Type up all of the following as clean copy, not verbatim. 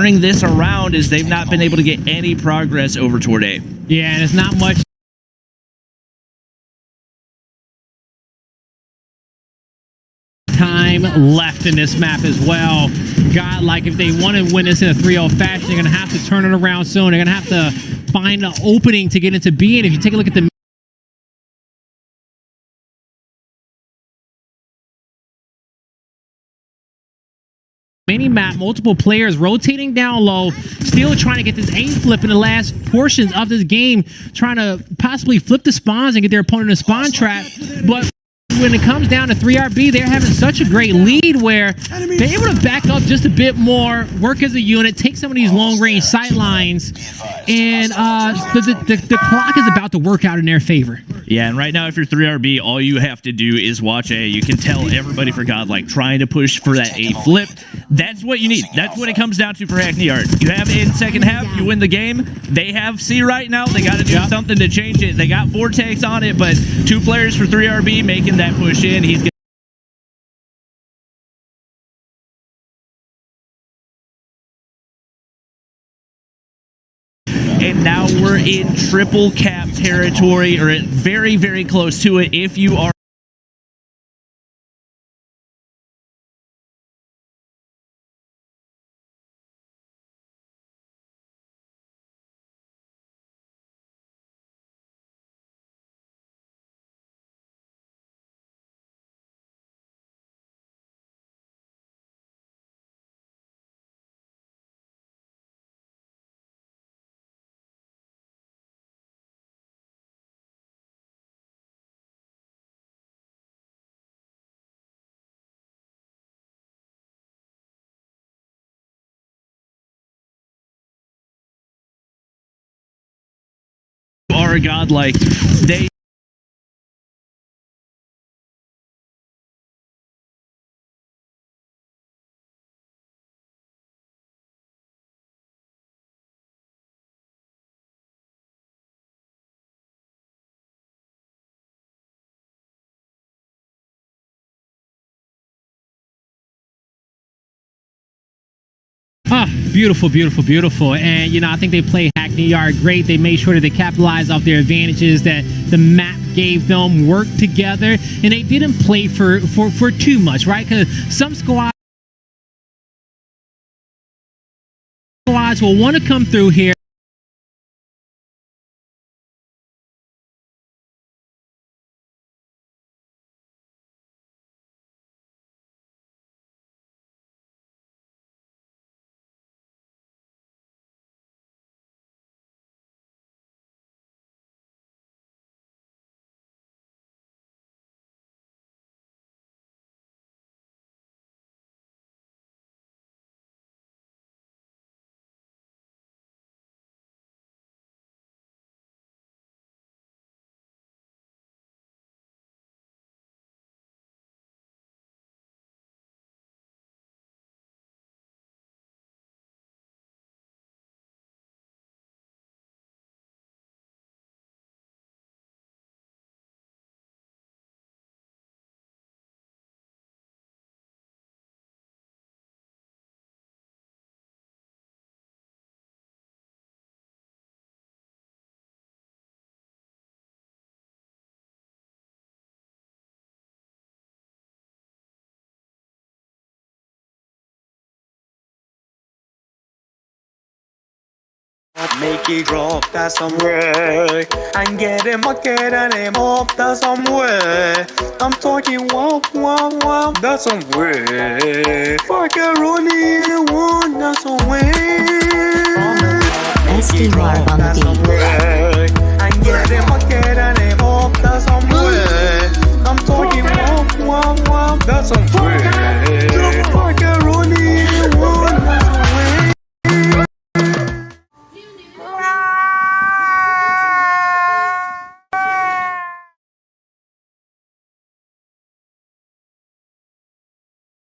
turning this around as they've not been able to get any progress over toward A. Yeah, and it's not much time left in this map as well. God, like if they want to win this in a 3-0 fashion, they're going to have to turn it around soon. They're going to have to find an opening to get into B. And if you take a look at the mini map, multiple players rotating down low, still trying to get this A flip in the last portions of this game, trying to possibly flip the spawns and get their opponent in a spawn trap. But when it comes down to 3RB, they're having such a great lead where they're able to back up just a bit more, work as a unit, take some of these long-range sight lines, and the clock is about to work out in their favor. Yeah, and right now, if you're 3RB, all you have to do is watch A. You can tell everybody for Godlike trying to push for that A flip. That's what you need. That's what it comes down to for Hackney Yard. You have A in the second half, you win the game. They have C right now. They got to do something to change it. They got 4 takes on it, but 2 players for 3RB making that push in. He's gonna and now we're in triple cap territory, or very, very close to it if you are. Are Godlike, they Beautiful, beautiful, beautiful. And, you know, I think they play Hackney Yard great. They made sure that they capitalized off their advantages that the map gave them, worked together, and they didn't play for too much, right? Because some squads will want to come through here. Make it drop that somewhere and get him and him up that somewhere. I'm talking wow, wow, wow, that's somewhere. Macaroni one, that's somewhere. SD Marv on the beat. And get him and him up that somewhere. I'm talking wow, wow, wow, that's somewhere. Macaroni one, that's somewhere.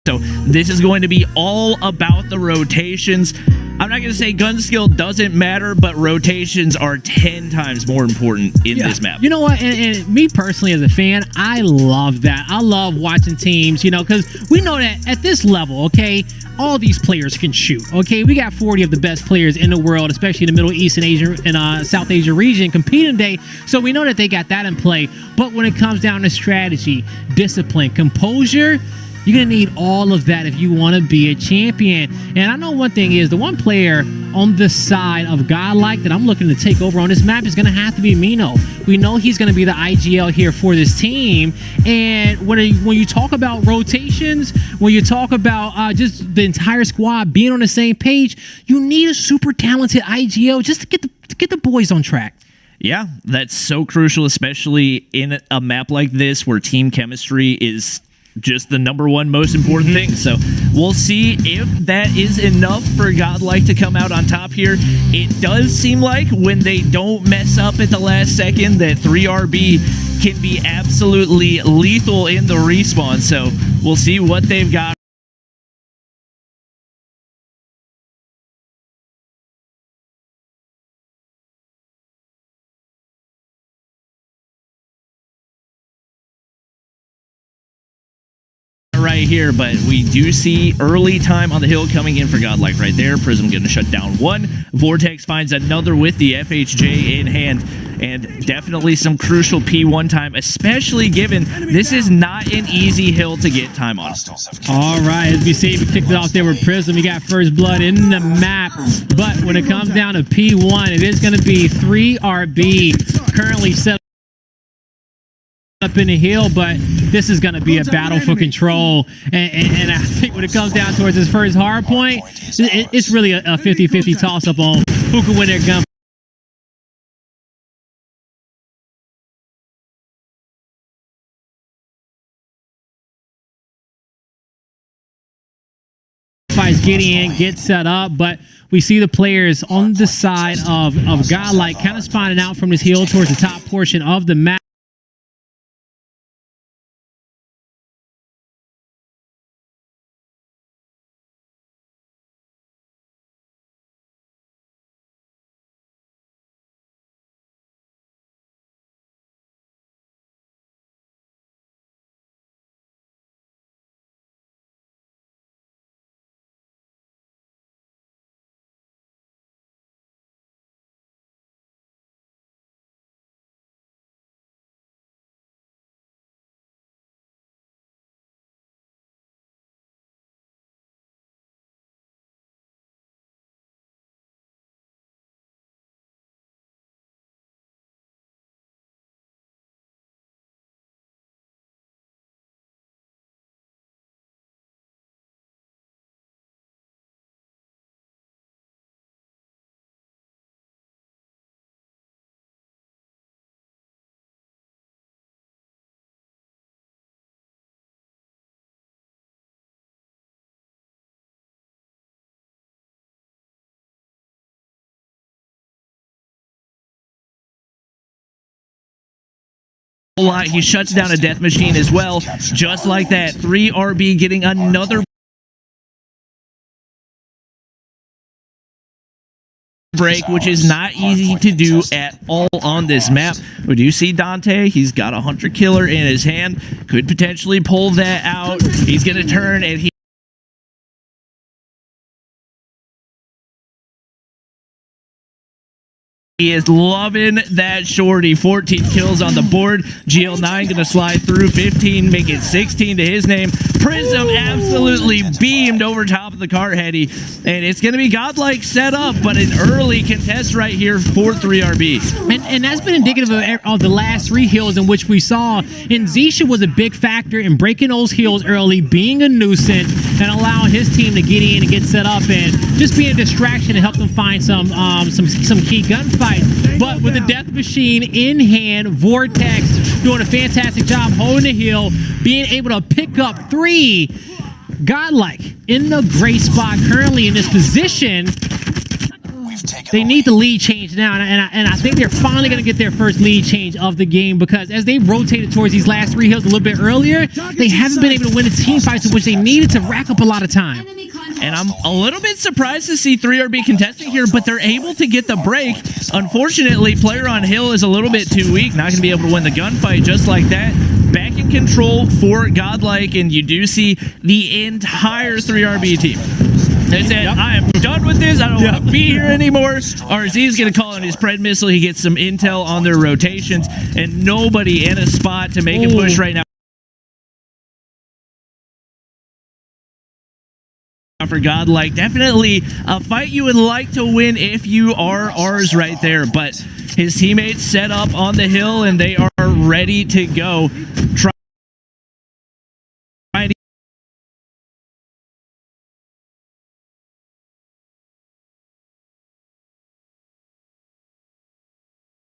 So this is going to be all about the rotations. I'm not going to say gun skill doesn't matter, but rotations are 10 times more important in this map. You know what? And me personally as a fan, I love that. I love watching teams, you know, because we know that at this level, okay, all these players can shoot, okay? We got 40 of the best players in the world, especially in the Middle East and Asia and South Asia region competing today, so we know that they got that in play. But when it comes down to strategy, discipline, composure, you're going to need all of that if you want to be a champion. And I know one thing is the one player on the side of Godlike that I'm looking to take over on this map is going to have to be Mino. We know he's going to be the IGL here for this team. And when you talk about rotations, when you talk about just the entire squad being on the same page, you need a super talented IGL just to get the boys on track. Yeah, that's so crucial, especially in a map like this where team chemistry is just the #1 most important thing. So we'll see if that is enough for Godlike to come out on top here. It does seem like when they don't mess up at the last second that 3RB can be absolutely lethal in the respawn. So we'll see what they've got. Right here, but we do see early time on the hill coming in for Godlike right there. Prism going to shut down one. Vortex finds another with the FHJ in hand, and definitely some crucial P1 time, especially given this is not an easy hill to get time on. All right, as we see, we kicked it off there with Prism. We got first blood in the map, but when it comes down to P1, it is going to be 3RB currently set up in the hill, but this is going to be a battle for control. And I think when it comes down towards this first hard point, it's really a 50-50 toss-up on who can win their gun. Gideon gets set up, but we see the players on the side of Godlike kind of spawning out from this hill towards the top portion of the map. Lot. He shuts down a death machine as well. Just like that, 3RB getting another break, which is not easy to do at all on this map. We do see Dante. He's got a hunter killer in his hand. Could potentially pull that out. He's going to turn, and he is loving that shorty. 14 kills on the board. GL9 going to slide through. 15, make it 16 to his name. Prism absolutely beamed over top of the cart heady. And it's going to be Godlike set up, but an early contest right here for 3RB. And that's been indicative of the last three hills in which we saw. And Zisha was a big factor in breaking those hills early, being a nuisance, and allowing his team to get in and get set up and just be a distraction to help them find some key gunfights. But with the death machine in hand, Vortex doing a fantastic job holding the hill, being able to pick up 3. Godlike in the great spot currently in this position. They need the lead change now, and I think they're finally going to get their first lead change of the game, because as they've rotated towards these last 3 hills a little bit earlier, they haven't been able to win the team fights in which they needed to rack up a lot of time. And I'm a little bit surprised to see 3RB contesting here, but they're able to get the break. Unfortunately, player on hill is a little bit too weak, not going to be able to win the gunfight just like that. Back in control for Godlike, and you do see the entire 3RB team. They said, I am done with this. I don't want to be here anymore. RZ is going to call on his Pred missile. He gets some intel on their rotations, and nobody in a spot to make a push right now. For Godlike, definitely a fight you would like to win if you are ours right there, but his teammates set up on the hill and they are ready to go.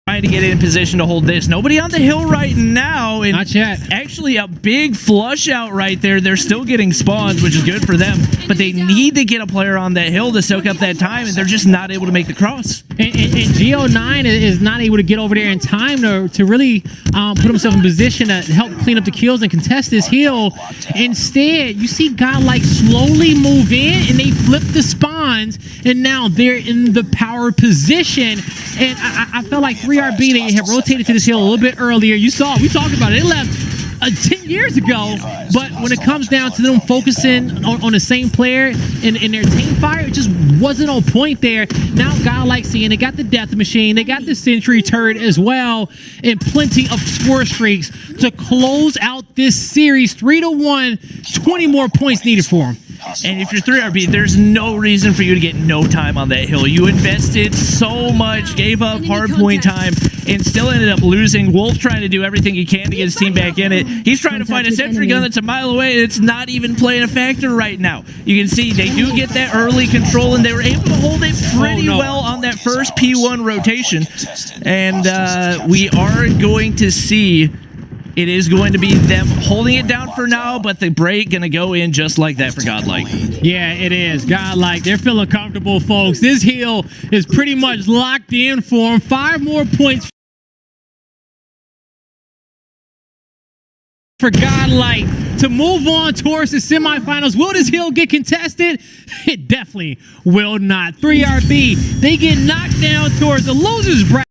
Trying to get in position to hold this. Nobody on the hill right now. And not yet. Actually, a big flush out right there. They're still getting spawns, which is good for them. But they need to get a player on that hill to soak up that time, and they're just not able to make the cross. And Go9 is not able to get over there in time to really put himself in position to help clean up the kills and contest this hill. Instead, you see Godlike slowly move in, and they flip the spawns, and now they're in the power position. And I felt like 3RB, they have rotated to this hill a little bit earlier. You saw, we talked about it. They left 10 years ago, but when it comes down to them focusing on the same player in their team fire, it just wasn't on point there. Now Godlike seeing they got the death machine, they got the sentry turret as well, and plenty of score streaks to close out this series. 3-1, 20 more points needed for them. And if you're 3RB, there's no reason for you to get no time on that hill. You invested so much, gave up hard point time, and still ended up losing. Wolf trying to do everything he can to get his team back in it. He's trying to find a sentry gun that's a mile away, and it's not even playing a factor right now. You can see they do get that early control, and they were able to hold it pretty well on that first P1 rotation. And we are going to see... It is going to be them holding it down for now, but the break going to go in just like that for Godlike. Yeah, it is. Godlike, they're feeling comfortable, folks. This hill is pretty much locked in for them. 5 more points for Godlike to move on towards the semifinals. Will this hill get contested? It definitely will not. 3RB, they get knocked down towards the losers bracket.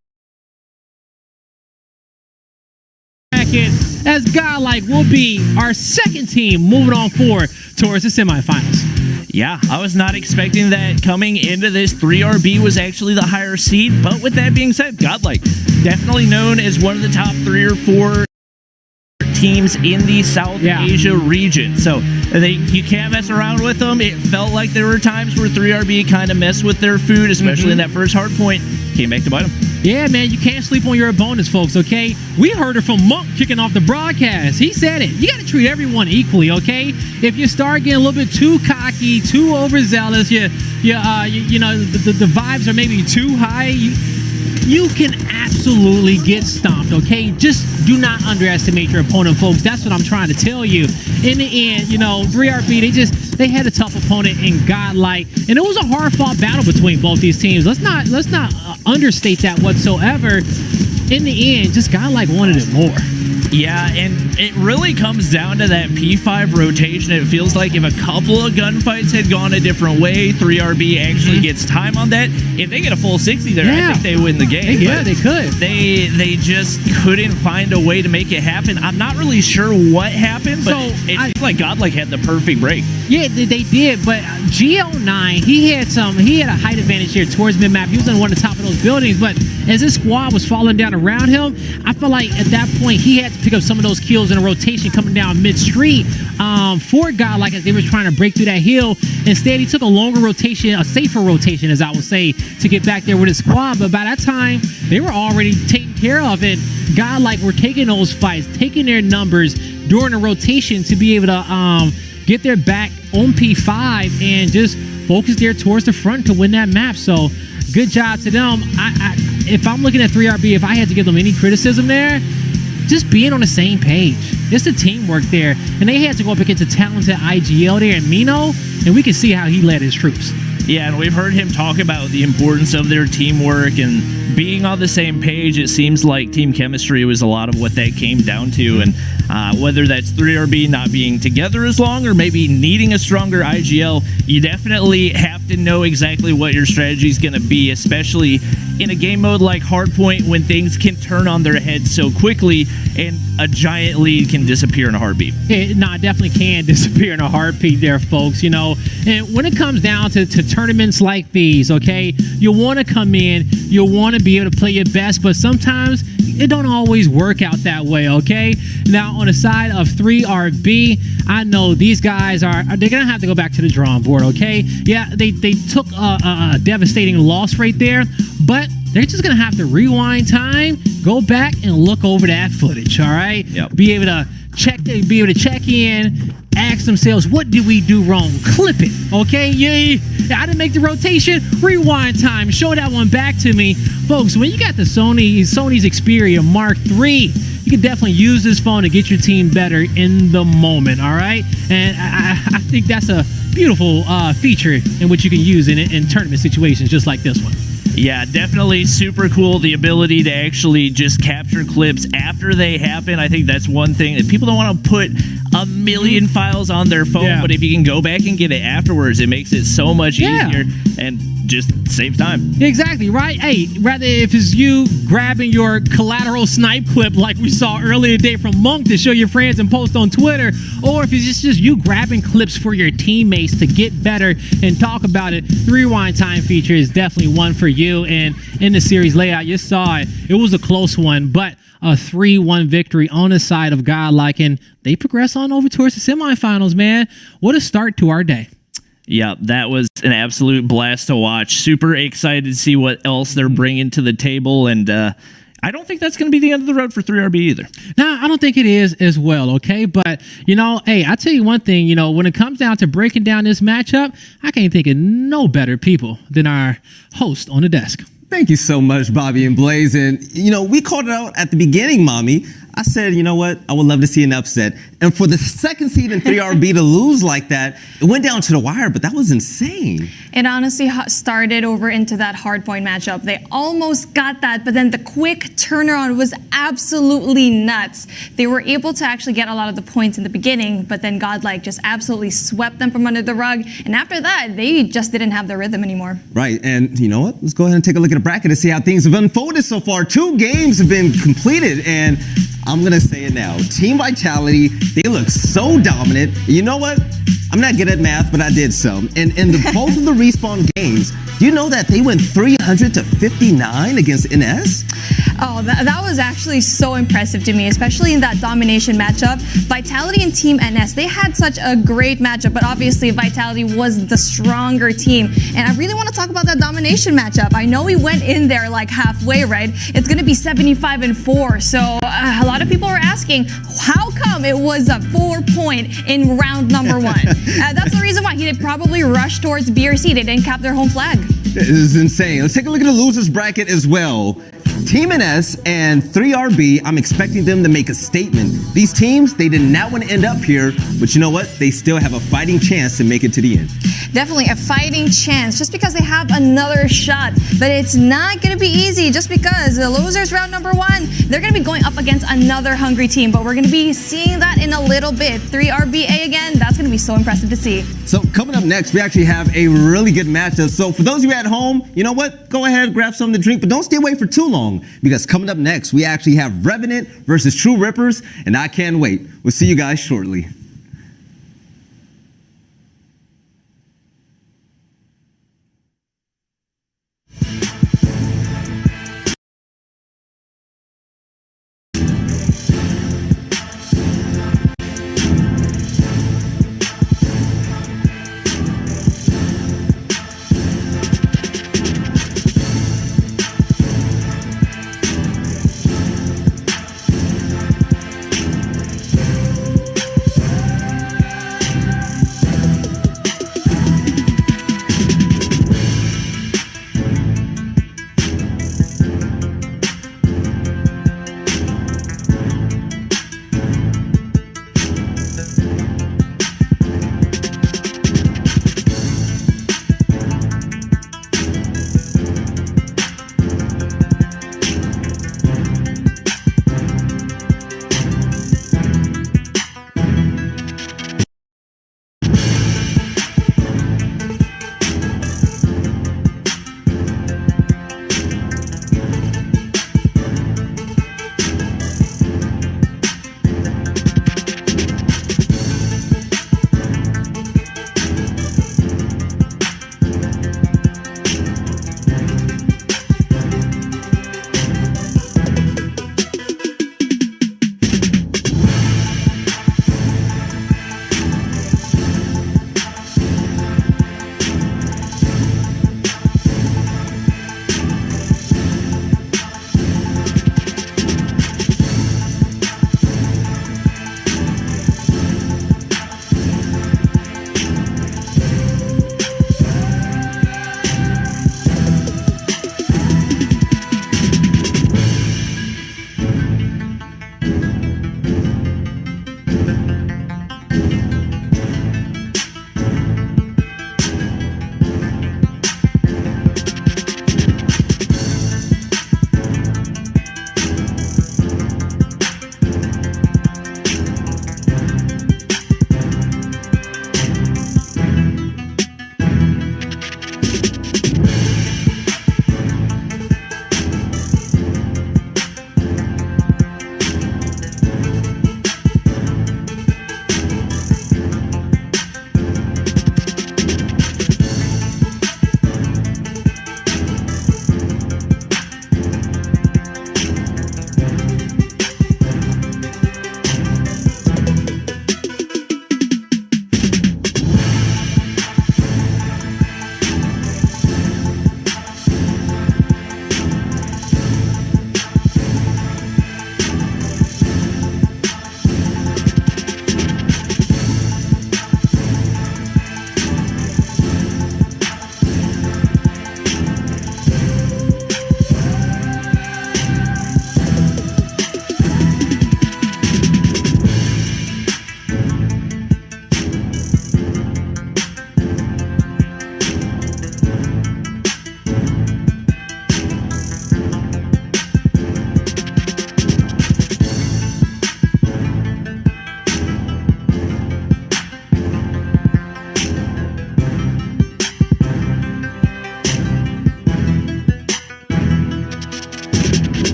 As Godlike will be our second team moving on forward towards the semifinals. Yeah, I was not expecting that coming into this. 3RB was actually the higher seed, but with that being said, Godlike, definitely known as one of the top 3 or 4 teams in the South Asia region. So you can't mess around with them. It felt like there were times where 3RB kind of messed with their food, especially in that first hard point. Came back to bite them. Yeah, man, you can't sleep on your opponents, folks, okay? We heard it from Monk kicking off the broadcast. He said it. You got to treat everyone equally, okay? If you start getting a little bit too cocky, too overzealous, you know, the vibes are maybe too high, you can absolutely get stomped, okay? Just do not underestimate your opponent, folks. That's what I'm trying to tell you. In the end, you know, 3RB, they had a tough opponent in Godlike, and it was a hard-fought battle between both these teams. Let's not understate that whatsoever. In the end, just Godlike wanted it more. Yeah, and it really comes down to that P5 rotation. It feels like if a couple of gunfights had gone a different way, 3RB actually gets time on that. If they get a full 60 there, I think they win the game. Yeah, they could. They just couldn't find a way to make it happen. I'm not really sure what happened, but it seems like Godlike had the perfect break. Yeah, they did, but Go9, he had a height advantage here towards mid-map. He was on one of the top of those buildings, but as his squad was falling down around him, I felt like at that point he had to pick up some of those kills in a rotation coming down mid-street for Godlike as they were trying to break through that hill. Instead, he took a longer rotation, a safer rotation, as I would say, to get back there with his squad. But by that time, they were already taken care of, and Godlike were taking those fights, taking their numbers during the rotation to be able to get their back on P5 and just focus there towards the front to win that map. So good job to them. If I'm looking at 3RB, if I had to give them any criticism there, just being on the same page. It's the teamwork there. And they had to go up against a talented IGL there in Mino, and we can see how he led his troops. Yeah, and we've heard him talk about the importance of their teamwork and being on the same page. It seems like team chemistry was a lot of what that came down to, and whether that's 3RB not being together as long or maybe needing a stronger IGL, you definitely have to know exactly what your strategy is going to be, especially in a game mode like Hardpoint when things can turn on their head so quickly and a giant lead can disappear in a heartbeat. It definitely can disappear in a heartbeat there, folks, you know. And when it comes down to tournaments like these, okay, you want to come in, you want to be able to play your best, but sometimes it don't always work out that way, okay? Now, on the side of 3RB, I know these guys they're going to have to go back to the drawing board, okay? Yeah, they took a devastating loss right there, but they're just going to have to rewind time, go back and look over that footage, all right? Yep. Be able to check in, ask themselves, what did we do wrong? Clip it, okay? Yeah, I didn't make the rotation. Rewind time. Show that one back to me. Folks, when you got the Sony's Xperia Mark III, you can definitely use this phone to get your team better in the moment, all right? And I think that's a beautiful feature in which you can use in tournament situations just like this one. Yeah, definitely super cool. The ability to actually just capture clips after they happen. I think that's one thing that people don't want to put a million files on their phone, but if you can go back and get it afterwards, it makes it so much easier and just saves time. Exactly, right? Hey, rather if it's you grabbing your collateral snipe clip like we saw earlier today from Monk to show your friends and post on Twitter, or if it's just you grabbing clips for your teammates to get better and talk about it, the rewind time feature is definitely one for you. And in the series layout, you saw it. It was a close one, but a 3-1 victory on the side of Godlike, and they progress on over towards the semifinals, man. What a start to our day. Yeah, that was an absolute blast to watch. Super excited to see what else they're bringing to the table, and I don't think that's going to be the end of the road for 3RB either. No, I don't think it is as well, okay? But, you know, hey, I'll tell you one thing, you know, when it comes down to breaking down this matchup, I can't think of no better people than our host on the desk. Thank you so much, Bobby and Blaze. And, you know, we called it out at the beginning, Mommy. I said, you know what? I would love to see an upset. And for the second seed in 3RB to lose like that, it went down to the wire, but that was insane. It honestly started over into that hardpoint matchup. They almost got that, but then the quick turnaround was absolutely nuts. They were able to actually get a lot of the points in the beginning, but then Godlike just absolutely swept them from under the rug. And after that, they just didn't have the rhythm anymore. Right, and you know what? Let's go ahead and take a look at the bracket and see how things have unfolded so far. 2 games have been completed, and I'm going to say it now. Team Vitality, they look so dominant. You know what? I'm not good at math, but I did so. And in both of the Respawn games, do you know that they went 300-59 against NS? Oh, that was actually so impressive to me, especially in that domination matchup. Vitality and Team NS, they had such a great matchup, but obviously Vitality was the stronger team. And I really want to talk about that domination matchup. I know we went in there like halfway, right? It's going to be 75-4. So a lot of people were asking, how come it was a 4-point in round number 1? That's the reason why he did probably rush towards BRC. They didn't cap their home flag. This is insane. Let's take a look at the losers bracket as well. Team NS and 3RB, I'm expecting them to make a statement. These teams, they did not want to end up here, but you know what? They still have a fighting chance to make it to the end. Definitely a fighting chance, just because they have another shot. But it's not going to be easy, just because the losers round number 1, they're going to be going up against another hungry team. But we're going to be seeing that in a little bit. 3RBA again, that's going to be so impressive to see. So coming up next, we actually have a really good matchup. So for those of you at home, you know what? Go ahead, grab something to drink, but don't stay away for too long, because coming up next, we actually have Revenant versus True Rippers, and I can't wait. We'll see you guys shortly.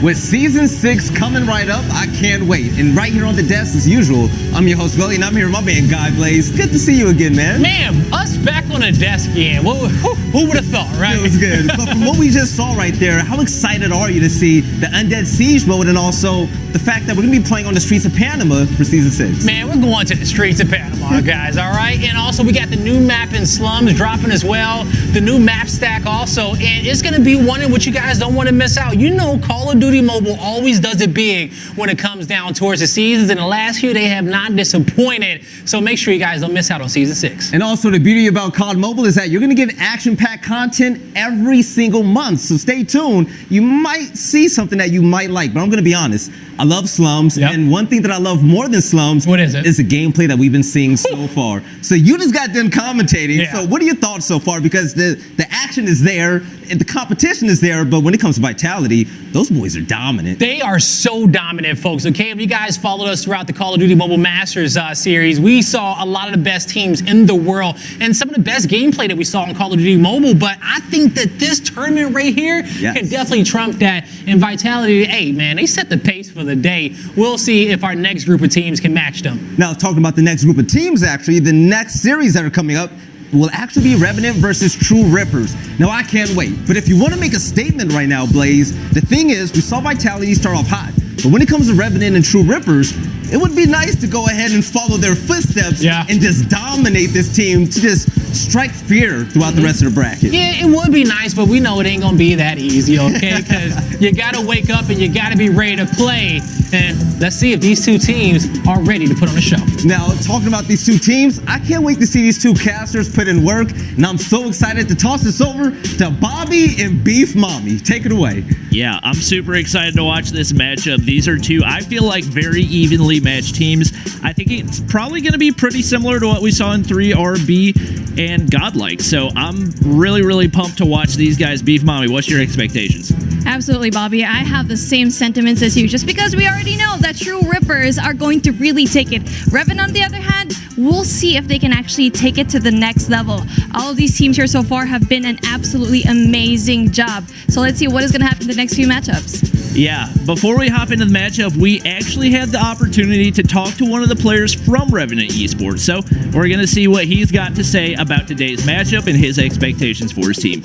with Season 6 coming right up. I can't wait. And right here on the desk, as usual, I'm your host, Willie, and I'm here with my man, Guy Blaze. Good to see you again, man. Man, us back on the desk again. Who would have thought, right? It was good. But from what we just saw right there, how excited are you to see the Undead Siege mode and also the fact that we're going to be playing on the streets of Panama for Season 6? Man, we're going to the streets of Panama, guys, all right? And also, we got the new map in Slums dropping as well, the new map stack also, and it's going to be one in which you guys don't want to miss out. You know, Call of Duty Mobile always does it big when it comes down towards the seasons, and the last few, they have not disappointed, so make sure you guys don't miss out on Season 6. And also, the beauty about COD Mobile is that you're going to get action-packed content every single month, so stay tuned. You might see something that you might like, but I'm going to be honest. I love Slums, and one thing that I love more than Slums what is it? Is the gameplay that we've been seeing so far. So you just got done commentating. So what are your thoughts so far? Because the action is there, and the competition is there, but when it comes to Vitality, those boys are dominant. They are so dominant, folks, okay? If you guys followed us throughout the Call of Duty Mobile Masters series, we saw a lot of the best teams in the world and some of the best gameplay that we saw in Call of Duty Mobile, but I think that this tournament right here can definitely trump that. And Vitality, hey, man, they set the pace for the day. We'll see if our next group of teams can match them. Now, talking about the next group of teams, actually, the next series that are coming up will actually be Revenant versus True Rippers. Now, I can't wait. But if you want to make a statement right now, Blaze, the thing is, we saw Vitality start off hot. But when it comes to Revenant and True Rippers, it would be nice to go ahead and follow their footsteps and just dominate this team, to just strike fear throughout the rest of the bracket. Yeah, it would be nice, but we know it ain't gonna be that easy, okay? Because you gotta wake up and you gotta be ready to play. And let's see if these two teams are ready to put on a show. Now, talking about these two teams, I can't wait to see these two casters put in work. And I'm so excited to toss this over to Bobby and Beef Mommy. Take it away. Yeah, I'm super excited to watch this matchup. These are two, I feel like, very evenly matched teams. I think it's probably going to be pretty similar to what we saw in 3RB and Godlike. So I'm really, really pumped to watch these guys. Beef Mommy, what's your expectations? Absolutely, Bobby. I have the same sentiments as you, just because we already know that True Rippers are going to really take it. Revan, on the other hand, we'll see if they can actually take it to the next level. All of these teams here so far have been an absolutely amazing job. So let's see what is going to happen in the next few matchups. Yeah, before we hop into the matchup, we actually had the opportunity to talk to one of the players from Revenant Esports. So we're going to see what he's got to say about today's matchup and his expectations for his team.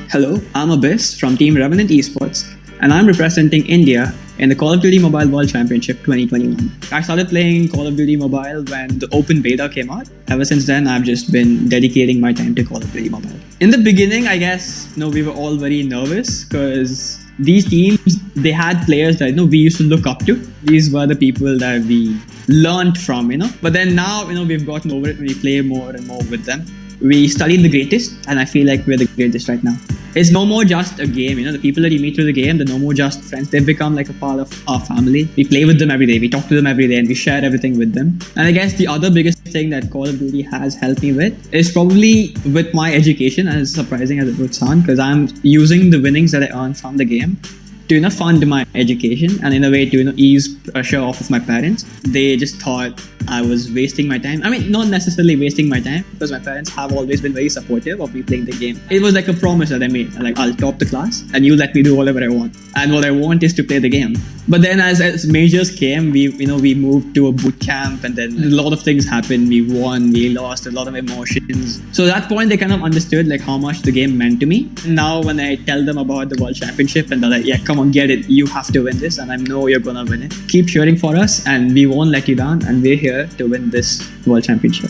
Hello, I'm Abyss from Team Revenant Esports, and I'm representing India in the Call of Duty Mobile World Championship 2021. I started playing Call of Duty Mobile when the open beta came out. Ever since then, I've just been dedicating my time to Call of Duty Mobile. In the beginning, I guess, we were all very nervous because these teams, they had players that we used to look up to. These were the people that we learned from, But then now, we've gotten over it when we play more and more with them. We studied the greatest, and I feel like we're the greatest right now. It's no more just a game, the people that you meet through the game, they're no more just friends. They've become like a part of our family. We play with them every day, we talk to them every day, and we share everything with them. And I guess the other biggest thing that Call of Duty has helped me with is probably with my education, as surprising as it would sound, because I'm using the winnings that I earn from the game to fund my education and in a way to ease pressure off of my parents. They just thought I was wasting my time. I mean, not necessarily wasting my time, because my parents have always been very supportive of me playing the game. It was like a promise that I made, like, I'll top the class and you let me do whatever I want. And what I want is to play the game. But then as majors came, we moved to a boot camp, and then a lot of things happened. We won, we lost, a lot of emotions. So at that point, they kind of understood like how much the game meant to me. Now when I tell them about the World Championship and they're like, yeah, come on, get it, you have to win this, and I know you're gonna win it. Keep cheering for us and we won't let you down, and we're here to win this World Championship.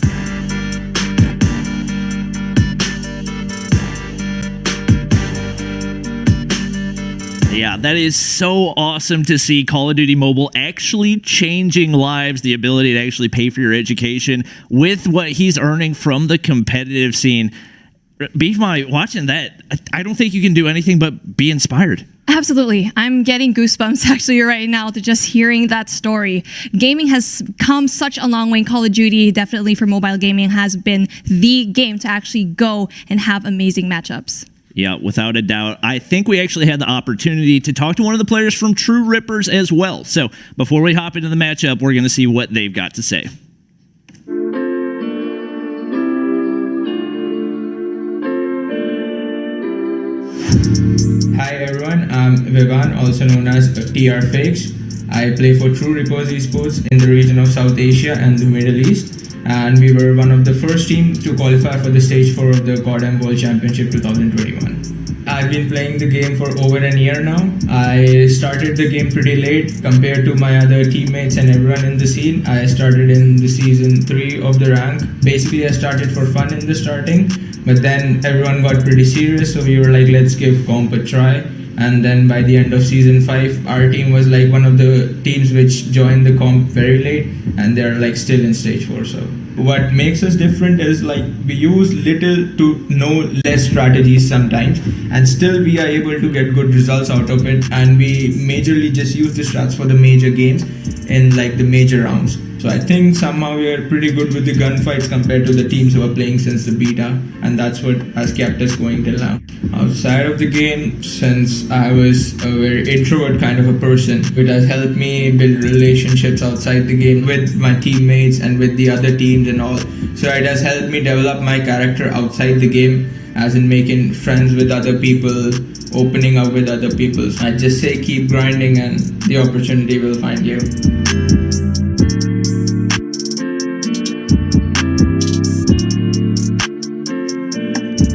Yeah, that is so awesome to see Call of Duty Mobile actually changing lives, the ability to actually pay for your education with what he's earning from the competitive scene. Beef Mommy, watching that, I don't think you can do anything but be inspired. Absolutely. I'm getting goosebumps actually right now to just hearing that story. Gaming has come such a long way. Call of Duty, definitely for mobile gaming, has been the game to actually go and have amazing matchups. Yeah, without a doubt. I think we actually had the opportunity to talk to one of the players from True Rippers as well. So before we hop into the matchup, we're going to see what they've got to say. Hi everyone, I'm Vivan, also known as TR Fakes. I play for True Rippers Esports in the region of South Asia and the Middle East, and we were one of the first team to qualify for the stage 4 of the Codm World Championship 2021. I've been playing the game for over a year now. I started the game pretty late compared to my other teammates and everyone in the scene. I started in the season 3 of the rank. Basically, I started for fun in the starting, but then everyone got pretty serious, so we were like, let's give comp a try. And then by the end of season 5, our team was like one of the teams which joined the comp very late, and they're like still in stage 4. So what makes us different is like we use little to no less strategies sometimes, and still we are able to get good results out of it. And we majorly just use the strats for the major games in like the major rounds. So I think somehow we are pretty good with the gunfights compared to the teams who are playing since the beta, and that's what has kept us going till now. Outside of the game, since I was a very introvert kind of a person, it has helped me build relationships outside the game with my teammates and with the other teams and all. So it has helped me develop my character outside the game, as in making friends with other people, opening up with other people. So I just say keep grinding and the opportunity will find you.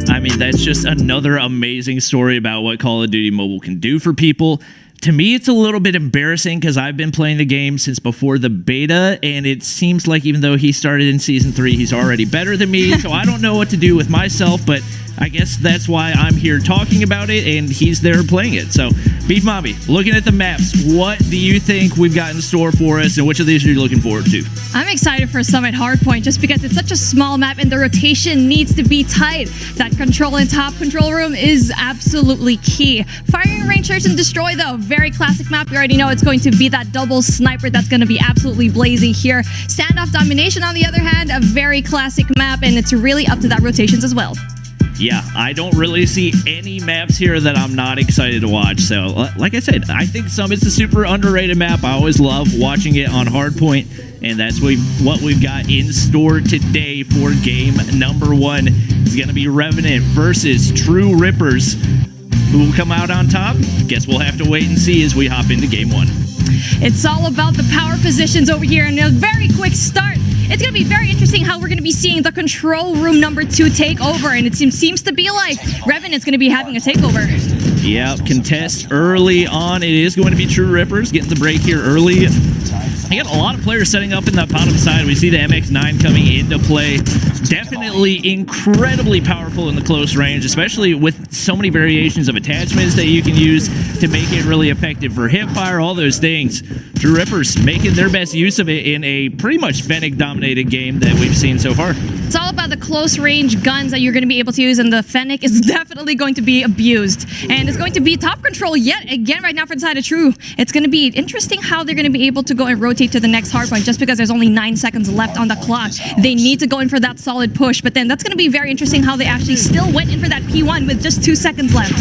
I mean, that's just another amazing story about what Call of Duty Mobile can do for people. To me, it's a little bit embarrassing because I've been playing the game since before the beta, and it seems like even though he started in Season 3, he's already better than me, so I don't know what to do with myself, but I guess that's why I'm here talking about it, and he's there playing it. So, Beef Mommy, looking at the maps, what do you think we've got in store for us, and which of these are you looking forward to? I'm excited for Summit Hardpoint just because it's such a small map and the rotation needs to be tight. That control and top control room is absolutely key. Firing range search and destroy though, very classic map. You already know it's going to be that double sniper that's going to be absolutely blazing here. Standoff domination on the other hand, a very classic map, and it's really up to that rotations as well. Yeah, I don't really see any maps here that I'm not excited to watch. So, like I said, I think Summit's a super underrated map. I always love watching it on Hardpoint, and that's what we've got in store today for game number 1. It's going to be Revenant versus True Rippers. Who will come out on top? Guess we'll have to wait and see as we hop into game 1. It's all about the power positions over here, and a very quick start. It's going to be very interesting how we're going to be seeing the control room number 2 take over, and it seems to be like Revenant's going to be having a takeover. Yep, contest early on. It is going to be True Rippers getting the break here early. I got a lot of players setting up in that bottom side. We see the MX-9 coming into play. Definitely incredibly powerful in the close range, especially with so many variations of attachments that you can use to make it really effective for hipfire, all those things. True Rippers making their best use of it in a pretty much Fennec-dominated game that we've seen so far. It's all about the close range guns that you're going to be able to use, and the Fennec is definitely going to be abused. And it's going to be top control yet again right now for the side of True. It's going to be interesting how they're going to be able to go and rotate to the next hardpoint just because there's only 9 seconds left on the clock. They need to go in for that solid push, but then that's going to be very interesting how they actually still went in for that P1 with just 2 seconds left.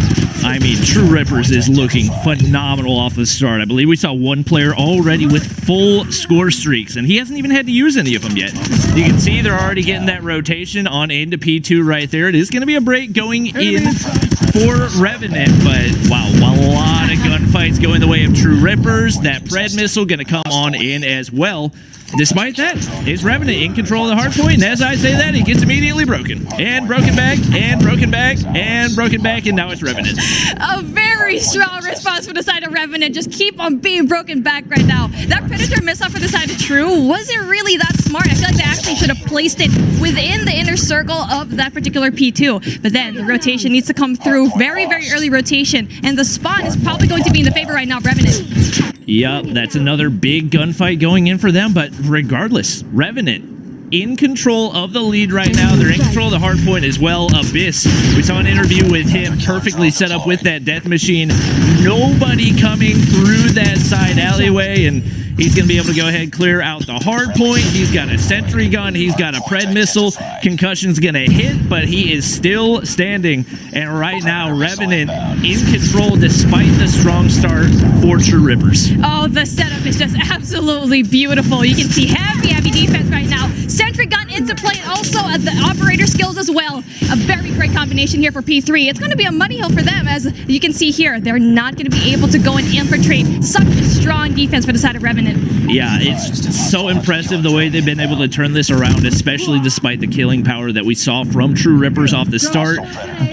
I mean, True Rippers is looking phenomenal off the start. I believe we saw one player already with full score streaks, and he hasn't even had to use any of them yet. You can see they're already getting that rotation on into P2 right there. It is going to be a break going in for Revenant, but wow, a lot of gunfights going the way of True Rippers. That Pred missile going to come on in as well. Despite that, is Revenant in control of the hardpoint, and as I say that, it gets immediately broken. And broken back, and broken back, and broken back, and now it's Revenant. A very strong response for the side of Revenant. Just keep on being broken back right now. That Predator missile for the side of True wasn't really that smart. I feel like they actually should have placed it within the inner circle of that particular P2. But then the rotation needs to come through. Very, very early rotation. And the spawn is probably going to be in the favor right now of Revenant. Yep, that's another big gunfight going in for them, but regardless, Revenant in control of the lead right now. They're in control of the hard point as well. Abyss, we saw an interview with him, perfectly set up with that death machine. Nobody coming through that side alleyway, and he's going to be able to go ahead and clear out the hard point. He's got a sentry gun. He's got a Pred missile. Concussion's going to hit, but he is still standing. And right now, Revenant in control despite the strong start for True Rippers. Oh, the setup is just absolutely beautiful. You can see heavy defense right now. Sentry gun into play, and also also the operator skills as well. A very great combination here for P3. It's going to be a money hill for them, as you can see here. They're not going to be able to go and infiltrate. Such a strong defense for the side of Revenant. Yeah, it's so impressive the way they've been able to turn this around, especially despite the killing power that we saw from True Rippers off the start.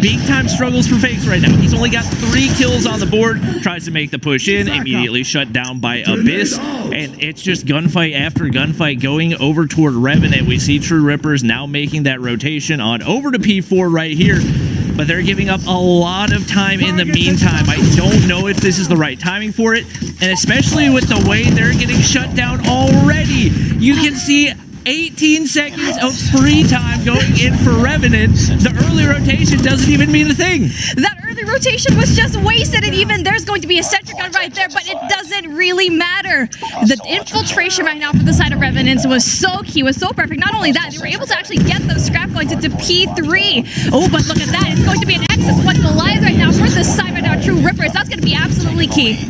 Big time struggles for Fakes right now. He's only got 3 kills on the board, tries to make the push in, immediately shut down by Abyss, and it's just gunfight after gunfight going over toward Revenant. We see True Rippers now making that rotation on over to P4 right here, but they're giving up a lot of time in the meantime. I don't know if this is the right timing for it, and especially with the way they're getting shut down already. You can see 18 seconds of free time going in for Revenant. The early rotation doesn't even mean a thing. That early rotation was just wasted, and even there's going to be a sentry gun right there, but it doesn't really matter. The infiltration right now for the side of Revenants was so key, was so perfect. Not only that, they were able to actually get those scrap coins into P3. Oh, but look at that. It's going to be an X1 Goliath right now for this side right now, True Rippers. That's going to be absolutely key.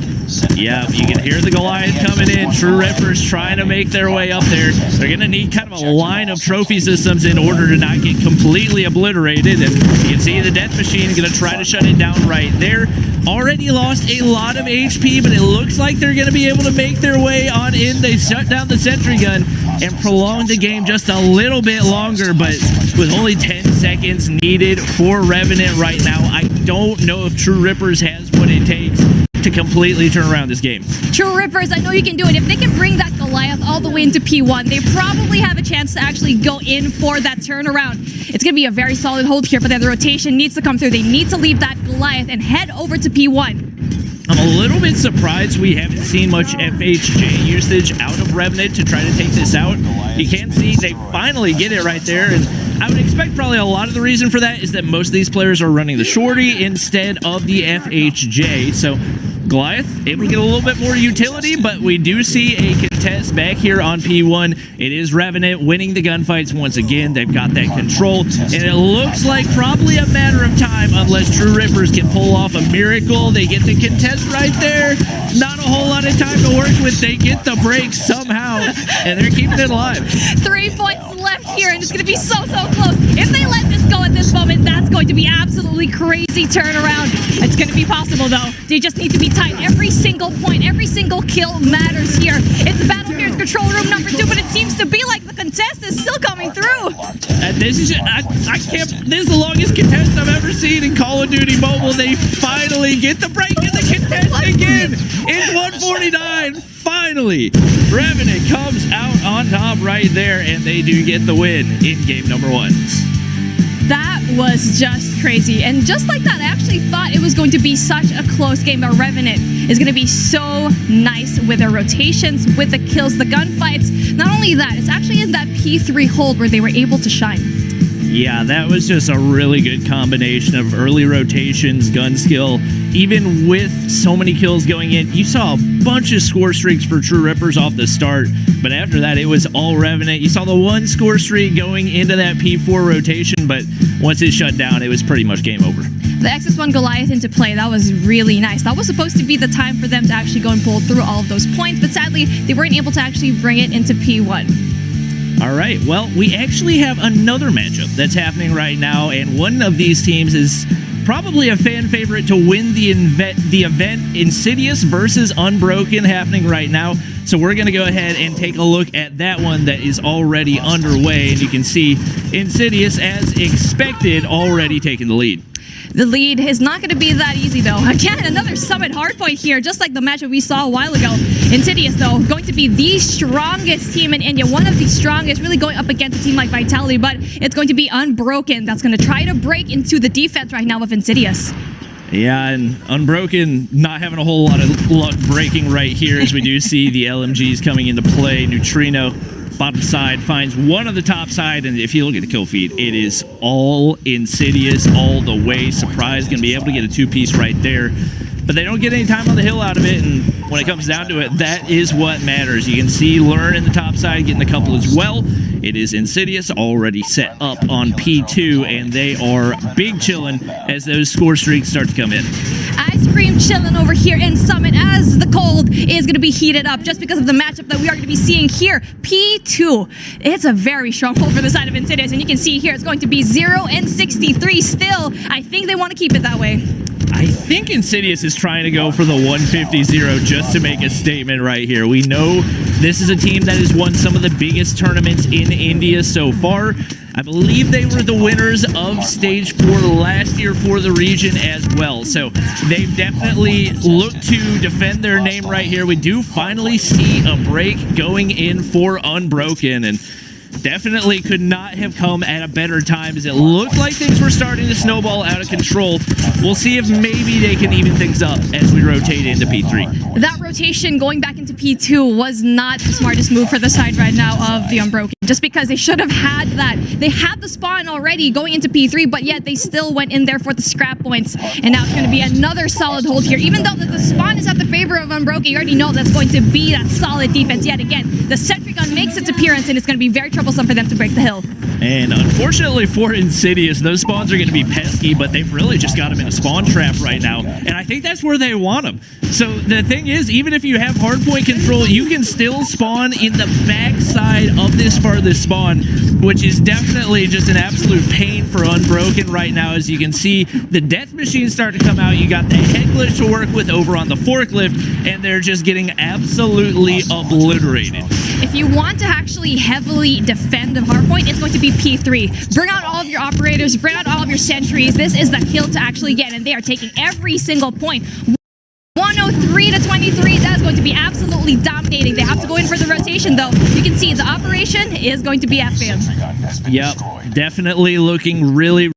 Yeah, you can hear the Goliath coming in. True Rippers trying to make their way up there. They're going to need kind of a line of trophy systems in order to not get completely obliterated. And you can see the Death Machine going to try to shut it down right there. Already lost a lot of HP, but it looks like they're going to be able to make their way on in. They shut down the sentry gun and prolonged the game just a little bit longer, but with only 10 seconds needed for Revenant right now, I don't know if True Rippers has what it takes to completely turn around this game. True Rippers, I know you can do it. If they can bring that Goliath all the way into P1, they probably have a chance to actually go in for that turnaround. It's going to be a very solid hold here, but then the rotation needs to come through. They need to leave that Goliath and head over to P1. I'm a little bit surprised we haven't seen much FHJ usage out of Revenant to try to take this out. You can see they finally get it right there, and I would expect probably a lot of the reason for that is that most of these players are running the Shorty instead of the FHJ, so Goliath able to get a little bit more utility, but we do see a contest back here on P1. It is Revenant winning the gunfights once again. They've got that control, and it looks like probably a matter of time unless True Rippers can pull off a miracle. They get the contest right there. Not a whole lot of time to work with. They get the break somehow, and they're keeping it alive. 3 points left here, and it's going to be so close. If they let this go at this moment, that's going to be absolutely crazy turnaround. It's going to be possible, though. They just need to be tight. Every single point, every single kill matters here. It's the battle here in control room number 2, but it seems to be like the contest is still coming through. This is I can't. This is the longest contest I've ever seen in Call of Duty Mobile. They finally get the break in the contest again. It's 149. Finally, Revenant comes out on top right there, and they do get the win in game number 1. That was just crazy. And just like that, I actually thought it was going to be such a close game, but Revenant is going to be so nice with their rotations, with the kills, the gunfights. Not only that, it's actually in that P3 hold where they were able to shine. Yeah, that was just a really good combination of early rotations, gun skill. Even with so many kills going in, you saw a bunch of score streaks for True Rippers off the start, but after that, it was all Revenant. You saw the 1 score streak going into that P4 rotation, but once it shut down, it was pretty much game over. The XS1 Goliath into play, that was really nice. That was supposed to be the time for them to actually go and pull through all of those points, but sadly, they weren't able to actually bring it into P1. All right, well, we actually have another matchup that's happening right now, and one of these teams is probably a fan favorite to win the event, Insidious versus Unbroken, happening right now. So we're going to go ahead and take a look at that one that is already underway, and you can see Insidious, as expected, already taking the lead. The lead is not going to be that easy, though. Again, another Summit hardpoint here, just like the matchup we saw a while ago. Insidious, though, going to be the strongest team in India, one of the strongest, really going up against a team like Vitality, but it's going to be Unbroken that's going to try to break into the defense right now of Insidious. Yeah, and Unbroken not having a whole lot of luck breaking right here, as we do see the LMGs coming into play. Neutrino, bottom side, finds one on the top side, and if you look at the kill feed, it is all Insidious all the way. Surprise, going to be able to get a 2-piece right there, but they don't get any time on the hill out of it, and when it comes down to it, that is what matters. You can see Learn in the top side getting a couple as well. It is Insidious already set up on P2, and they are big chillin' as those score streaks start to come in. Ice Cream chilling over here in Summit as the cold is going to be heated up just because of the matchup that we are going to be seeing here. P2, it's a very strong pull for the side of Insidious, and you can see here it's going to be 0 and 63 still. I think they want to keep it that way. I think Insidious is trying to go for the 150-0 just to make a statement right here. We know this is a team that has won some of the biggest tournaments in India so far. I believe they were the winners of Stage 4 last year for the region as well. So they've definitely looked to defend their name right here. We do finally see a break going in for Unbroken, and definitely could not have come at a better time as it looked like things were starting to snowball out of control. We'll see if maybe they can even things up as we rotate into P3. That rotation going back into P2 was not the smartest move for the side right now of the Unbroken, just because they should have had that. They had the spawn already going into P3, but yet they still went in there for the scrap points, and now it's going to be another solid hold here. Even though the spawn is at the favor of Unbroken, you already know that's going to be that solid defense yet again. The sentry gun makes its appearance, and it's going to be very troublesome for them to break the hill. And unfortunately for Insidious, those spawns are going to be pesky, but they've really just got them in a spawn trap right now, and I think that's where they want them. So the thing is, even if you have hardpoint control, you can still spawn in the backside of this farthest spawn, which is definitely just an absolute pain for Unbroken right now. As you can see, the death machines start to come out. You got the head glitch to work with over on the forklift, and they're just getting absolutely obliterated. If you want to actually heavily defend the hardpoint, it's going to be P3. Bring out all of your operators, bring out all of your sentries. This is the kill to actually get, and they are taking every single point. 103 to 23, that's going to be absolutely dominating. They have to go in for the rotation, though. You can see the operation is going to be FBM. Yep, definitely looking really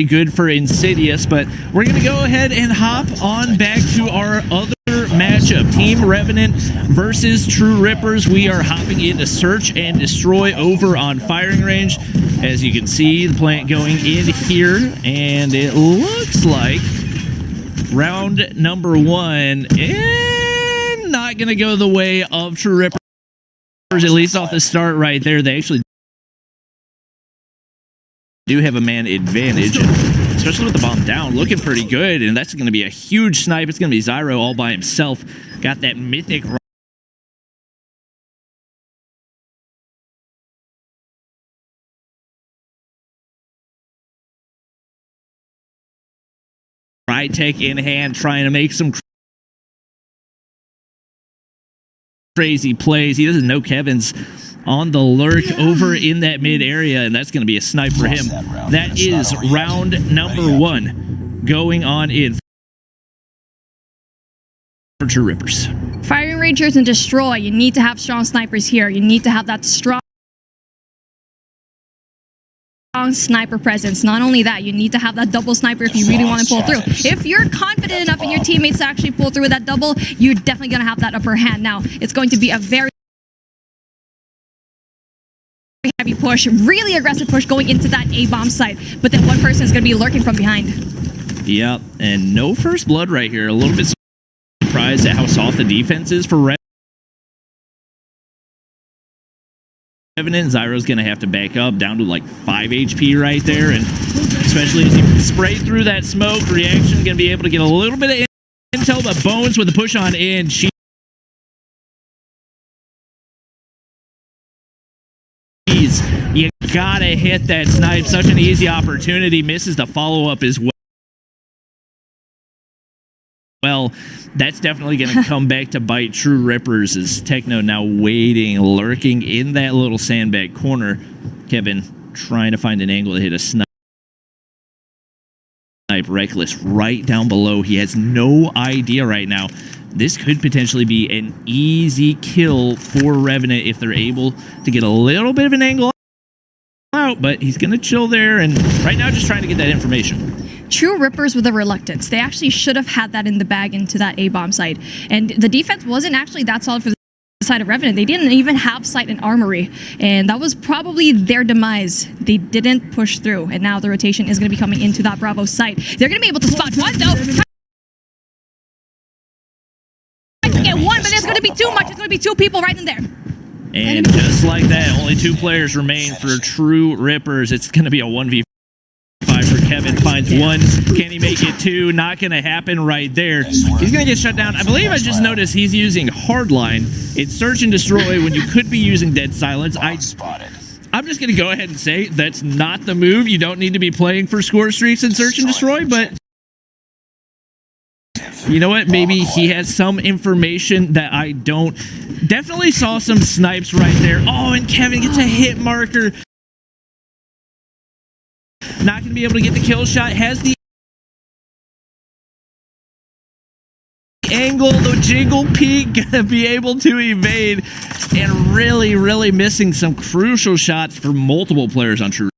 good for Insidious, but we're going to go ahead and hop on back to our other matchup. Team Revenant versus True Rippers. We are hopping into Search and Destroy over on Firing Range. As you can see, the plant going in here, and it looks like round number 1 and not going to go the way of True Rippers, at least off the start right there. They actually do have a man advantage, especially with the bomb down, looking pretty good, and that's going to be a huge snipe. It's going to be Zyro all by himself. Got that mythic Tech in hand, trying to make some crazy plays. He doesn't know Kevin's on the lurk over in that mid area, and that's going to be a snipe for him. That is round number 1 going on in for True Rippers. Firing Rangers and Destroy, you need to have strong snipers here. You need to have that strong sniper presence. Not only that, you need to have that double sniper if you really want to pull through. If you're confident enough in your teammates to actually pull through with that double, you're definitely going to have that upper hand. Now, it's going to be a very heavy push, really aggressive push going into that A-bomb site, but then one person is going to be lurking from behind. Yep, and no first blood right here. A little bit surprised at how soft the defense is for Revenant. Zyro's going to have to back up down to like 5 HP right there, and especially as you spray through that smoke, Reaction going to be able to get a little bit of intel, but Bones with the push on in. You gotta hit that snipe. Such an easy opportunity. Misses the follow-up as well. That's definitely going to come back to bite True Rippers as Techno now waiting, lurking in that little sandbag corner. Kevin trying to find an angle to hit a snipe. Reckless right down below. He has no idea right now. This could potentially be an easy kill for Revenant if they're able to get a little bit of an angle out, but he's going to chill there, and right now just trying to get that information. True Rippers with a reluctance. They actually should have had that in the bag into that A-bomb site. And the defense wasn't actually that solid for the side of Revenant. They didn't even have sight and armory, and that was probably their demise. They didn't push through, and now the rotation is going to be coming into that Bravo site. They're going to be able to spot one, though. Get one, but there's going to be too much. It's going to be 2 people right in there. And just like that, only 2 players remain for True Rippers. It's going to be a 1v5 5 for Kevin. Finds 1. Can he make it 2? Not going to happen right there. He's going to get shut down. I believe I just noticed he's using Hardline. It's Search and Destroy when you could be using Dead Silence. I'm just going to go ahead and say that's not the move. You don't need to be playing for score streaks in Search and Destroy, but you know what? Maybe he has some information that I don't. Definitely saw some snipes right there. Oh, and Kevin gets a hit marker. Not going to be able to get the kill shot. Has the angle, the jiggle peek, going to be able to evade. And really missing some crucial shots for multiple players on True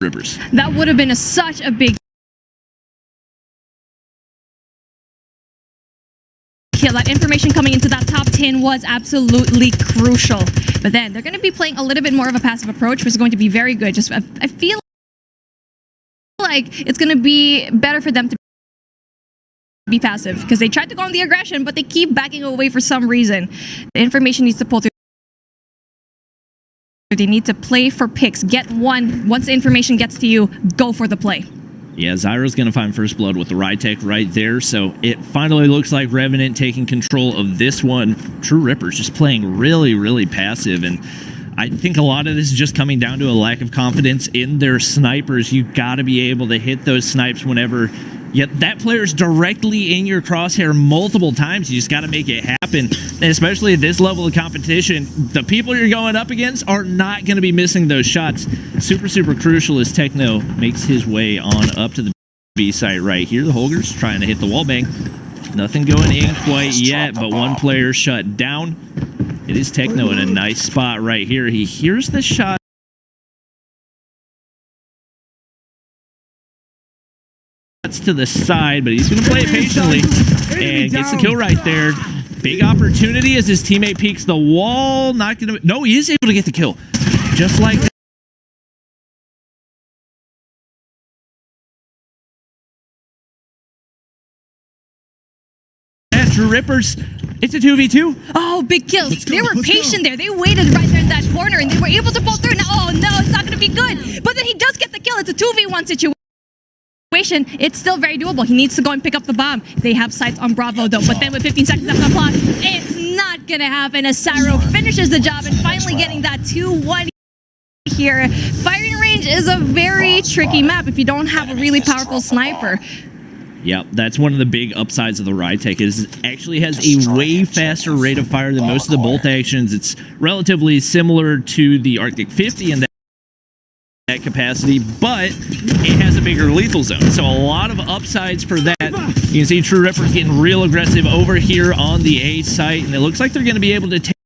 Rippers. That would have been such a big kill. That information coming into that top 10 was absolutely crucial. But then they're going to be playing a little bit more of a passive approach, which is going to be very good. Just I feel like it's going to be better for them to be passive because they tried to go on the aggression, but they keep backing away for some reason. The information needs to pull through. They need to play for picks. Get one. Once the information gets to you, go for the play. Yeah, Zyro's going to find first blood with the Rytech right there, so it finally looks like Revenant taking control of this one. True Rippers just playing really passive, and I think a lot of this is just coming down to a lack of confidence in their snipers. You got to be able to hit those snipes whenever that player's directly in your crosshair multiple times. You just got to make it happen, and especially at this level of competition, the people you're going up against are not going to be missing those shots. Super crucial as Techno makes his way on up to the B site right here. The Holgers trying to hit the wall bang. Nothing going in quite yet, but one player shut down. It is Techno in a nice spot right here. He hears the shot to the side, but he's going to play it patiently and gets the kill right there. Big opportunity as his teammate peeks the wall. Not going to. No, he is able to get the kill. Just like that. True Rippers. It's a 2v2. Oh, big kill. They were patient there. They waited right there in that corner, and they were able to pull through. Now, oh no, it's not going to be good. But then he does get the kill. It's a 2v1 situation. It's still very doable. He needs to go and pick up the bomb. They have sights on Bravo though, but then with 15 seconds left on the clock, it's not gonna happen as Syro finishes the job and finally getting that 2-1 here. Firing range is a very tricky map if you don't have a really powerful sniper. Yeah, that's one of the big upsides of the Rytech is it actually has a way faster rate of fire than most of the bolt actions. It's relatively similar to the Arctic 50 in that capacity, but it has a bigger lethal zone, so a lot of upsides for that. You can see True Rippers getting real aggressive over here on the A site, and it looks like they're going to be able to take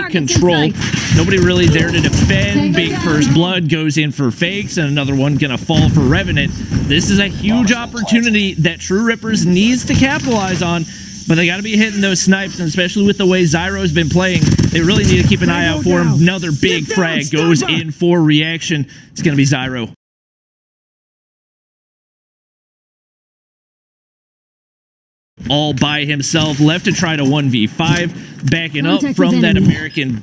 control. Nobody really there to defend. Big first blood goes in for Fakes, and another one going to fall for Revenant. This is a huge opportunity that True Rippers needs to capitalize on, but they got to be hitting those snipes, and especially with the way Zyro's been playing, they really need to keep an eye out for him. Another big frag goes in for reaction. It's going to be Zyro. All by himself, left to try to 1v5, backing up from that American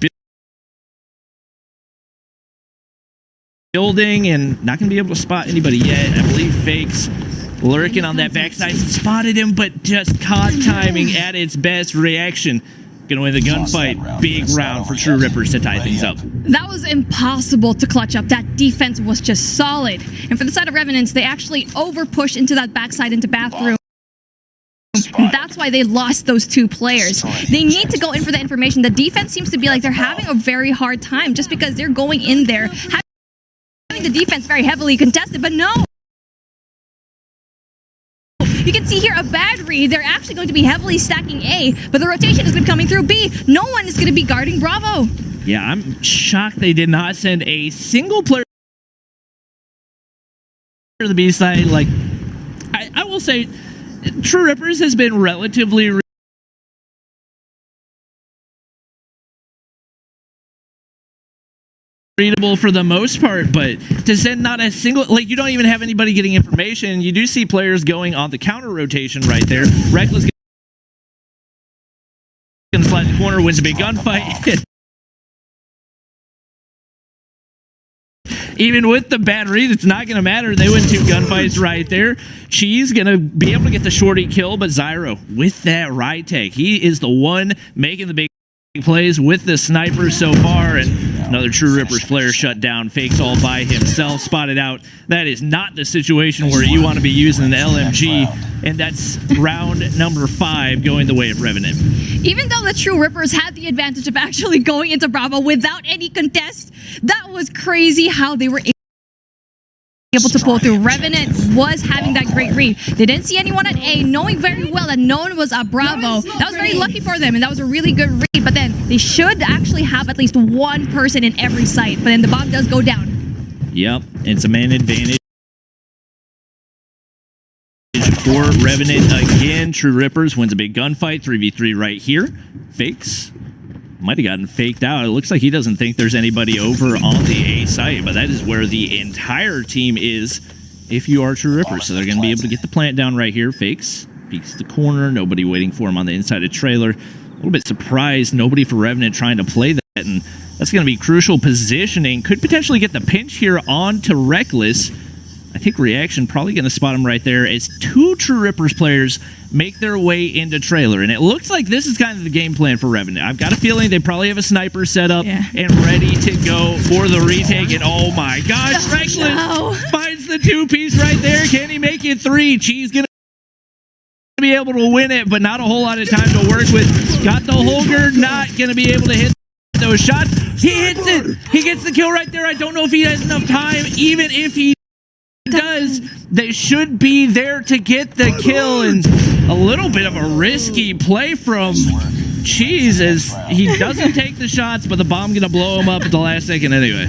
building, and not going to be able to spot anybody yet. I believe Fakes lurking on that backside. He spotted him, but just caught timing at its best. Reaction. Gonna win the gunfight. Big round for True Rippers to tie things up. That was impossible to clutch up. That defense was just solid. And for the side of Revenants, they actually over-pushed into that backside into bathroom. And that's why they lost those two players. They need to go in for the information. The defense seems to be like they're having a very hard time just because they're going in there, having the defense very heavily contested, but no. You can see here a bad read. They're actually going to be heavily stacking A, but the rotation is going to be coming through B. No one is going to be guarding Bravo. Yeah, I'm shocked they did not send a single player to the B side. Like, I will say, True Rippers has been relatively readable for the most part, but to send not a single, like, you don't even have anybody getting information. You do see players going on the counter rotation right there. Reckless gonna slide the corner, wins a big gunfight. even with the bad read, it's not going to matter. They win 2 gunfights right there. Cheese going to be able to get the shorty kill, but Zyro with that right tech, he is the one making the big plays with the sniper so far, and another True Rippers player shut down. Fakes all by himself, spotted out. That is not the situation where you want to be using an LMG, and that's round number 5 going the way of Revenant. Even though the True Rippers had the advantage of actually going into Bravo without any contest, that was crazy how they were able to pull through. Revenant was having that great read. They didn't see anyone at A, knowing very well that no one was at Bravo. That was very lucky for them, and that was a really good read. But then they should actually have at least one person in every site. But then the bomb does go down. Yep, it's a man advantage for Revenant again. True Rippers wins a big gunfight, 3v3 right here. Fakes. Might have gotten faked out. It looks like he doesn't think there's anybody over on the A site, but that is where the entire team is if you are True Rippers. So they're going to be able to get the plant down right here. Fakes. Peeks the corner. Nobody waiting for him on the inside of trailer. A little bit surprised. Nobody for Revenant trying to play that, and that's going to be crucial positioning. Could potentially get the pinch here onto Reckless. I think Reaction probably going to spot him right there as 2 True Rippers players make their way into trailer. And it looks like this is kind of the game plan for Revenant. I've got a feeling they probably have a sniper set up and ready to go for the retake. And oh my gosh, Reckless finds the 2-piece right there. Can he make it 3? Cheese going to be able to win it, but not a whole lot of time to work with. Got the Holger, not going to be able to hit those shots. He hits it. He gets the kill right there. I don't know if he has enough time, even if he does. They should be there to get the kill, and a little bit of a risky play from Cheese as he doesn't take the shots, but the bomb gonna blow him up at the last second anyway.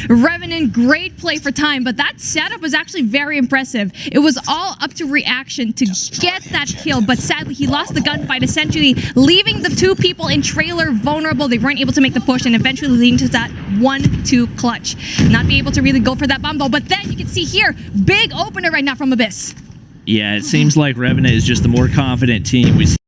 Revenant, great play for time, but that setup was actually very impressive. It was all up to Reaction to get that kill, but sadly he lost the gunfight, essentially leaving the 2 people in trailer vulnerable. They weren't able to make the push, and eventually leading to that 1-2 clutch. Not be able to really go for that bomb though, but then you can see here, big opener right now from Abyss. Yeah, it seems like Revenant is just the more confident team. We see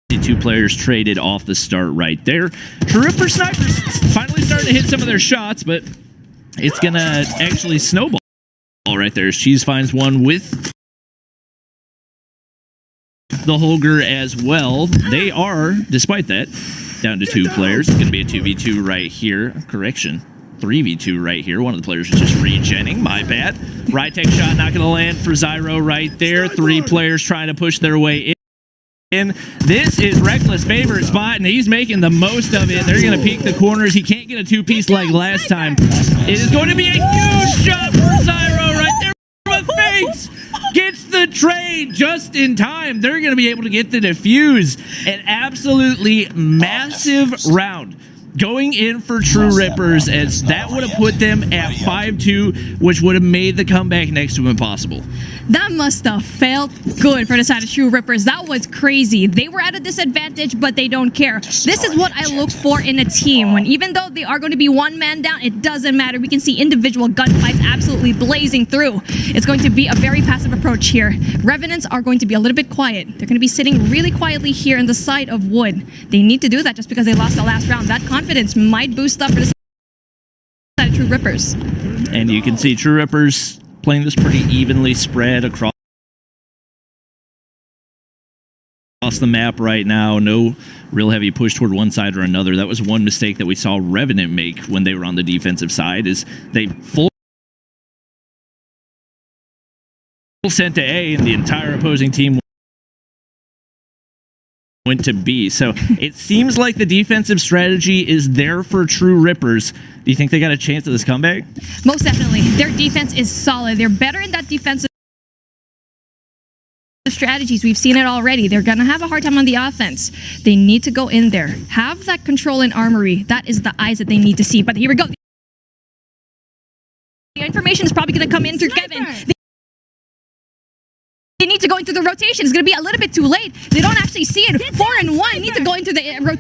2 players traded off the start right there. True Ripper Snipers finally starting to hit some of their shots, but it's gonna actually snowball right there. Cheese finds one with the Holger as well. They are, despite that, down to 2 players. It's gonna be a 2v2 right here. Correction, 3v2 right here. One of the players was just regenning, my bad. Right tech shot not gonna land for Zyro right there. 3 players trying to push their way in. This is Reckless' favorite spot, and he's making the most of it. They're going to peek the corners. He can't get a 2-piece like last time. It is going to be a huge shot for Zyro right there with Fakes. Gets the trade just in time. They're going to be able to get the defuse. An absolutely massive round going in for True Rippers, as that would have put them at 5-2, which would have made the comeback next to impossible. That must have felt good for the side of True Rippers. That was crazy. They were at a disadvantage, but they don't care. This is what I look for in a team. When even though they are going to be 1 man down, it doesn't matter. We can see individual gunfights absolutely blazing through. It's going to be a very passive approach here. Revenants are going to be a little bit quiet. They're going to be sitting really quietly here in the side of wood. They need to do that just because they lost the last round. That confidence might boost up for the side of True Rippers. And you can see True Rippers playing this pretty evenly spread across the map right now. No real heavy push toward one side or another. That was one mistake that we saw Revenant make when they were on the defensive side, is they full sent to A and the entire opposing team went to B. So it seems like the defensive strategy is there for True Rippers. Do you think they got a chance at this comeback? Most definitely. Their defense is solid. They're better in that defensive strategies. We've seen it already. They're going to have a hard time on the offense. They need to go in there. Have that control in armory. That is the eyes that they need to see. But here we go. The information is probably going to come in through Kevin. They need to go into the rotation. It's going to be a little bit too late. They don't actually see it. 4 and 1 need to go into the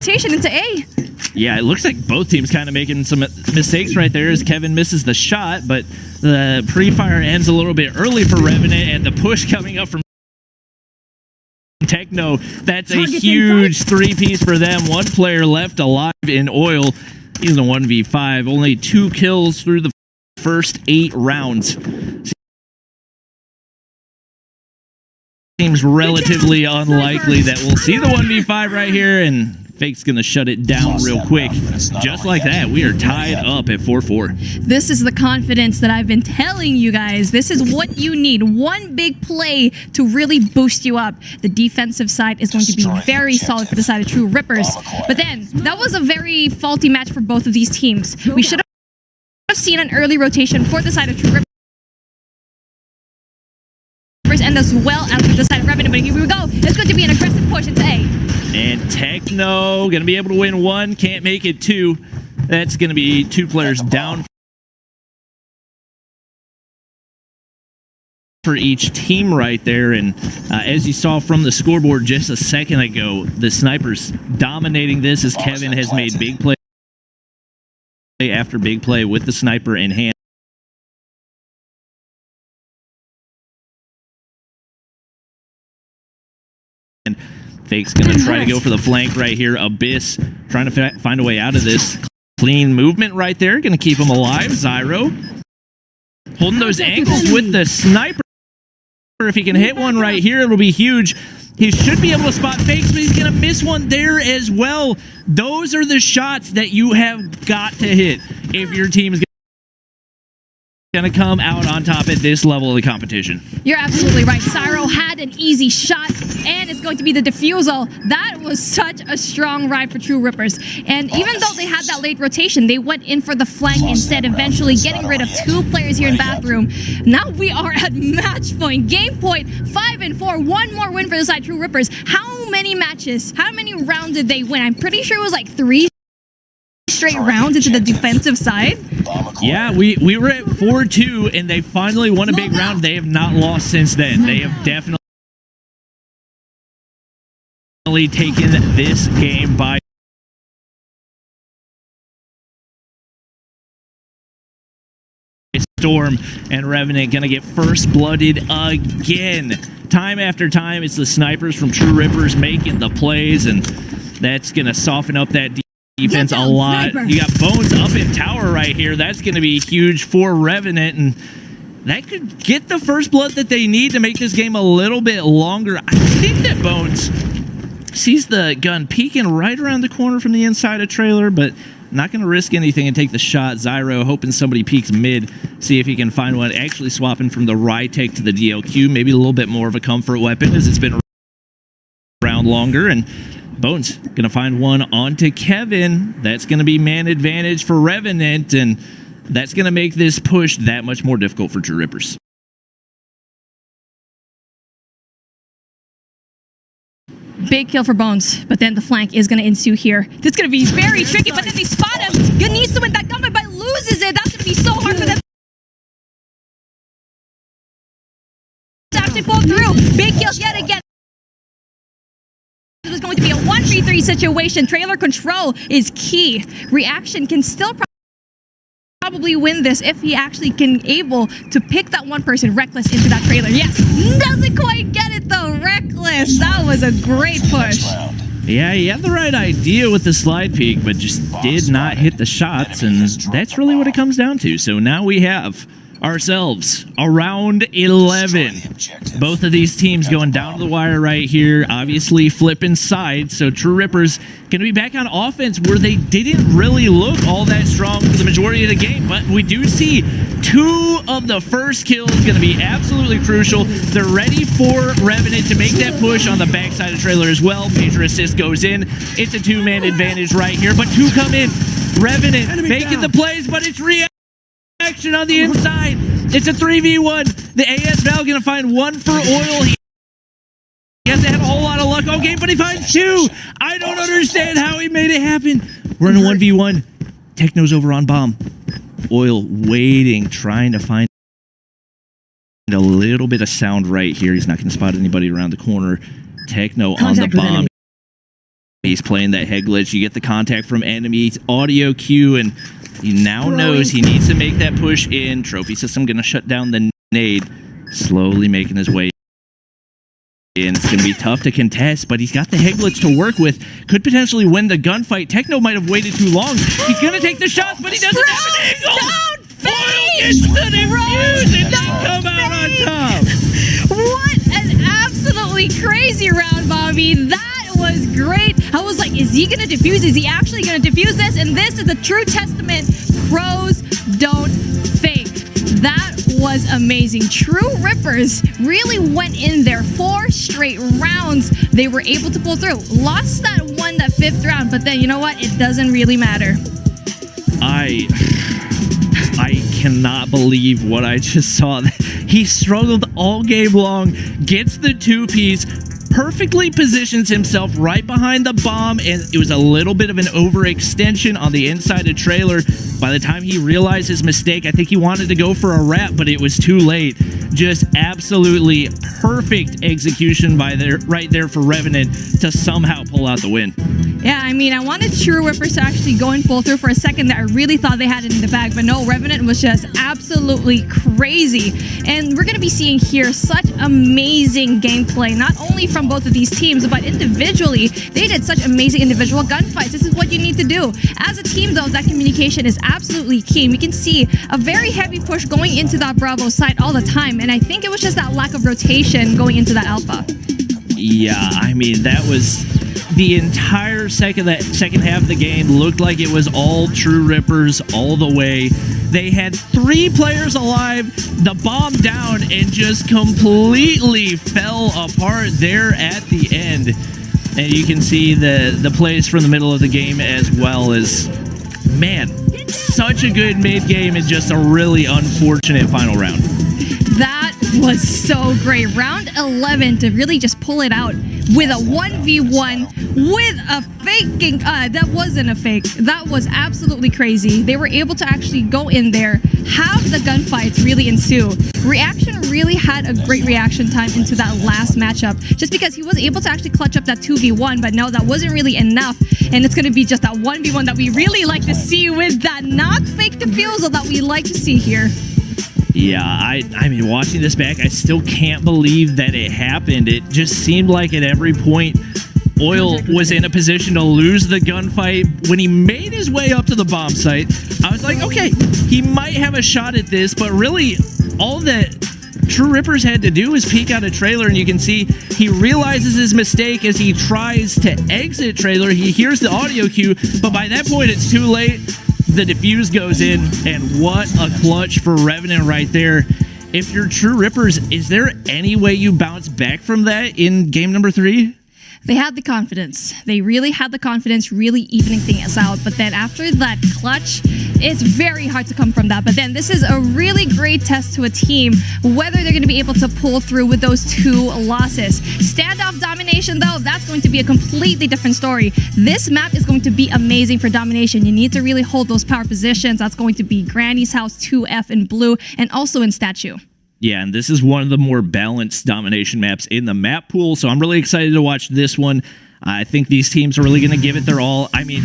rotation into A. Yeah, it looks like both teams kind of making some mistakes right there as Kevin misses the shot, but the pre-fire ends a little bit early for Revenant, and the push coming up from Techno. That's a huge three-piece for them. One player left alive in Oil. He's a 1v5. Only 2 kills through the first 8 rounds. Seems relatively unlikely that we'll see the 1v5 right here, and Fake's gonna shut it down real quick. Just like that, we are tied up at 4-4. This is the confidence that I've been telling you guys. This is what you need. One big play to really boost you up. The defensive side is going to be very solid for the side of True Rippers. But then, that was a very faulty match for both of these teams. We should have seen an early rotation for the side of True Rippers, and as well as for the side of Revenant. But here we go. It's going to be an aggressive push into A. And Techno gonna be able to win 1, can't make it 2. That's gonna be 2 players down for each team right there. And as you saw from the scoreboard just a second ago, the snipers dominating this as Kevin has made big play after big play with the sniper in hand. And Fake's gonna try to go for the flank right here. Abyss trying to find a way out of this. Clean movement right there, gonna keep him alive. Zyro holding those angles with the sniper. If he can hit one right here, it'll be huge. He should be able to spot Fakes, but he's gonna miss one there as well. Those are the shots that you have got to hit if your team is gonna come out on top at this level of the competition. You're absolutely right. Cyro had an easy shot, and it's going to be the defusal. That was such a strong ride for True Rippers. And even though they had that late rotation, they went in for the flank instead, eventually getting rid of 2 players here in Bathroom. Now we are at match point. Game point, 5-4. 1 more win for the side True Rippers. How many matches, how many rounds did they win? I'm pretty sure it was like 3 straight rounds into the defensive side. Yeah, we were at 4-2, and they finally won a big round. They have not lost since then. They have definitely taken this game by storm, and Revenant gonna get first blooded again. Time after time, it's the snipers from True Rippers making the plays, and that's gonna soften up that defense a lot. Sniper. You got Bones up in tower right here. That's going to be huge for Revenant, and that could get the first blood that they need to make this game a little bit longer. I think that Bones sees the gun peeking right around the corner from the inside of trailer, but not going to risk anything and take the shot. Zyro hoping somebody peeks mid, see if he can find one. Actually swapping from the Rytech to the DLQ, maybe a little bit more of a comfort weapon as it's been around longer. And Bones gonna find one onto Kevin. That's gonna be man advantage for Revenant, and that's gonna make this push that much more difficult for True Rippers. Big kill for Bones, but then the flank is gonna ensue here. This is gonna be very tricky, but then they spot him. Good needs to win that gunfight, but loses it. That's gonna be so hard for them to actually pull through. Big kills yet again. This is going to be a 1v3 situation. Trailer control is key. Reaction can still probably win this if he actually can able to pick that one person, Reckless, into that trailer. Yes, doesn't quite get it though. Reckless, that was a great push. Yeah, he had the right idea with the slide peek, but just did not hit the shots, and that's really what it comes down to. So now we have ourselves around 11. Both of these teams going down to the wire right here, obviously flipping sides. So True Rippers going to be back on offense where they didn't really look all that strong for the majority of the game, but we do see 2 of the first kills going to be absolutely crucial. They're ready for Revenant to make that push on the backside of trailer as well. Major assist goes in. It's a 2-man advantage right here, but 2 come in. Revenant making the plays, but it's action on the inside. It's a 3v1. The AS Val gonna find 1 for Oil. He hasn't had a whole lot of luck all game, but he finds 2. I don't understand how he made it happen. We're in a 1v1. Techno's over on bomb. Oil waiting, trying to find a little bit of sound right here. He's not gonna spot anybody around the corner. Techno on the bomb. He's playing that head glitch. You get the contact from enemy's audio cue, and he now knows he needs to make that push in. Trophy system going to shut down the nade, slowly making his way in. It's going to be tough to contest, but he's got the head glitch to work with. Could potentially win the gunfight. Techno might have waited too long. He's going to take the shots, but he doesn't have an angle. Boyle gets the defuse and they come out on top. What an absolutely crazy round, Bobby. That was great. I was like, is he going to defuse? Is he actually going to defuse this? And this is the true testament. Pros don't fake. That was amazing. True Rippers really went in there 4 straight rounds. They were able to pull through. Lost that 5th round, but then you know what? It doesn't really matter. I cannot believe what I just saw. He struggled all game long, gets the 2-piece, perfectly positions himself right behind the bomb, and it was a little bit of an overextension on the inside of trailer. By the time he realized his mistake, I think he wanted to go for a wrap, but it was too late. Just absolutely perfect execution right there for Revenant to somehow pull out the win. Yeah, I mean, I wanted True Rippers to actually go and pull through for a second there. I really thought they had it in the bag, but no, Revenant was just absolutely crazy. And we're going to be seeing here such amazing gameplay, not only from both of these teams, but individually. They did such amazing individual gunfights. This is what you need to do. As a team, though, that communication is absolutely key. We can see a very heavy push going into that Bravo site all the time, and I think it was just that lack of rotation going into that Alpha. Yeah, I mean, that was... The entire second half of the game looked like it was all True Rippers all the way. They had 3 players alive, the bomb down, and just completely fell apart there at the end. And you can see the plays from the middle of the game as well as, man, such a good mid-game and just a really unfortunate final round. That was so great. Round 11 to really just pull it out with a 1v1 with a faking. That wasn't a fake. That was absolutely crazy. They were able to actually go in there, have the gunfights really ensue. Reaction really had a great reaction time into that last matchup just because he was able to actually clutch up that 2v1, but no, that wasn't really enough. And it's going to be just that 1v1 that we really like to see with that not fake defusal that we like to see here. Yeah, I mean, watching this back, I still can't believe that it happened. It just seemed like at every point, Oil was in a position to lose the gunfight. When he made his way up to the bomb site, I was like, okay, he might have a shot at this, but really, all that True Rippers had to do was peek out a trailer, and you can see he realizes his mistake as he tries to exit trailer. He hears the audio cue, but by that point, it's too late. The defuse goes in, and what a clutch for Revenant right there. If you're True Rippers, is there any way you bounce back from that in game number 3? They had the confidence. They really had the confidence, really evening things out. But then after that clutch, it's very hard to come from that. But then this is a really great test to a team, whether they're going to be able to pull through with those 2 losses. Standoff domination, though, that's going to be a completely different story. This map is going to be amazing for domination. You need to really hold those power positions. That's going to be Granny's House, 2F in blue, and also in Statue. Yeah, and this is one of the more balanced domination maps in the map pool, so I'm really excited to watch this one. I think these teams are really going to give it their all. I mean,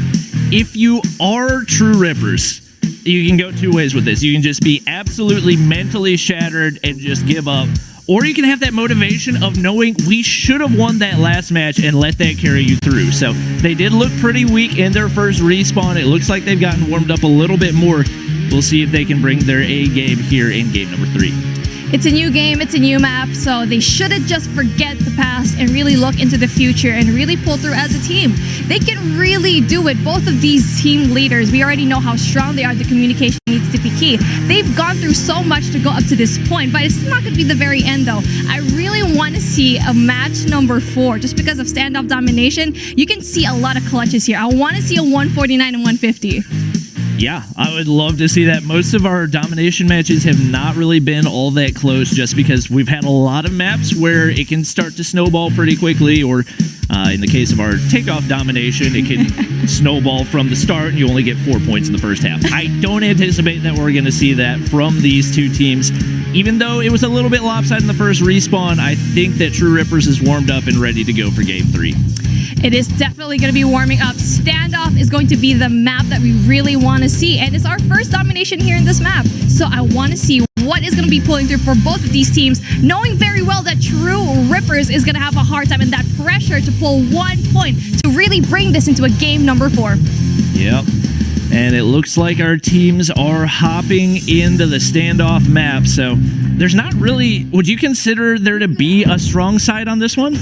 if you are True Rippers, you can go 2 ways with this. You can just be absolutely mentally shattered and just give up, or you can have that motivation of knowing we should have won that last match and let that carry you through. So they did look pretty weak in their first respawn. It looks like they've gotten warmed up a little bit more. We'll see if they can bring their A game here in game number 3. It's a new game, it's a new map, so they shouldn't just forget the past and really look into the future and really pull through as a team. They can really do it. Both of these team leaders, we already know how strong they are. The communication needs to be key. They've gone through so much to go up to this point, but it's not going to be the very end, though. I really want to see a match number 4 just because of standoff domination. You can see a lot of clutches here. I want to see a 149 and 150. Yeah, I would love to see that. Most of our domination matches have not really been all that close just because we've had a lot of maps where it can start to snowball pretty quickly, or in the case of our takeoff domination, it can snowball from the start and you only get 4 points in the first half. I don't anticipate that we're going to see that from these 2 teams. Even though it was a little bit lopsided in the first respawn, I think that True Rippers is warmed up and ready to go for game 3. It is definitely going to be warming up. Standoff is going to be the map that we really want to see, and it's our first domination here in this map. So I want to see what is going to be pulling through for both of these teams, knowing very well that True Rippers is going to have a hard time and that pressure to pull 1 point to really bring this into a game number 4. Yep. And it looks like our teams are hopping into the standoff map. So there's not really, would you consider there to be a strong side on this one?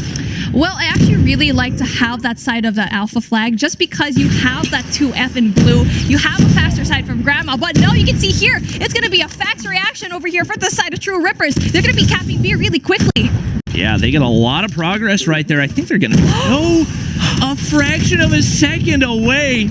Well, I actually really like to have that side of the alpha flag just because you have that 2F in blue. You have a faster side from Grandma, but no, you can see here, it's going to be a fax reaction over here for the side of True Rippers. They're going to be capping B really quickly. Yeah, they get a lot of progress right there. I think they're going to go a fraction of a second away.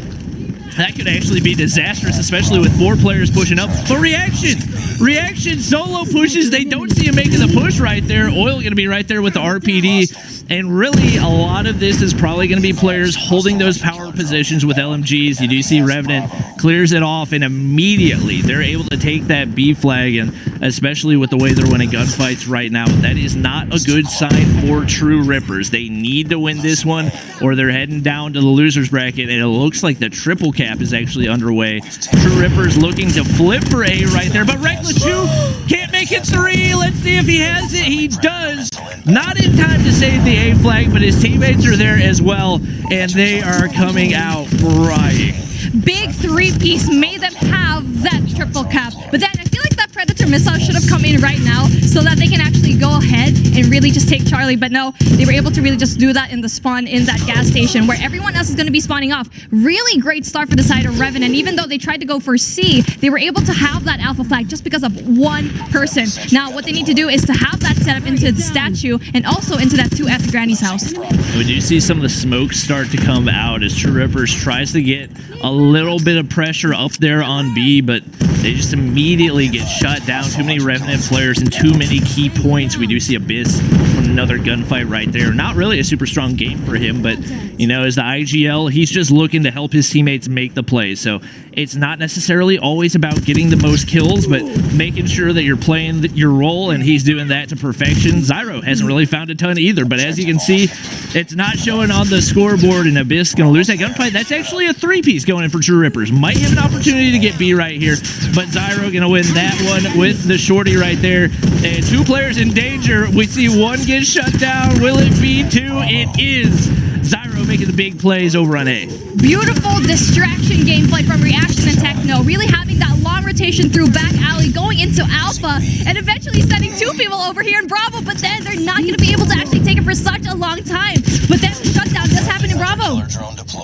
That could actually be disastrous, especially with 4 players pushing up. But Reaction solo pushes. They don't see him making the push right there. Oil going to be right there with the RPD. And really, a lot of this is probably going to be players holding those power positions with LMGs. You do see Revenant clears it off, and immediately they're able to take that B flag, and especially with the way they're winning gunfights right now, that is not a good sign for True Rippers. They need to win this one, or they're heading down to the losers bracket, and it looks like the triple cap is actually underway. True Rippers looking to flip for A right there, but Reckless 2 can't make it 3. Let's see if he has it. He does. Not in time to save the A flag, but his teammates are there as well, and they are coming out crying. Big 3-piece made them have that triple cap, but then I feel like that Predator missile should have come in right now so that they can actually go ahead and really just take Charlie, but no, they were able to really just do that in the spawn in that gas station where everyone else is going to be spawning off. Really great start for the side of Revenant. Even though they tried to go for C, they were able to have that alpha flag just because of one person. Now what they need to do is to have that set up into the statue and also into that 2F Granny's house. We do see some of the smoke start to come out as True Rippers tries to get a little bit of pressure up there on B, but they just immediately get shut down. Too many Revenant players and too many key points. We do see Abyss from another gunfight right there. Not really a super strong game for him, but you know, as the IGL, he's just looking to help his teammates make the plays. So it's not necessarily always about getting the most kills, but making sure that you're playing your role, and he's doing that to perfection. Zyro hasn't really found a ton either, but as you can see, it's not showing on the scoreboard, and Abyss going to lose that gunfight. That's actually a 3-piece going in for True Rippers. Might have an opportunity to get B right here, but Zyro going to win that one with the shorty right there. And 2 players in danger. We see 1 get shut down. Will it be 2? It is. Zyro making the big plays over on A. Beautiful distraction gameplay from Reaction and Techno, really having that long rotation through back alley, going into Alpha, and eventually sending 2 people over here in Bravo, but then they're not going to be able to actually take it for such a long time. But then the shutdown does happen in Bravo.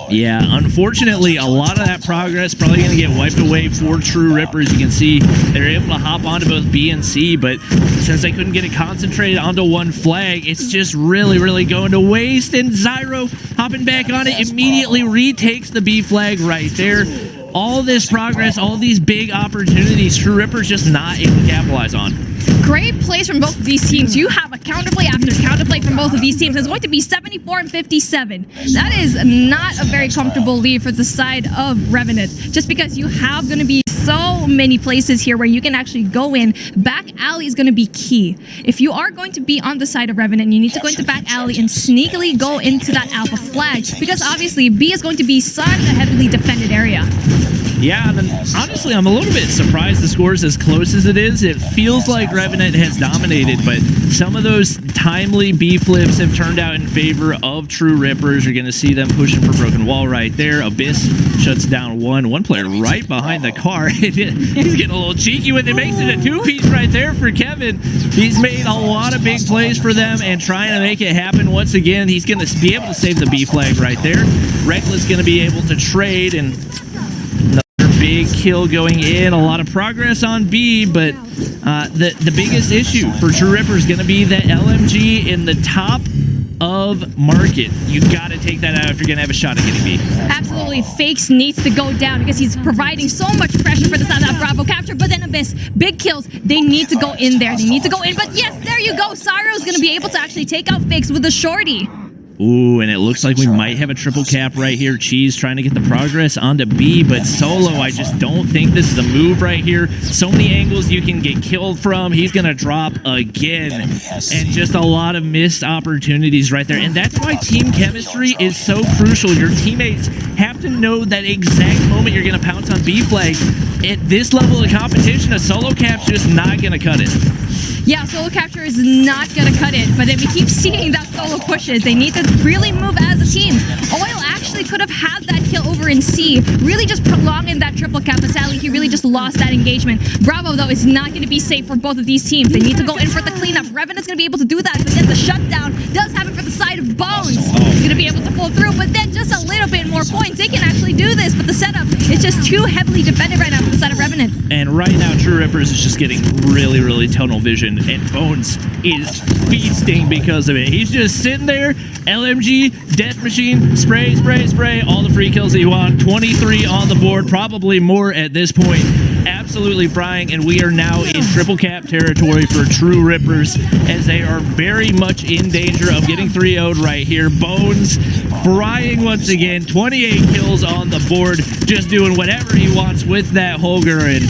Yeah, unfortunately, a lot of that progress probably going to get wiped away for True Rippers. You can see they're able to hop onto both B and C, but since they couldn't get it concentrated onto one flag, it's just really going to waste, and Zyro hopping back on it immediately retakes the B flag right there. All this progress, all these big opportunities, True Rippers just not able to capitalize on. Great plays from both of these teams. You have a counterplay after counterplay from both of these teams. It's going to be 74 and 57. That is not a very comfortable lead for the side of Revenant, just because you have going to be so many places here where you can actually go in. Back alley is going to be key. If you are going to be on the side of Revenant, you need to go into back alley and sneakily go into that alpha flag, because obviously B is going to be such a heavily defended area. Yeah, and honestly, I'm a little bit surprised the score is as close as it is. It feels like Revenant has dominated, but some of those timely B flips have turned out in favor of True Rippers. You're going to see them pushing for Broken Wall right there. Abyss shuts down one player right behind the car. He's getting a little cheeky with it. Makes it a 2-piece right there for Kevin. He's made a lot of big plays for them and trying to make it happen once again. He's going to be able to save the B flag right there. Reckless going to be able to trade, and big kill going in. A lot of progress on B, but the biggest issue for True Ripper is going to be that LMG in the top of market. You got to take that out if you're going to have a shot at getting B. Absolutely. Fakes needs to go down because he's providing so much pressure for the side of that Bravo capture, but then Abyss, big kills. They need to go in there. They need to go in, but yes, there you go. Cyro's going to be able to actually take out Fakes with a shorty. Ooh, and it looks like we might have a triple cap right here. Cheese trying to get the progress onto B, but Solo, I just don't think this is a move right here. So many angles you can get killed from. He's going to drop again. And just a lot of missed opportunities right there. And that's why team chemistry is so crucial. Your teammates have to know that exact moment you're going to pounce on B flag. At this level of competition, a solo cap's just not going to cut it. Yeah, solo capture is not going to cut it, but if we keep seeing that solo pushes, they need to really move as a team. Oil actually could have had that kill over in C, really just prolonging that triple cap, but sadly he really just lost that engagement. Bravo, though, is not going to be safe for both of these teams. They need to go in for the cleanup. Revenant's going to be able to do that, but then the shutdown does happen for the side of Bones. He's going to be able to pull through, but then just a little bit more points. They can actually do this, but the setup is just too heavily defended right now for the side of Revenant. And right now, True Rippers is just getting really, really tunnel vision, and Bones is feasting because of it. He's just sitting there, LMG, Death Machine, spray, spray, spray, all the free kills that you want. 23 on the board, probably more at this point. Absolutely frying, and we are now in triple cap territory for True Rippers as they are very much in danger of getting 3-0'd right here. Bones frying once again, 28 kills on the board, just doing whatever he wants with that Holger, and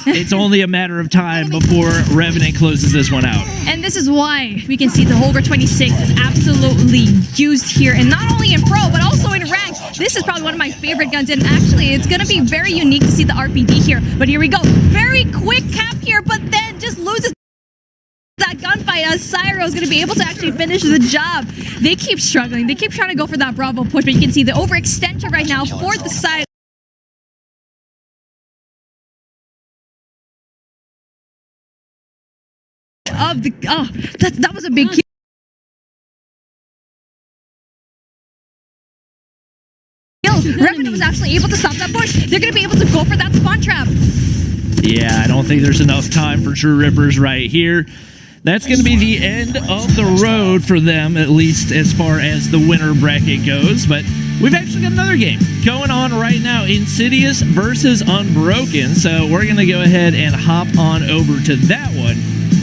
it's only a matter of time before Revenant closes this one out. And this is why we can see the Holger 26 is absolutely used here, and not only in pro, but also in rank. This is probably one of my favorite guns, and actually it's going to be very unique to see the RPD here. But here we go. Very quick cap here, but then just loses that gunfight as Cyro is going to be able to actually finish the job. They keep struggling. They keep trying to go for that Bravo push, but you can see the overextension right now for the side of the... Oh, that was a big kill. Revenant was actually able to stop that push. They're going to be able to go for that spawn trap. Yeah, I don't think there's enough time for True Rippers right here. That's going to be the end of the road for them, at least as far as the winner bracket goes. But we've actually got another game going on right now, Insidious versus Unbroken. So we're going to go ahead and hop on over to that one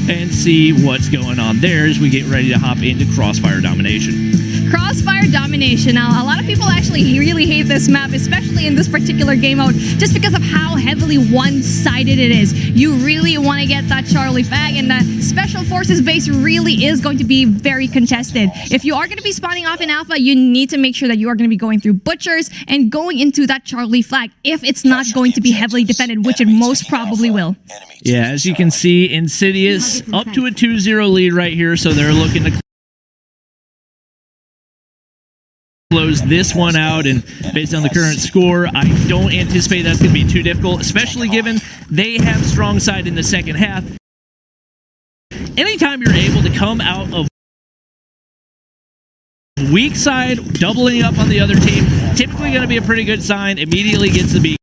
and see what's going on there as we get ready to hop into Crossfire Domination. Crossfire Domination. Now, a lot of people actually really hate this map, especially in this particular game mode, just because of how heavily one-sided it is. You really want to get that Charlie flag, and the Special Forces base really is going to be very contested. If you are going to be spawning off in Alpha, you need to make sure that you are going to be going through Butchers and going into that Charlie flag if it's not going to be heavily defended, which it most probably will. Yeah, as you can see, Insidious up to a 2-0 lead right here, so they're looking to close this one out, and based on the current score, I don't anticipate that's going to be too difficult, especially given they have strong side in the second half. Anytime you're able to come out of weak side, doubling up on the other team, typically going to be a pretty good sign. Immediately gets the B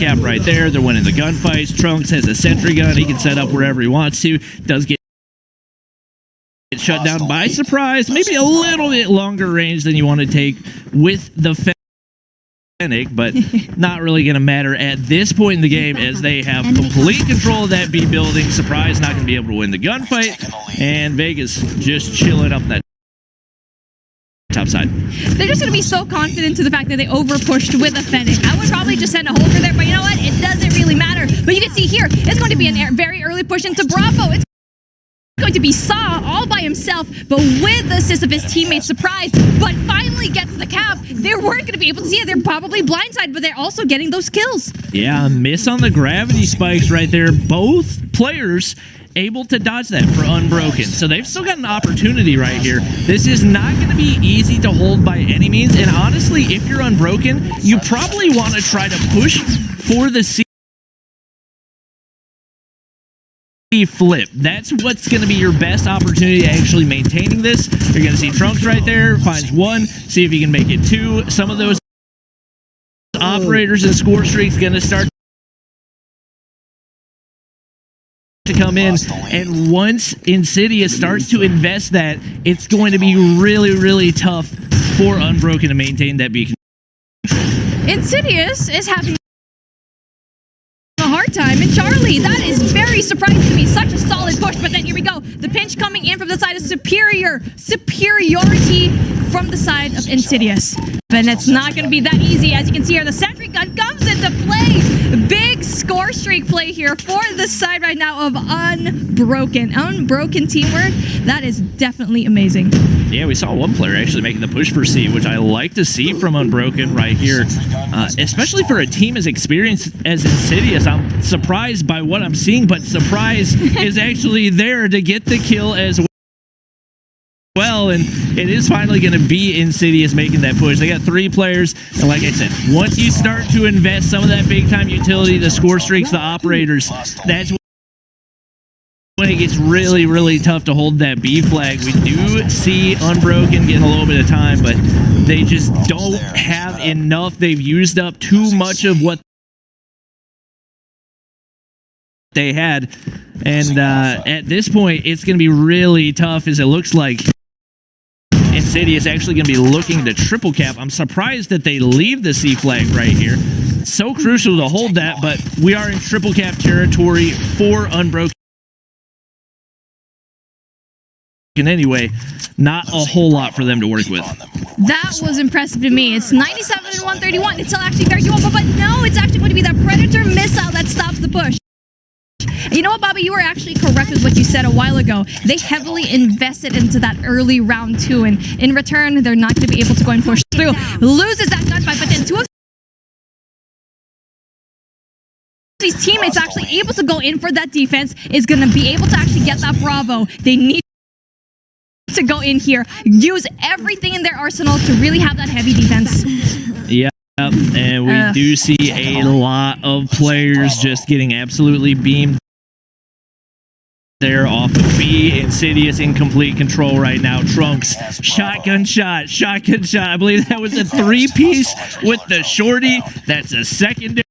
cap right there. They're winning the gunfights. Trunks has a sentry gun. He can set up wherever he wants to. Does get shut down by surprise. Maybe a little bit longer range than you want to take with the Fennec, but not really going to matter at this point in the game as they have complete control of that B building. Surprise, not going to be able to win the gunfight, and Vegas just chilling up that top side. They're just going to be so confident to the fact that they overpushed with a Fennec. I would probably just send a Holger there, but you know what? It doesn't really matter. But you can see here, it's going to be a very early push into Bravo. It's going to be Saw all by himself, but with the assist of his teammates, Surprise, but finally gets the cap. They weren't going to be able to see it. They're probably blindsided, but they're also getting those kills. Yeah, miss on the gravity spikes right there. Both players able to dodge that for Unbroken. So they've still got an opportunity right here. This is not going to be easy to hold by any means, and honestly, if you're Unbroken, you probably want to try to push for the C flip. That's what's going to be your best opportunity to actually maintaining this. You're going to see Trunks right there, finds one, see if he can make it two. Some of those operators and score streaks going to start to come in, and once Insidious starts to invest that, it's going to be really, really tough for Unbroken to maintain that B control. Insidious is having a hard time. And Charlie, that is very surprising to me. Such a solid push, but then here we go. The pinch coming in from the side of superiority from the side of Insidious. And it's not going to be that easy. As you can see here, the sentry gun comes into play. Big score streak play here for the side right now of Unbroken. Unbroken teamwork, that is definitely amazing. Yeah, we saw one player actually making the push for C, which I like to see from Unbroken right here. Especially for a team as experienced as Insidious. I'm surprised by what I'm seeing, but surprise is actually there to get the kill as well, and it is finally going to be Insidious making that push. They got 3 players, and like I said, once you start to invest some of that big-time utility, the score streaks, the operators, that's when it gets really, really tough to hold that B flag. We do see Unbroken getting a little bit of time, but they just don't have enough. They've used up too much of what they had, and at this point, it's going to be really tough, as it looks like Insidious actually going to be looking to triple cap. I'm surprised that they leave the C flag right here. So crucial to hold that, but we are in triple cap territory for Unbroken. Anyway, not a whole lot for them to work with. That was impressive to me. It's 97 and 131. It's still actually very doable, but no, it's actually going to be that Predator missile that stops the push. You know what, Bobby? You were actually correct with what you said a while ago. They heavily invested into that early round 2, and in return, they're not going to be able to go and push through. Loses that gunfight, but then 2 of these teammates actually able to go in for that defense, is going to be able to actually get that Bravo. They need to go in here, use everything in their arsenal to really have that heavy defense. Yeah. And we do see a lot of players just getting absolutely beamed there off of B. Insidious in complete control right now. Trunks, shotgun shot. I believe that was a 3-piece with the shorty. That's a secondary.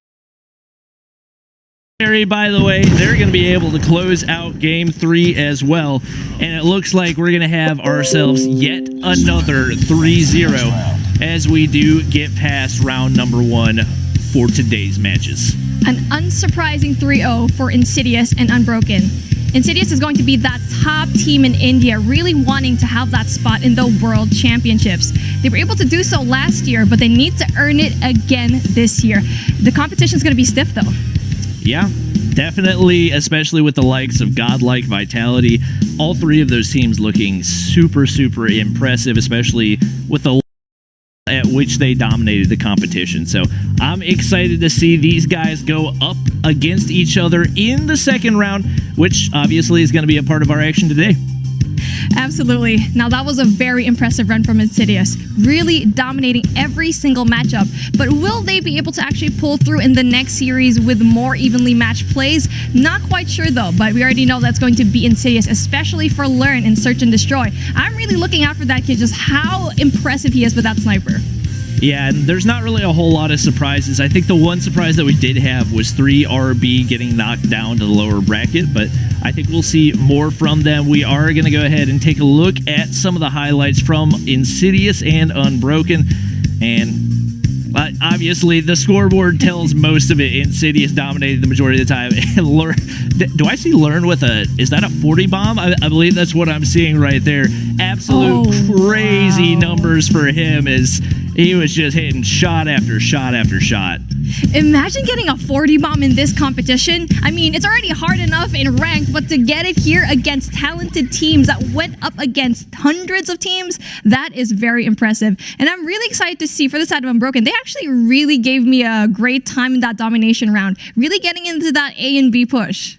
By the way, they're going to be able to close out game 3 as well. And it looks like we're going to have ourselves yet another 3-0 as we do get past round number 1 for today's matches. An unsurprising 3-0 for Insidious and Unbroken. Insidious is going to be that top team in India, really wanting to have that spot in the World Championships. They were able to do so last year, but they need to earn it again this year. The competition is going to be stiff, though. Yeah, definitely, especially with the likes of Godlike, Vitality. All 3 of those teams looking super, super impressive, especially with the at which they dominated the competition. So I'm excited to see these guys go up against each other in the second round, which obviously is going to be a part of our action today. Absolutely. Now that was a very impressive run from Insidious, really dominating every single matchup. But will they be able to actually pull through in the next series with more evenly matched plays? Not quite sure though, but we already know that's going to be Insidious, especially for Learn in Search and Destroy. I'm really looking out for that kid, just how impressive he is with that sniper. Yeah, and there's not really a whole lot of surprises. I think the one surprise that we did have was 3RB getting knocked down to the lower bracket, but I think we'll see more from them. We are going to go ahead and take a look at some of the highlights from Insidious and Unbroken, and obviously the scoreboard tells most of it. Insidious dominated the majority of the time. And Learn, do I see Learn with is that a 40 bomb? I believe that's what I'm seeing right there. Absolute crazy numbers for him, as he was just hitting shot after shot after shot. Imagine getting a 40 bomb in this competition. I mean, it's already hard enough in ranked, but to get it here against talented teams that went up against hundreds of teams, that is very impressive. And I'm really excited to see for the side of Unbroken, they actually really gave me a great time in that domination round, really getting into that A and B push.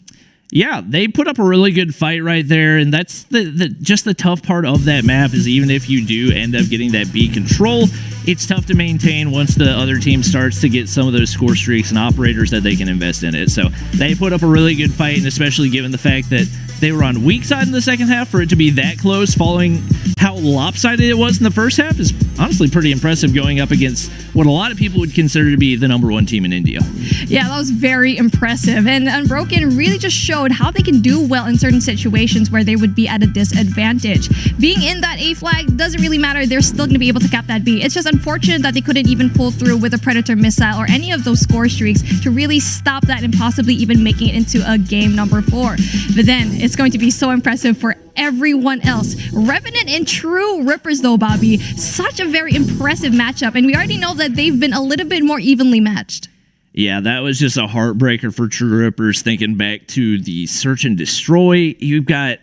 Yeah, they put up a really good fight right there, and that's just the tough part of that map is even if you do end up getting that B control, it's tough to maintain once the other team starts to get some of those score streaks and operators that they can invest in it. So they put up a really good fight, and especially given the fact that they were on weak side in the second half, for it to be that close following how lopsided it was in the first half is honestly pretty impressive, going up against what a lot of people would consider to be the #1 team in India. Yeah, that was very impressive. And Unbroken really just showed how they can do well in certain situations where they would be at a disadvantage. Being in that A flag doesn't really matter. They're still going to be able to cap that B. It's just unfortunate that they couldn't even pull through with a Predator missile or any of those score streaks to really stop that and possibly even making it into a game number 4. But then it's going to be so impressive for everyone else. Revenant and True Rippers though, Bobby, such a very impressive matchup, and we already know that they've been a little bit more evenly matched. Yeah, that was just a heartbreaker for True Rippers. Thinking back to the Search and Destroy, you've got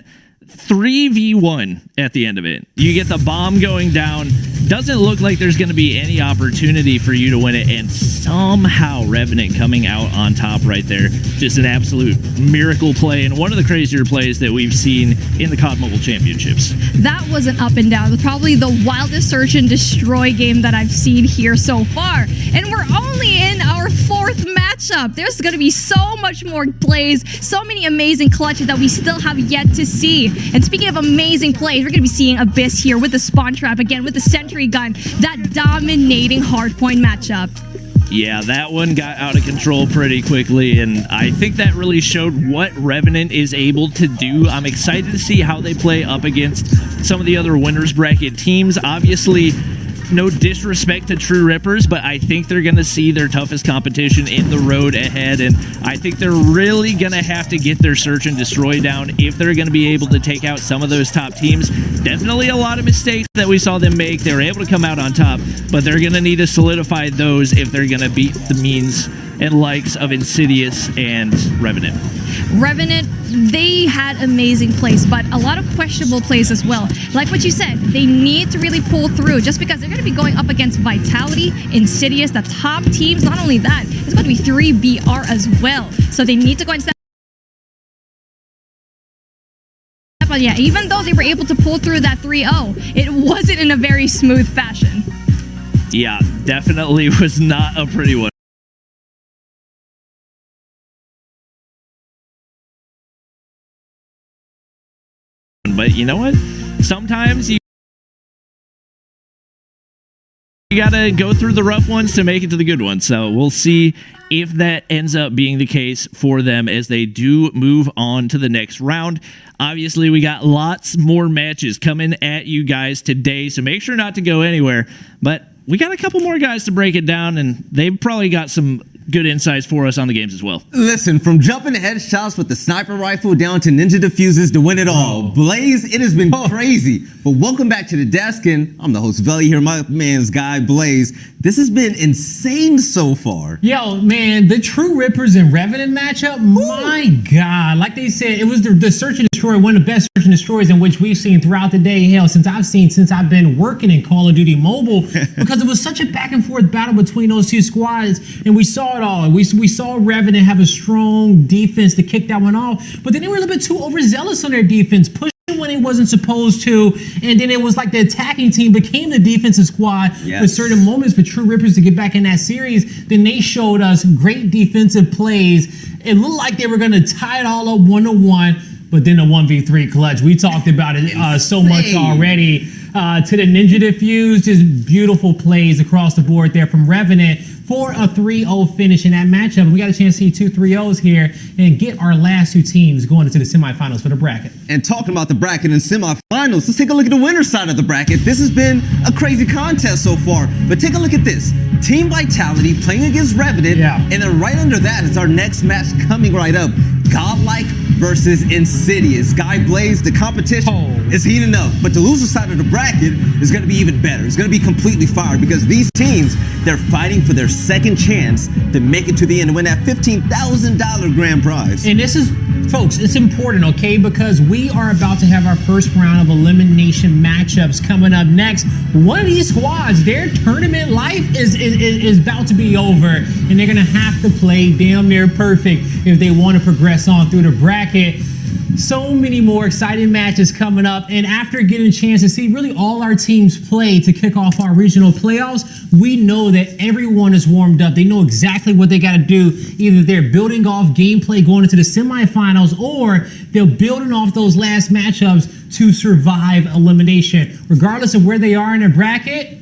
3v1 at the end of it. You get the bomb going down. Doesn't look like there's going to be any opportunity for you to win it, and somehow Revenant coming out on top right there. Just an absolute miracle play, and one of the crazier plays that we've seen in the COD Mobile Championships. That was an up and down. Probably the wildest Search and Destroy game that I've seen here so far. And we're only in our 4th matchup. There's going to be so much more plays, so many amazing clutches that we still have yet to see. And speaking of amazing plays, we're going to be seeing Abyss here with the spawn trap again, with the sentry gun, that dominating hardpoint matchup. Yeah, that one got out of control pretty quickly, and I think that really showed what Revenant is able to do. I'm excited to see how they play up against some of the other winners bracket teams. Obviously, no disrespect to True Rippers, but I think they're going to see their toughest competition in the road ahead, and I think they're really going to have to get their Search and Destroy down if they're going to be able to take out some of those top teams. Definitely a lot of mistakes that we saw them make. They were able to come out on top, but they're going to need to solidify those if they're going to beat the means and likes of Insidious and Revenant. Revenant, they had amazing plays, but a lot of questionable plays as well. Like what you said, they need to really pull through just because they're going to be going up against Vitality, Insidious, the top teams. Not only that, it's going to be 3BR as well. So they need to go and step. But yeah, even though they were able to pull through that 3-0, it wasn't in a very smooth fashion. Yeah, definitely was not a pretty one. But you know what? Sometimes you gotta go through the rough ones to make it to the good ones. So we'll see if that ends up being the case for them as they do move on to the next round. Obviously, we got lots more matches coming at you guys today, so make sure not to go anywhere. But we got a couple more guys to break it down, and they've probably got some good insights for us on the games as well. Listen, from jumping headshots with the sniper rifle down to ninja diffuses to win it all. Blaze, it has been crazy. But welcome back to the desk, and I'm the host, Veli here, my man's guy, Blaze. This has been insane so far. Yo, man, the True Rippers and Revenant matchup, my God. Like they said, it was the Search and Destroy, one of the best Search and Destroys in which we've seen throughout the day. Hell, since I've been working in Call of Duty Mobile, because it was such a back and forth battle between those two squads, and we saw it all. We saw Revenant have a strong defense to kick that one off, but then they were a little bit too overzealous on their defense, pushing when it wasn't supposed to, and then it was like the attacking team became the defensive squad for certain moments for True Rippers to get back in that series. Then they showed us great defensive plays. It looked like they were going to tie it all up 1-1, but then the 1v3 clutch. We talked about it so much already. To the Ninja Diffuse, just beautiful plays across the board there from Revenant for a 3-0 finish in that matchup. And we got a chance to see 2 3-0s here and get our last 2 teams going into the semifinals for the bracket. And talking about the bracket and semifinals, let's take a look at the winner's side of the bracket. This has been a crazy contest so far, but take a look at this. Team Vitality playing against Revenant, and then right under that is our next match coming right up. Godlike versus Insidious. Guy Blaze, the competition is heating up, but the loser side of the bracket is going to be even better. It's going to be completely fire because these teams, they're fighting for their second chance to make it to the end and win that $15,000 grand prize. And this is, folks, it's important, okay? Because we are about to have our first round of elimination matchups coming up next. One of these squads, their tournament life is about to be over, and they're going to have to play damn near perfect if they want to progress on through the bracket. So many more exciting matches coming up, and after getting a chance to see really all our teams play to kick off our regional playoffs, we know that everyone is warmed up. They know exactly what they got to do. Either they're building off gameplay going into the semifinals, or they're building off those last matchups to survive elimination. Regardless of where they are in their bracket,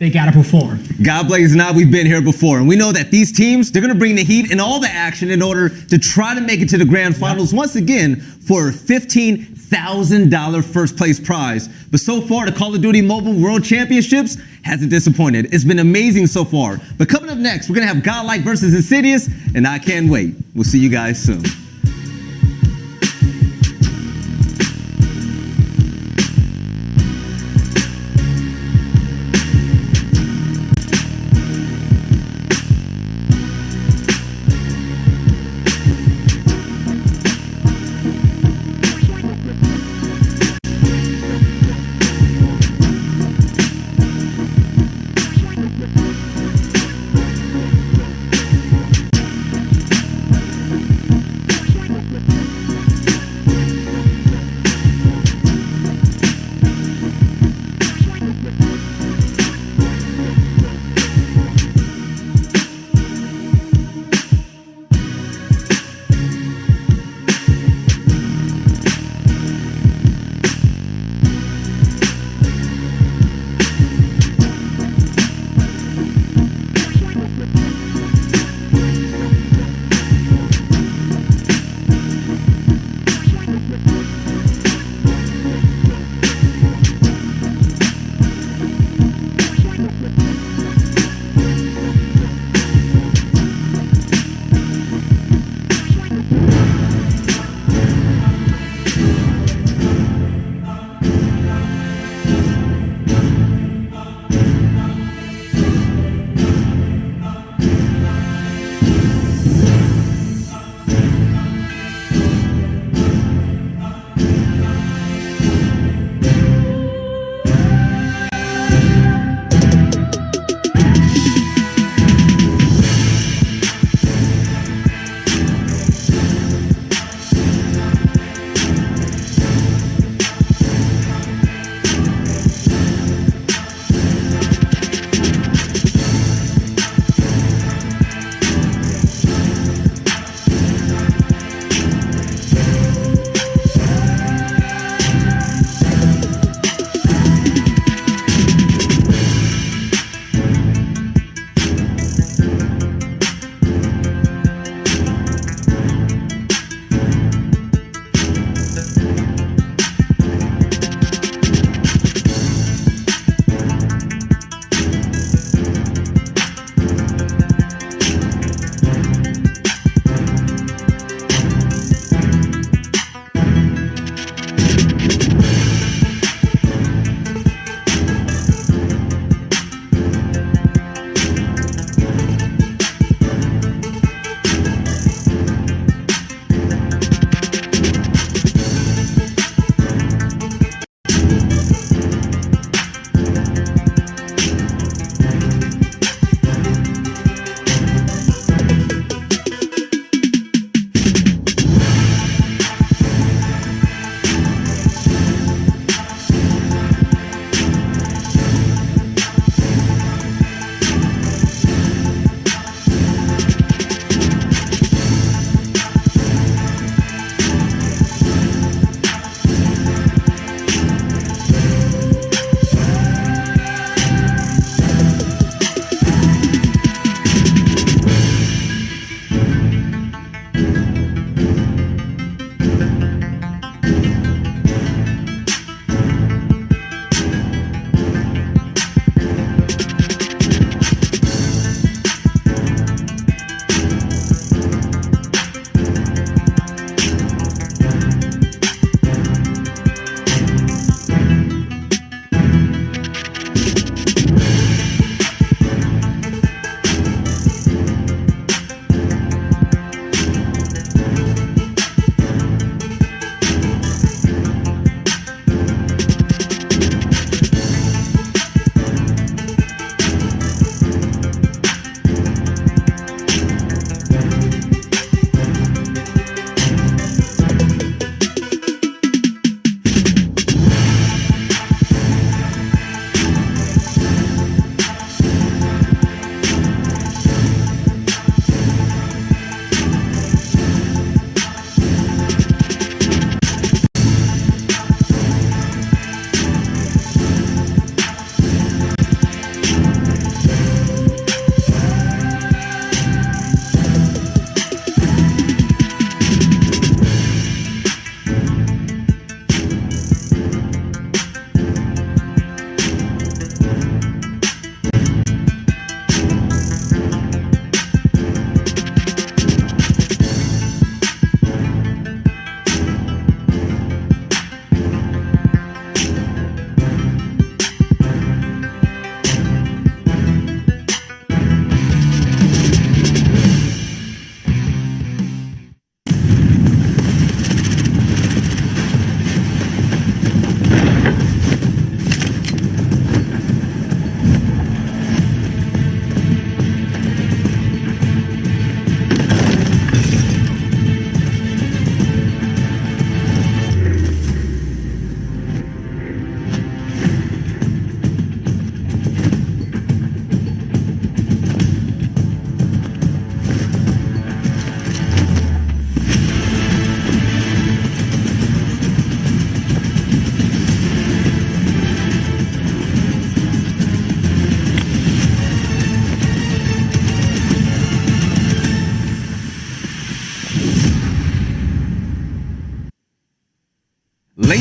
they gotta perform. God blaze not, we've been here before, and we know that these teams, they're going to bring the heat and all the action in order to try to make it to the grand finals once again for a $15,000 first place prize. But so far, the Call of Duty Mobile World Championships hasn't disappointed. It's been amazing so far. But coming up next, we're going to have Godlike versus Insidious, and I can't wait. We'll see you guys soon.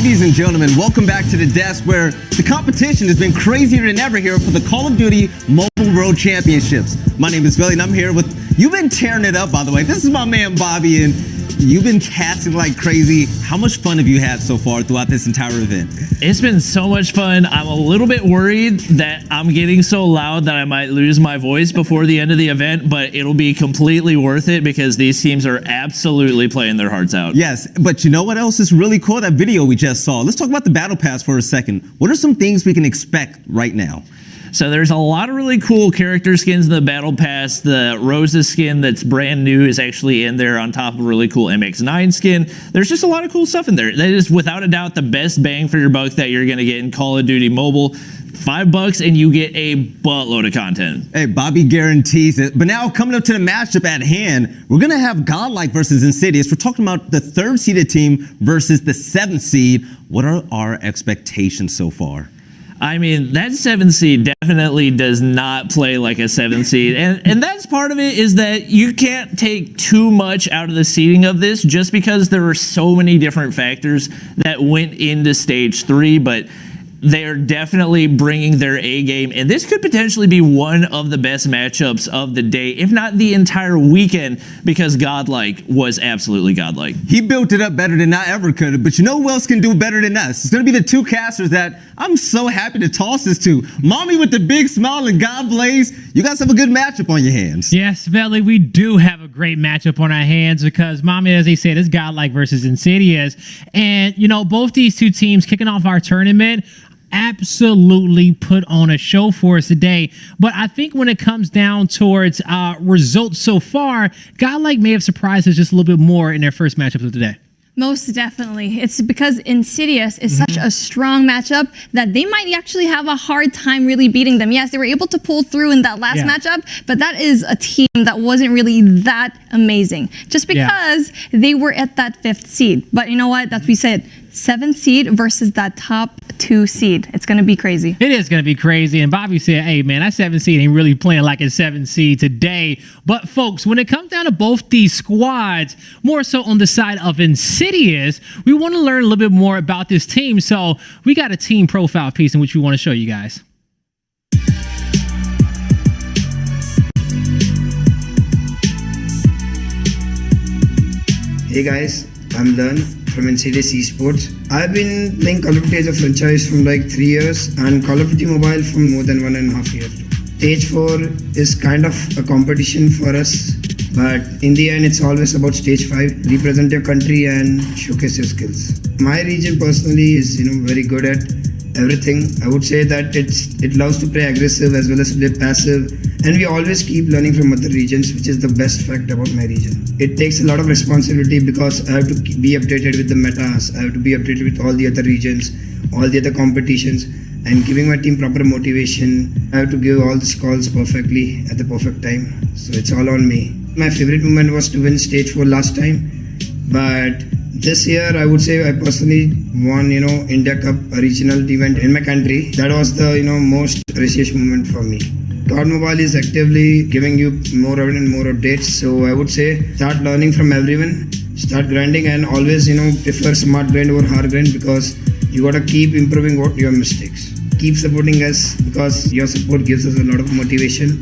Ladies and gentlemen, welcome back to the desk where the competition has been crazier than ever here for the Call of Duty Mobile World Championships. My name is Billy and I'm here with, you've been tearing it up by the way. This is my man Bobby and you've been casting like crazy. How much fun have you had so far throughout this entire event? It's been so much fun. I'm a little bit worried that I'm getting so loud that I might lose my voice before the end of the event, but it'll be completely worth it because these teams are absolutely playing their hearts out. Yes, but you know what else is really cool? That video we just saw. Let's talk about the Battle Pass for a second. What are some things we can expect right now? So there's a lot of really cool character skins in the Battle Pass. The Rosa skin that's brand new is actually in there on top of a really cool MX-9 skin. There's just a lot of cool stuff in there. That is without a doubt the best bang for your buck that you're going to get in Call of Duty Mobile. $5 and you get a buttload of content. Hey, Bobby guarantees it. But now coming up to the matchup at hand, we're going to have Godlike versus Insidious. We're talking about the 3rd seeded team versus the 7th seed. What are our expectations so far? I mean, that 7th seed definitely does not play like a 7th seed. And that's part of it is that you can't take too much out of the seeding of this just because there were so many different factors that went into stage 3. But they're definitely bringing their A game, and this could potentially be one of the best matchups of the day, if not the entire weekend, because Godlike was absolutely godlike. He built it up better than I ever could, but you know who else can do better than us? It's going to be the 2 casters that I'm so happy to toss this to. Mommy with the big smile and God Blaze, you guys have a good matchup on your hands. Yes, Belly, we do have a great matchup on our hands because Mommy, as they said, is Godlike versus Insidious. And, you know, both these 2 teams kicking off our tournament absolutely put on a show for us today. But I think when it comes down towards results so far, Godlike may have surprised us just a little bit more in their first matchup of the day. Most definitely. It's because Insidious is such a strong matchup that they might actually have a hard time really beating them. Yes, they were able to pull through in that last matchup, but that is a team that wasn't really that amazing just because they were at that 5th seed. But you know what? That's what we said. 7th seed versus that top 2 seed. It's going to be crazy. It is going to be crazy. And Bobby said, hey, man, that 7th seed ain't really playing like a 7th seed today. But, folks, when it comes down to both these squads, more so on the side of Insidious, we want to learn a little bit more about this team. So we got a team profile piece in which we want to show you guys. Hey guys, I'm Learn from Insidious Esports. I've been playing Call of Duty as a franchise from like 3 years and Call of Duty Mobile from more than 1.5 years. Stage 4 is kind of a competition for us, but in the end it's always about stage 5. Represent your country and showcase your skills. My region personally is very good at everything. I would say that it loves to play aggressive as well as play passive, and we always keep learning from other regions, which is the best fact about my region. It takes a lot of responsibility because I have to be updated with the metas, I have to be updated with all the other regions, all the other competitions, and giving my team proper motivation. I have to give all the calls perfectly at the perfect time, so it's all on me. My favorite moment was to win stage 4 last time, but this year, I would say I personally won, India Cup, a regional event in my country. That was the, most precious moment for me. Codm Mobile is actively giving you more and more updates. So I would say start learning from everyone, start grinding, and always, prefer smart grind over hard grind because you got to keep improving what your mistakes. Keep supporting us because your support gives us a lot of motivation.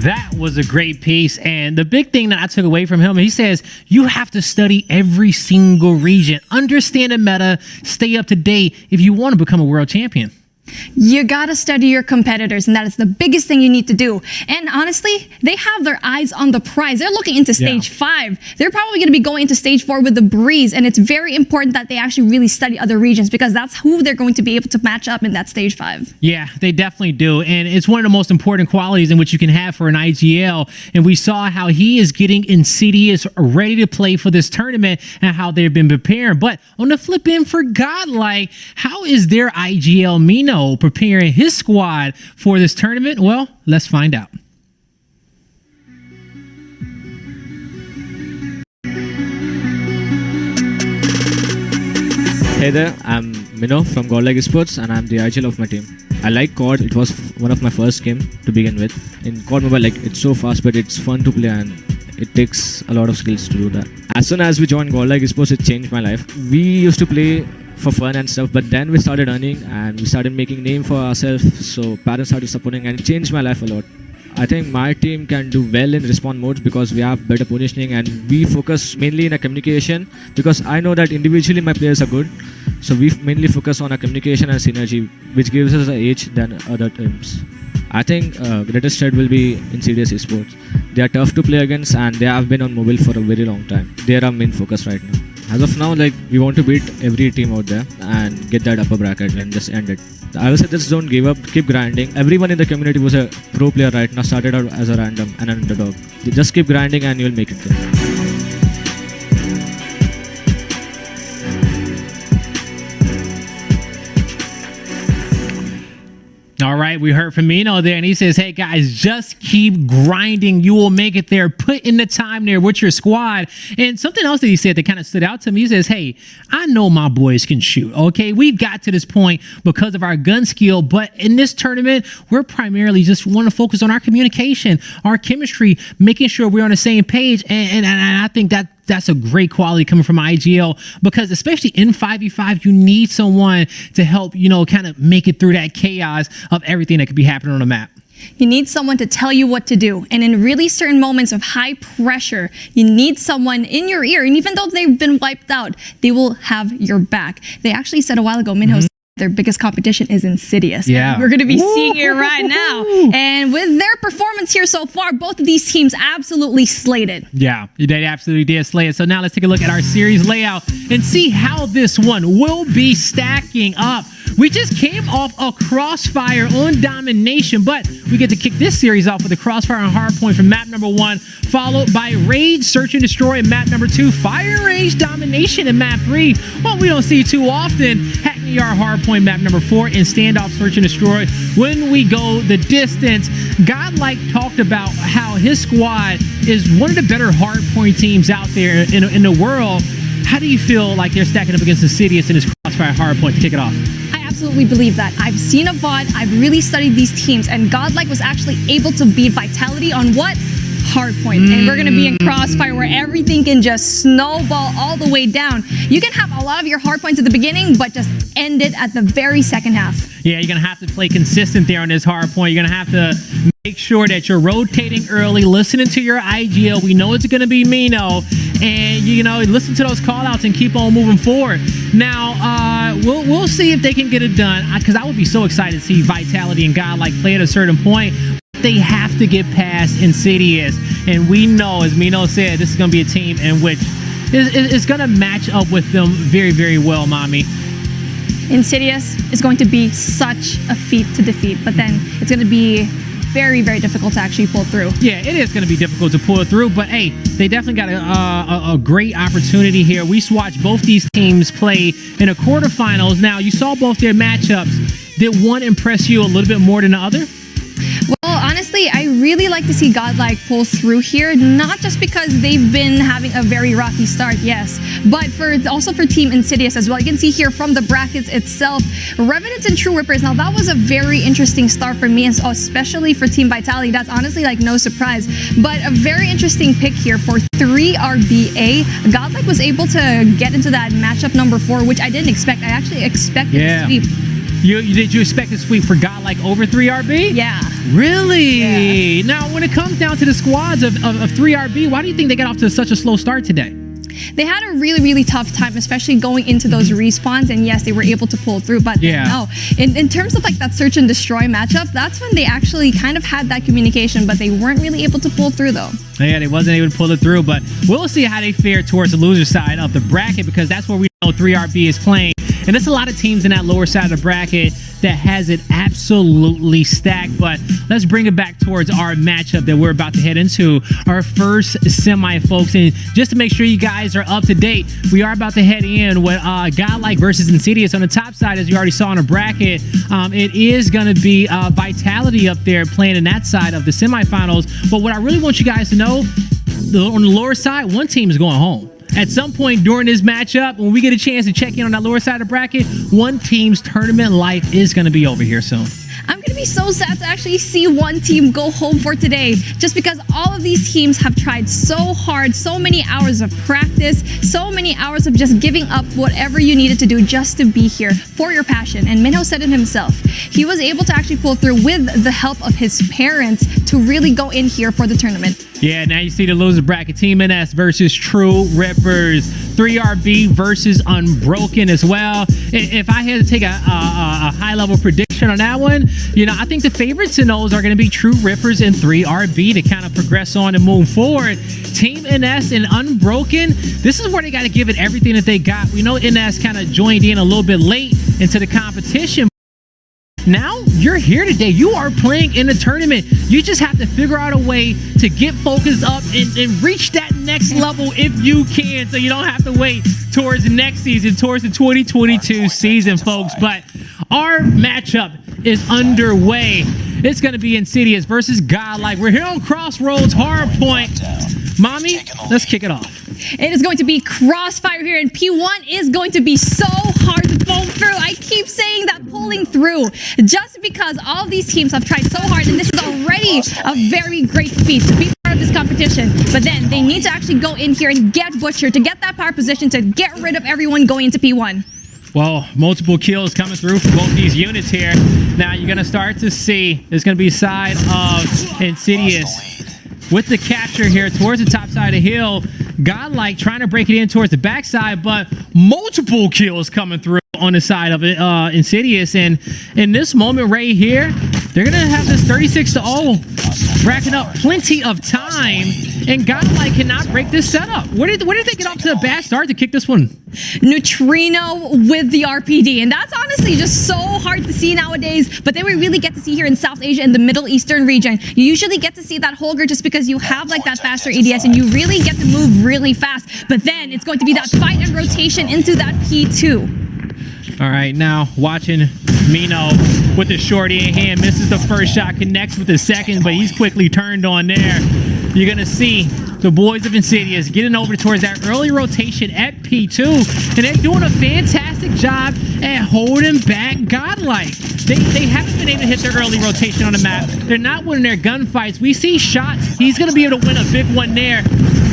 That was a great piece. And the big thing that I took away from him, he says, you have to study every single region, understand the meta, stay up to date if you want to become a world champion. You gotta study your competitors, and that is the biggest thing you need to do. And honestly, they have their eyes on the prize. They're looking into stage 5. They're probably gonna be going into stage 4 with the breeze, and it's very important that they actually really study other regions because that's who they're going to be able to match up in that stage 5. Yeah, they definitely do. And it's one of the most important qualities in which you can have for an IGL. And we saw how he is getting Insidious ready to play for this tournament and how they've been preparing. But on the flip end for Godlike, how is their IGL Mino preparing his squad for this tournament? Well, let's find out. Hey there, I'm Mino from Godlike Esports and I'm the IGL of my team. I like COD. It was one of my first game to begin with. In COD Mobile, like it's so fast, but it's fun to play and it takes a lot of skills to do that. As soon as we joined Godlike Esports, it changed my life. We used to play for fun and stuff, but then we started earning and we started making name for ourselves. So parents started supporting and it changed my life a lot. I think my team can do well in respawn modes because we have better positioning and we focus mainly in a communication, because I know that individually my players are good. So we mainly focus on our communication and synergy, which gives us an edge than other teams. I think greatest threat will be in serious esports. They are tough to play against and they have been on mobile for a very long time. They are our main focus right now. As of now, like we want to beat every team out there and get that upper bracket and just end it. I will say just don't give up, keep grinding. Everyone in the community who's a pro player right now started out as a random and an underdog. Just keep grinding and you'll make it there. All right, we heard from Mino there, and he says, hey, guys, just keep grinding. You will make it there. Put in the time there with your squad. And something else that he said that kind of stood out to me, he says, hey, I know my boys can shoot, okay? We've got to this point because of our gun skill, but in this tournament, we're primarily just want to focus on our communication, our chemistry, making sure we're on the same page, and I think that's a great quality coming from IGL, because especially in 5v5, you need someone to help, kind of make it through that chaos of everything that could be happening on the map. You need someone to tell you what to do. And in really certain moments of high pressure, you need someone in your ear. And even though they've been wiped out, they will have your back. They actually said a while ago, Minho, their biggest competition is Insidious. Yeah. We're going to be seeing it right now. And with their performance here so far, both of these teams absolutely slated. Yeah, they absolutely did slay it. So now let's take a look at our series layout and see how this one will be stacking up. We just came off a crossfire on domination, but we get to kick this series off with a crossfire on hardpoint from map number 1, followed by Rage, Search and Destroy in map number 2, Fire Rage Domination in map 3. What we don't see too often, Hackney Yard hardpoint map number 4, and Standoff, Search and Destroy when we go the distance. Godlike talked about how his squad is one of the better hardpoint teams out there in the world. How do you feel like they're stacking up against Insidious in this crossfire hardpoint to kick it off? Absolutely believe that. I've seen a VOD, I've really studied these teams, and Godlike was actually able to beat Vitality on what? Hardpoint. And we're going to be in crossfire where everything can just snowball all the way down. You can have a lot of your hardpoints at the beginning, but just end it at the very second half. Yeah, you're going to have to play consistent there on this hardpoint. You're going to have to make sure that you're rotating early, listening to your IGL. We know it's going to be Mino, and listen to those call outs and keep on moving forward. Now, we'll see if they can get it done, because I would be so excited to see Vitality and Godlike play at a certain point. They have to get past Insidious, and we know, as Mino said, this is going to be a team in which is going to match up with them very, very well, Mommy. Insidious is going to be such a feat to defeat, but then it's going to be very, very difficult to actually pull through. Yeah, it is going to be difficult to pull it through, but hey, they definitely got a great opportunity here. We watched both these teams play in the quarterfinals. Now, you saw both their matchups. Did one impress you a little bit more than the other? Well, honestly, I really like to see Godlike pull through here, not just because they've been having a very rocky start, yes, but also for Team Insidious as well. You can see here from the brackets itself, Revenants and True Rippers. Now, that was a very interesting start for me, especially for Team Vitality. That's honestly like no surprise, but a very interesting pick here for 3RBA. Godlike was able to get into that matchup number 4, which I didn't expect. I actually expected a sweep. Did you expect a sweep for Godlike over 3RB? Yeah. Really? Yeah. Now, when it comes down to the squads of 3RB, why do you think they got off to such a slow start today? They had a really, really tough time, especially going into those respawns, and yes, they were able to pull through, but no. In terms of like that search and destroy matchup, that's when they actually kind of had that communication, but they weren't really able to pull through though. Yeah, they wasn't able to pull it through, but we'll see how they fare towards the loser side of the bracket, because that's where we know 3RB is playing. And there's a lot of teams in that lower side of the bracket that has it absolutely stacked. But let's bring it back towards our matchup that we're about to head into, our first semi, folks. And just to make sure you guys are up to date, we are about to head in with Godlike versus Insidious. On the top side, as you already saw in the bracket, it is going to be Vitality up there playing in that side of the semifinals. But what I really want you guys to know, on the lower side, one team is going home. At some point during this matchup, when we get a chance to check in on that lower side of the bracket, one team's tournament life is going to be over here soon. be so sad to actually see one team go home for today, just because all of these teams have tried so hard, so many hours of practice, so many hours of just giving up whatever you needed to do just to be here for your passion. And Minho said it himself. He was able to actually pull through with the help of his parents to really go in here for the tournament. Yeah, now you see the loser bracket. Team NS versus True Rippers. 3RB versus Unbroken as well. If I had to take a high-level prediction on that one, you know, I think the favorites in those are going to be True Rippers and 3RB to kind of progress on and move forward. Team NS and Unbroken, this is where they got to give it everything that they got. We know NS kind of joined in a little bit late into the competition. Now you're here today. You are playing in the tournament. You just have to figure out a way to get focused up and reach that next level if you can, so you don't have to wait towards the next season, towards the 2022 season, folks. But our matchup is underway. It's going to be Insidious versus Godlike. We're here on Crossroads Hardpoint. Mommy, let's kick it off. It is going to be Crossfire here, and P1 is going to be so hard to pull through. I keep saying that, pulling through, just because all of these teams have tried so hard, and this is already a very great feat to be part of this competition. But then they need to actually go in here and get Butcher to get that power position to get rid of everyone going into P1. Well, multiple kills coming through for both these units here. Now you're going to start to see there's going to be side of Insidious with the capture here towards the top side of the hill. Godlike trying to break it in towards the backside, but multiple kills coming through on the side of Insidious. And in this moment right here, they're going to have this 36-0, racking up plenty of time, and Godlike cannot break this setup. Where did they get off to a bad start to kick this one? Neutrino with the RPD, and that's honestly just so hard to see nowadays, but then we really get to see here in South Asia and the Middle Eastern region. You usually get to see that Holger just because you have like that faster EDS and you really get to move really fast, but then it's going to be that fight and rotation into that P2. All right, now watching Mino with the shorty in hand, misses the first shot, connects with the second, but he's quickly turned on there. You're going to see the boys of Insidious getting over towards that early rotation at P2, and they're doing a fantastic job at holding back Godlike. They haven't been able to hit their early rotation on the map. They're not winning their gunfights. We see shots. He's going to be able to win a big one there.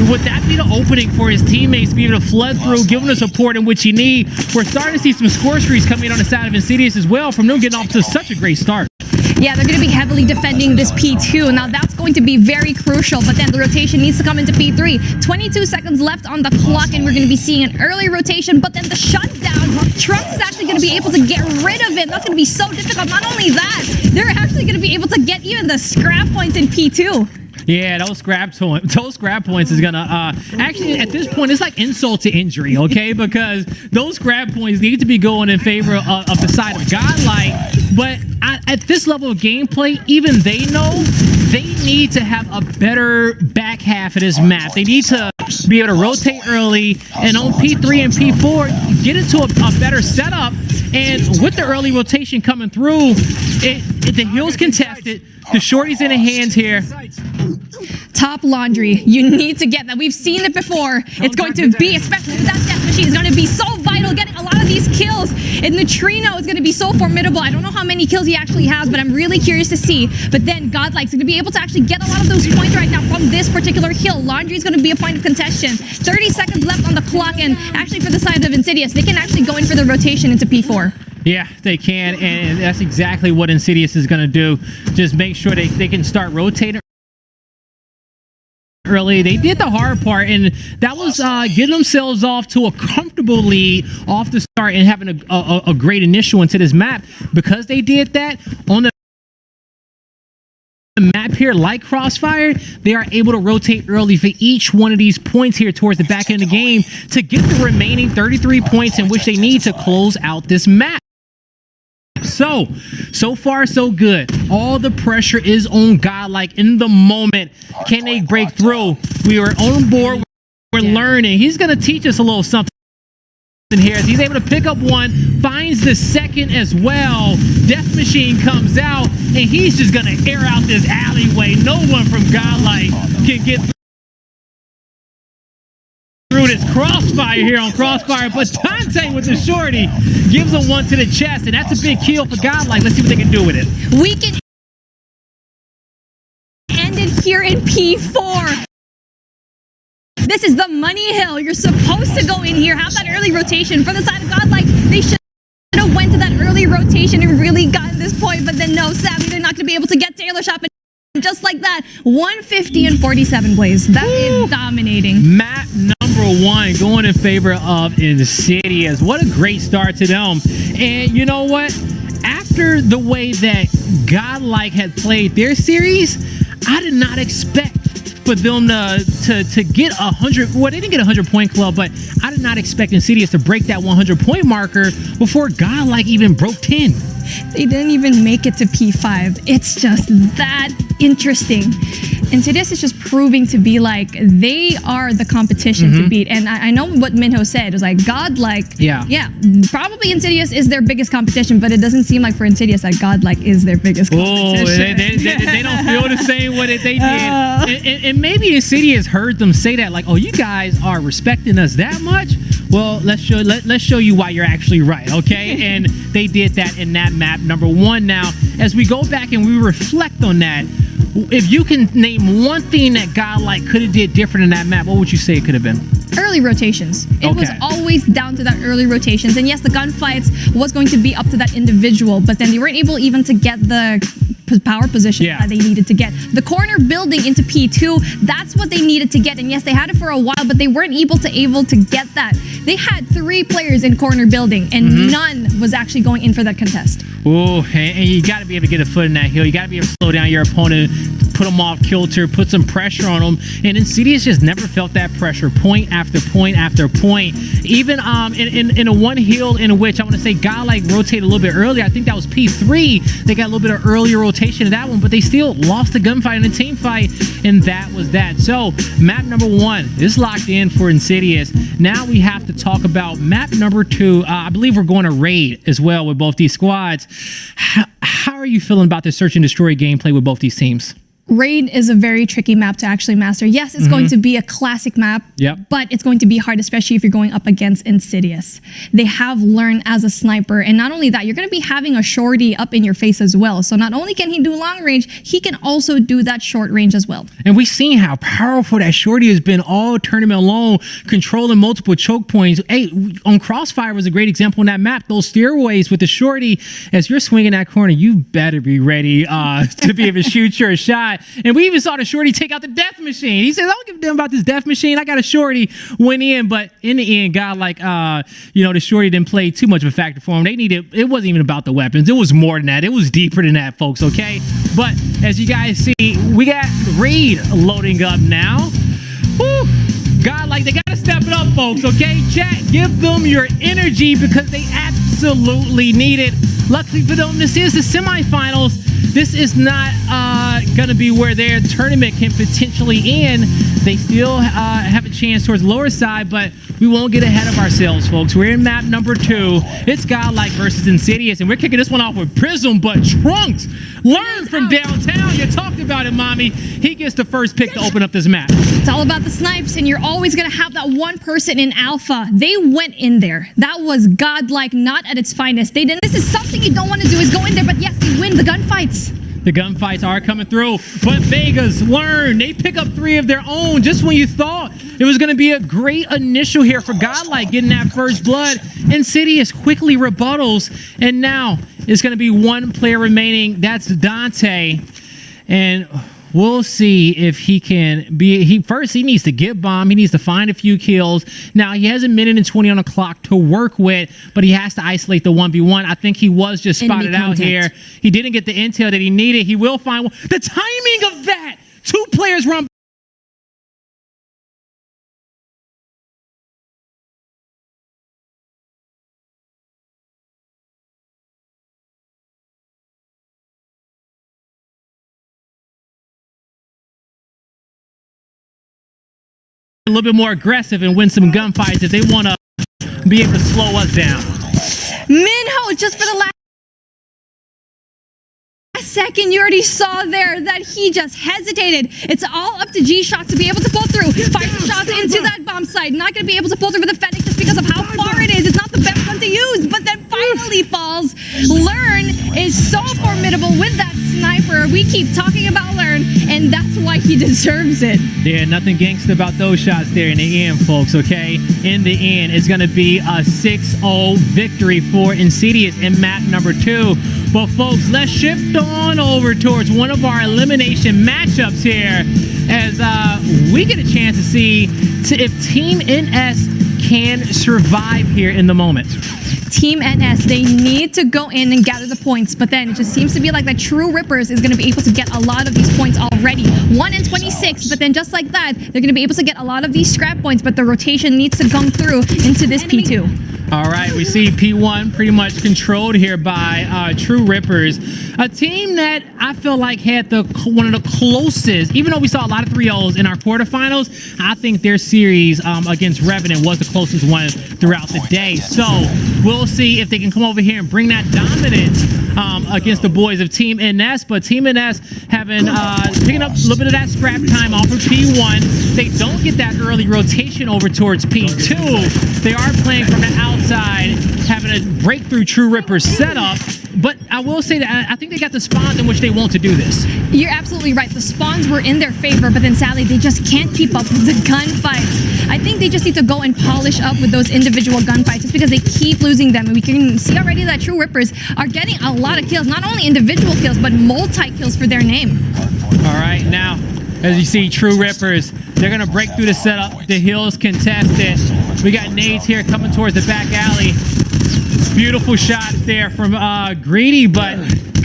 Would that be the opening for his teammates to be able to flood through, give them the support in which he needs? We're starting to see some score streaks coming in on the side of Insidious as well from them getting off to such a great start. Yeah, they're going to be heavily defending this P2. Now, that's going to be very crucial, but then the rotation needs to come into P3. 22 seconds left on the clock, and we're going to be seeing an early rotation, but then the shutdown. Trunks is actually going to be able to get rid of it. That's going to be so difficult. Not only that, they're actually going to be able to get even the scrap points in P2. Yeah, those scrap points is gonna actually at this point it's like insult to injury, okay? Because those scrap points need to be going in favor of the side of Godlike. But at this level of gameplay, even they know they need to have a better back half of this map. They need to be able to rotate early, and on P3 and P4 get into a better setup. And with the early rotation coming through, the hill's contested. The shorty's in the hands here. Top laundry. You need to get that. We've seen it before. It's going to be, especially with that death machine, is going to be so vital getting a lot of these kills. And Neutrino is going to be so formidable. I don't know how many kills he actually has, but I'm really curious to see. But then Godlike's going to be able to actually get a lot of those points right now from this particular hill. Laundry is going to be a point of contention. 30 seconds left on the clock, and actually for the side of Insidious, they can actually go in for the rotation into P4. Yeah, they can, and that's exactly what Insidious is going to do. Just make sure they can start rotating early. They did the hard part, and that was getting themselves off to a comfortable lead off the start and having a great initial into this map. Because they did that on the map here, like Crossfire, they are able to rotate early for each one of these points here towards the back end of the game to get the remaining 33 points in which they need to close out this map. So far so good. All the pressure is on Godlike in the moment. Can they break through? We are on board. We're learning. He's going to teach us a little something here. He's able to pick up one, finds the second as well. Death Machine comes out, and he's just going to air out this alleyway. No one from Godlike can get through through this crossfire here on Crossfire, but Dante with the shorty gives him one to the chest, and that's a big kill for Godlike. Let's see what they can do with it. We can end it here in P4. This is the money hill. You're supposed to go in here, have that early rotation. For the side of Godlike, they should have went to that early rotation and really gotten this point, but then no, sadly, they're not going to be able to get Taylor Shop. And just like that, 150 and 47 Blaze. That is dominating. Map number 1 going in favor of Insidious. What a great start to them. And you know what? After the way that Godlike had played their series, I did not expect for them to get 100. Well, they didn't get 100-point club, but I did not expect Insidious to break that 100-point marker before Godlike even broke 10. They didn't even make it to P5. It's just that interesting. Insidious is just proving to be like they are the competition to beat. And I know what Minho said. It was like Godlike. Yeah, probably Insidious is their biggest competition, but it doesn't seem like for Insidious that Godlike is their biggest competition. They don't feel the same way that they did. And maybe Insidious heard them say that, like, oh, you guys are respecting us that much? Well, let's show you why you're actually right, okay? And they did that in that map number 1. Now, as we go back and we reflect on that, if you can name one thing that Godlike could have did different in that map, what would you say it could have been? Early rotations. It was always down to that early rotations. And yes, the gunfights was going to be up to that individual, but then they weren't able even to get the power position that they needed to get. The corner building into P2, that's what they needed to get. And yes, they had it for a while, but they weren't able to get that. They had 3 players in corner building, and none was actually going in for that contest. Oh, and you got to be able to get a foot in that hill. You got to be able to slow down your opponent, put them off kilter, put some pressure on them. And Insidious just never felt that pressure, point after point after point. Even in a one hill in which I want to say Godlike rotated a little bit earlier. I think that was P3. They got a little bit of earlier rotation in that one, but they still lost the gunfight and the team fight, and that was that. So map number 1 is locked in for Insidious. Now we have to talk about map number 2. I believe we're going to raid as well with both these squads. How are you feeling about the search and destroy gameplay with both these teams? Raid is a very tricky map to actually master. Yes, it's going to be a classic map, but it's going to be hard, especially if you're going up against Insidious. They have learned as a sniper, and not only that, you're going to be having a shorty up in your face as well. So not only can he do long range, he can also do that short range as well. And we've seen how powerful that shorty has been all tournament long, controlling multiple choke points. Hey, on Crossfire was a great example in that map. Those stairways with the shorty, as you're swinging that corner, you better be ready to be able to shoot your shot. And we even saw the shorty take out the death machine. He says, I don't give a damn about this death machine. I got a shorty. Went in, but in the end, Godlike, the shorty didn't play too much of a factor for him. It wasn't even about the weapons. It was more than that. It was deeper than that, folks, okay? But as you guys see, we got Raid loading up now. Woo! Godlike, they got to step it up, folks, okay? Chat, give them your energy because they absolutely need it. Luckily for them, this is the semifinals. This is not going to be where their tournament can potentially end. They still have a chance towards the lower side, but we won't get ahead of ourselves, folks. We're in map number 2. It's Godlike versus Insidious, and we're kicking this one off with Prism, but Trunks, learn from downtown. You talked about it, mommy. He gets the first pick to open up this map. It's all about the snipes, and you're always going to have that one person in alpha. They went in there. That was Godlike, not at its finest. They didn't. This is something you don't want to do, is go in there, but yes, they win the gunfights. The gunfights are coming through, but Vegas learn. They pick up 3 of their own just when you thought it was going to be a great initial here for Godlike getting that first blood. Insidious quickly rebuttals, and now it's going to be 1 player remaining. That's Dante, and we'll see if he can be. First, he needs to get bomb. He needs to find a few kills. Now, he has a minute and 20 on the clock to work with, but he has to isolate the 1v1. I think he was just spotted out here. He didn't get the intel that he needed. He will find one. The timing of that. 2 players run. A little bit more aggressive and win some gunfights if they want to be able to slow us down. Minho, just for the last second, you already saw there that he just hesitated. It's all up to G-Shock to be able to pull through. Fire shots into that bomb site. Not going to be able to pull through with the Fennec just because of how far it is. It's not the best one to use, but then finally falls. Learn is so formidable with that sniper. We keep talking about Learn, and that's why he deserves it. Yeah, nothing gangster about those shots there in the end, folks, okay? In the end, it's going to be a 6-0 victory for Insidious in map number 2. But, folks, let's shift on over towards one of our elimination matchups here as we get a chance to see if Team NS can survive here in the moment. Team NS, they need to go in and gather the points, but then it just seems to be like the True Rippers is going to be able to get a lot of these points already. 1 in 26, but then just like that, they're going to be able to get a lot of these scrap points, but the rotation needs to come through into this P2. All right, we see P1 pretty much controlled here by True Rippers, a team that I feel like had one of the closest, even though we saw a lot of 3-0s in our quarterfinals, I think their series against Revenant was the closest one throughout the day. So we'll see if they can come over here and bring that dominance against the boys of Team NS, but Team NS having picking up a little bit of that scrap time off of P1. They don't get that early rotation over towards P2. They are playing from the outside, having a breakthrough True Ripper setup. But I will say that I think they got the spawns in which they want to do this. You're absolutely right. The spawns were in their favor, but then sadly, they just can't keep up with the gunfights. I think they just need to go and polish up with those individual gunfights just because they keep losing them. And we can see already that True Rippers are getting a lot of kills, not only individual kills, but multi-kills for their name. All right, now, as you see, True Rippers, they're going to break through the setup. The hills contested. We got nades here coming towards the back alley. Beautiful shots there from Greedy, but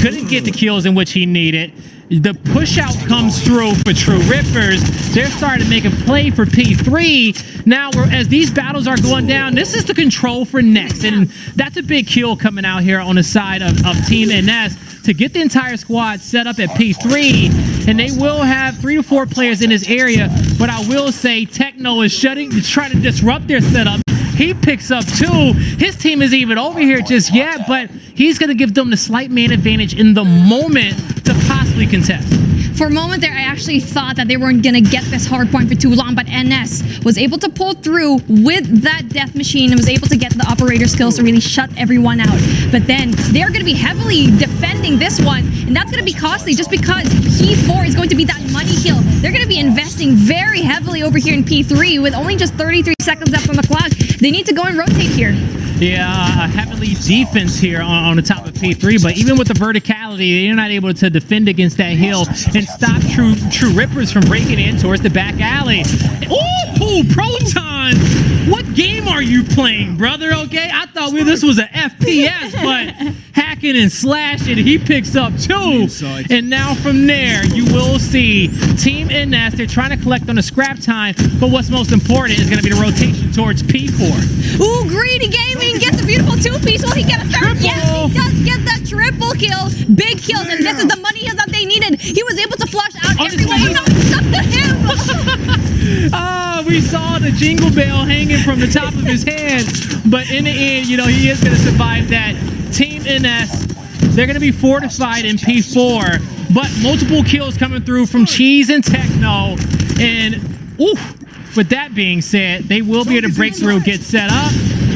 couldn't get the kills in which he needed. The push out comes through for True Rippers. They're starting to make a play for P3. Now, as these battles are going down, this is the control for next. And that's a big kill coming out here on the side of Team NS to get the entire squad set up at P3. And they will have 3 to 4 players in this area. But I will say Techno is trying to disrupt their setup. He picks up 2. His team isn't even over here just yet, but he's going to give them the slight man advantage in the moment to possibly contest. For a moment there, I actually thought that they weren't going to get this hard point for too long, but NS was able to pull through with that death machine and was able to get the operator skills to really shut everyone out. But then they're going to be heavily defending this one, and that's going to be costly just because P4 is going to be that money kill. They're going to be investing very heavily over here in P3 with only just 33 seconds left on the clock. They need to go and rotate here. Yeah, heavily defense here on the top of P3, but even with the verticality, they're not able to defend against that hill and stop True Rippers from breaking in towards the back alley. Ooh, Proton! What game are you playing, brother? Okay, I thought this was an FPS, but hacking and slashing, he picks up 2. And now from there, you will see Team NS, they're trying to collect on the scrap time, but what's most important is going to be the rotation towards P4. Ooh, Greedy Gaming gets a beautiful 2-piece. Will he get a third? Triple. Yes, he does get that triple kill. Big kills, and this is the money that they needed. He was able to flush out everyone. No, it's up to him. Oh, we saw the jingle bell hanging from the top of his head, but in the end, you know, he is going to survive that. Team NS, they're going to be fortified in P4, but multiple kills coming through from Cheese and Techno, and with that being said, they will be able to break through, get set up.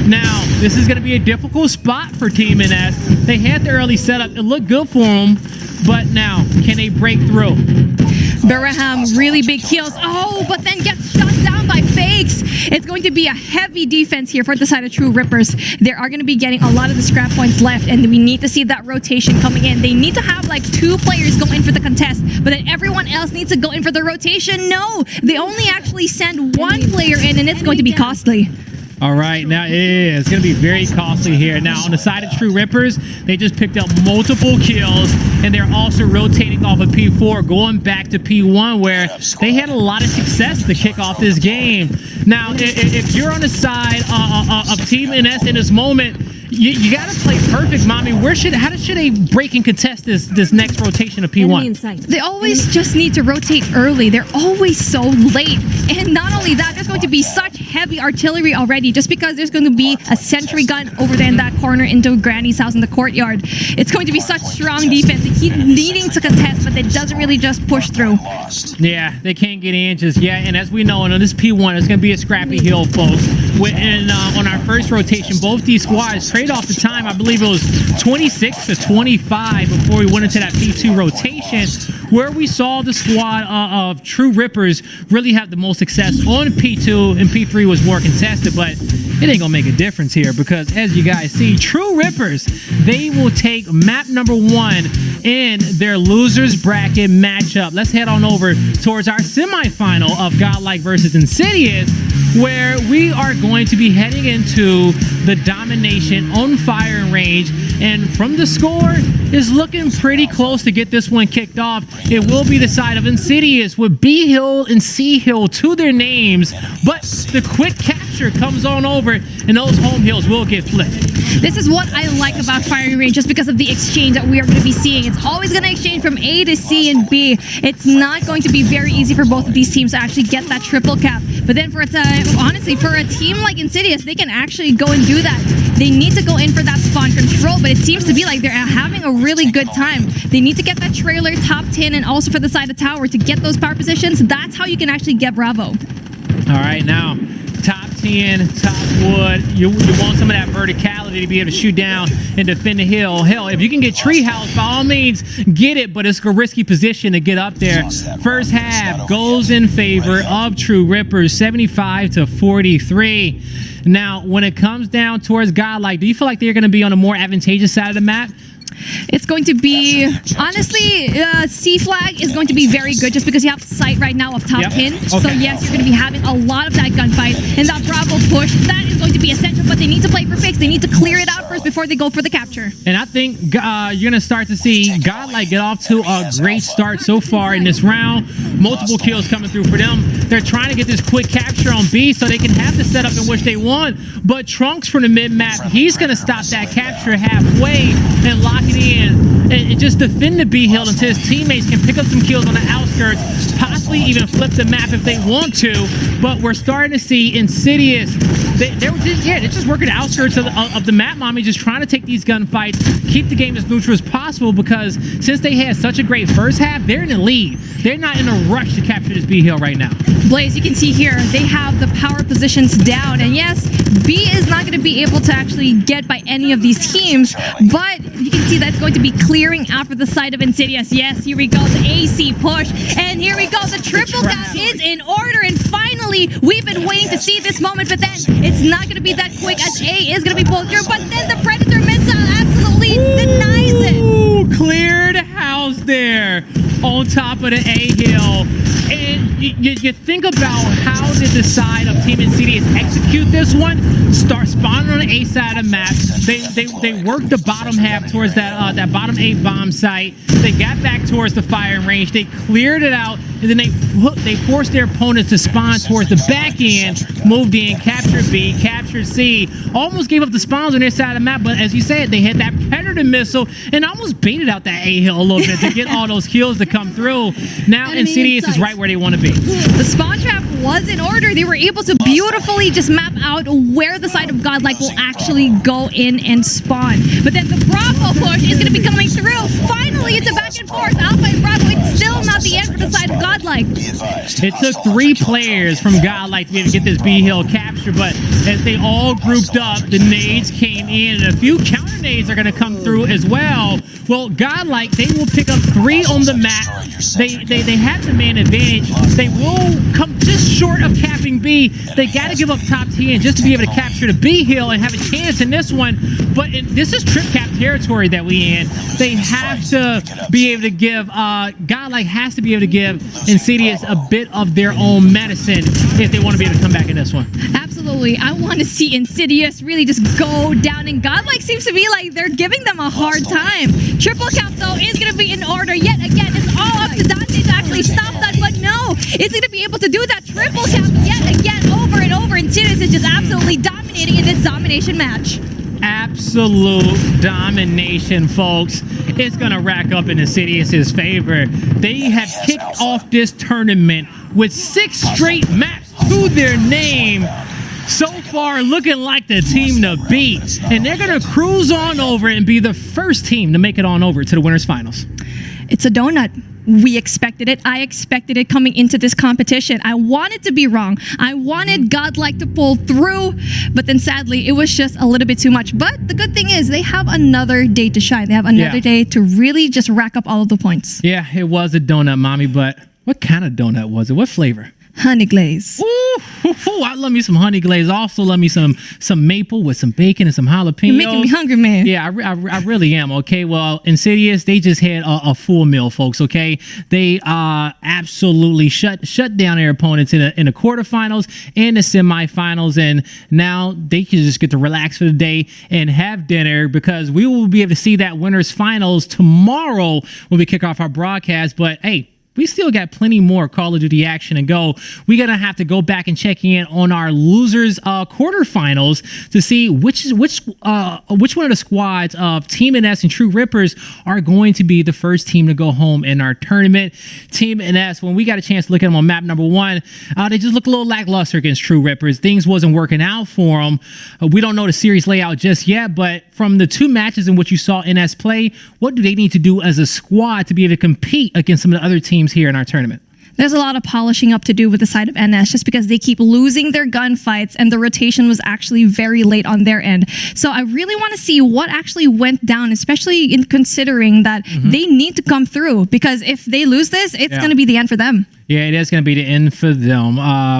Now, this is going to be a difficult spot for Team NS. They had the early setup. It looked good for them, but now, can they break through? Baraham, really big kills. Oh, but then gets shot down by Fakes. It's going to be a heavy defense here for the side of True Rippers. They are going to be getting a lot of the scrap points left, and we need to see that rotation coming in. They need to have like 2 players go in for the contest, but then everyone else needs to go in for the rotation. No, they only actually send 1 player in, and it's going to be costly. All right, now it's going to be very costly here. Now, on the side of True Rippers, they just picked up multiple kills, and they're also rotating off of P4, going back to P1, where they had a lot of success to kick off this game. Now, if you're on the side of Team NS in this moment, you got to play perfect, mommy. How should they break and contest this next rotation of P1? They always just need to rotate early. They're always so late. And not only that, there's going to be such heavy artillery already just because there's going to be a sentry gun over there in that corner into Granny's house in the courtyard. It's going to be such strong defense. They keep needing to contest, but it doesn't really just push through. Yeah, they can't get in just yet. And as we know, on this P1, it's going to be a scrappy hill, folks. On our first rotation, both these squads trade off the time. I believe it was 26 to 25 before we went into that P2 rotation, where we saw the squad of True Rippers really have the most success on P2, and P3 was more contested, but it ain't gonna make a difference here because, as you guys see, True Rippers, they will take map number 1 in their losers bracket matchup. Let's head on over towards our semifinal of Godlike versus Insidious, where we are going to be heading into the domination on firing range, and from the score is looking pretty close to get this one kicked off. It will be the side of Insidious with B Hill and C Hill to their names, but the quick capture comes on over and those home hills will get flipped. This is what I like about firing range, just because of the exchange that we are going to be seeing. It's always going to exchange from A to C and B. It's not going to be very easy for both of these teams to actually get that triple cap. But then honestly, for a team like Insidious, they can actually go and do that. They need to go in for that spawn control, but it seems to be like they're having a really good time. They need to get that trailer, top 10, and also for the side of tower to get those power positions. That's how you can actually get Bravo. All right, now top 10, top wood. You want some of that verticality to be able to shoot down and defend the hill. Hell, if you can get Treehouse, by all means, get it, but it's a risky position to get up there. First half goes in favor of True Rippers, 75 to 43. Now, when it comes down towards Godlike, do you feel like they're going to be on a more advantageous side of the map? It's going to be, honestly, C flag is going to be very good just because you have sight right now of top 10. Okay. So yes, you're going to be having a lot of that gunfight, and that Bravo push, that is going to be essential, but they need to play for fix. They need to clear it out first before they go for the capture. And I think you're going to start to see Godlike get off to a great start so far in this round. Multiple kills coming through for them. They're trying to get this quick capture on B so they can have the setup in which they want, but Trunks from the mid-map, he's going to stop that capture halfway and lock it in and just defend the B hill until his teammates can pick up some kills on the outskirts, possibly even flip the map if they want to. But we're starting to see Insidious. They're just working the outskirts of the map, mommy, just trying to take these gunfights, keep the game as neutral as possible, because since they had such a great first half, they're in the lead. They're not in a rush to capture this B hill right now. Blaze, you can see here, they have the power positions down, and yes, B is not going to be able to actually get by any of these teams, but you can see that's going to be clearing out for the side of Insidious. Yes, here we go, the AC push, and here we go, the triple cap is in order, and finally, we've been waiting to see this moment, but then it's not going to be that quick as A is going to be pulled through, but then the Predator missile absolutely denies it. Ooh, cleared house there on top of the A hill. And you think about how did the side of Team Insidious execute this one? Start spawning on the A side of the map. They worked the bottom half towards that bottom A bomb site. They got back towards the firing range. They cleared it out, and then they forced their opponents to spawn towards the back end, moved in, captured B, captured C, almost gave up the spawns on their side of the map, but as you said, they hit that Predator missile and almost baited out that A hill a little bit to get all those kills to come through. Now Insidious is right where they want to be. The spawn trap was in order. They were able to beautifully just map out where the side of Godlike will actually go in and spawn. But then the Bravo push is going to be coming through. Finally, it's a back and forth. Alpha and Bravo. It's still not the end for the side of Godlike. It took 3 players from Godlike to be able to get this B hill capture, but as they all grouped up, the nades came in, and a few counter nades are going to come through as well. Well, Godlike, they will pick up 3 on the map. They have the man advantage. They will come just short of capping B. They got to give up top 10 just to be able to capture the B hill and have a chance in this one. But this is trip cap territory that we in. They have to be able to give, Godlike has to be able to give Insidious a bit of their own medicine if they want to be able to come back in this one. Absolutely. I want to see Insidious really just go down, and Godlike seems to be like they're giving them a hard time. Triple cap, though, is going to be in order. Yet again, it's all up to Dante to actually stop that, but no, it's going to be able to do that triple cap yet again, over and over. Insidious is just absolutely dominating in this domination match. absolute domination, folks. It's gonna rack up in Insidious's favor. They have kicked off this tournament with 6 straight maps to their name. So far, looking like the team to beat. And they're gonna cruise on over and be the first team to make it on over to the winners finals. It's a donut. We expected it. I expected it coming into this competition. I wanted to be wrong. I wanted Godlike to pull through, but then sadly, it was just a little bit too much. But the good thing is they have another day to shine. They have another day to really just rack up all of the points. Yeah, it was a donut, mommy, but what kind of donut was it? What flavor? Honey glaze. Ooh, I love me some honey glaze. Also love me some maple with some bacon and some jalapenos. You're making me hungry, man. Yeah, I really am. Okay, well, Insidious, they just had a full meal, folks. Okay, they absolutely shut down their opponents in the quarterfinals and the semifinals, and now they can just get to relax for the day and have dinner, because we will be able to see that winners finals tomorrow when we kick off our broadcast. But hey, we still got plenty more Call of Duty action to go. We're going to have to go back and check in on our losers quarterfinals to see which one of the squads of Team NS and True Rippers are going to be the first team to go home in our tournament. Team NS, when we got a chance to look at them on map number 1, they just look a little lackluster against True Rippers. Things wasn't working out for them. We don't know the series layout just yet, but from the 2 matches in which you saw NS play, what do they need to do as a squad to be able to compete against some of the other teams here in our tournament? There's a lot of polishing up to do with the side of NS, just because they keep losing their gunfights and the rotation was actually very late on their end. So I really want to see what actually went down, especially in considering that they need to come through, because if they lose this, it's going to be the end for them. Yeah, it is going to be the end for them.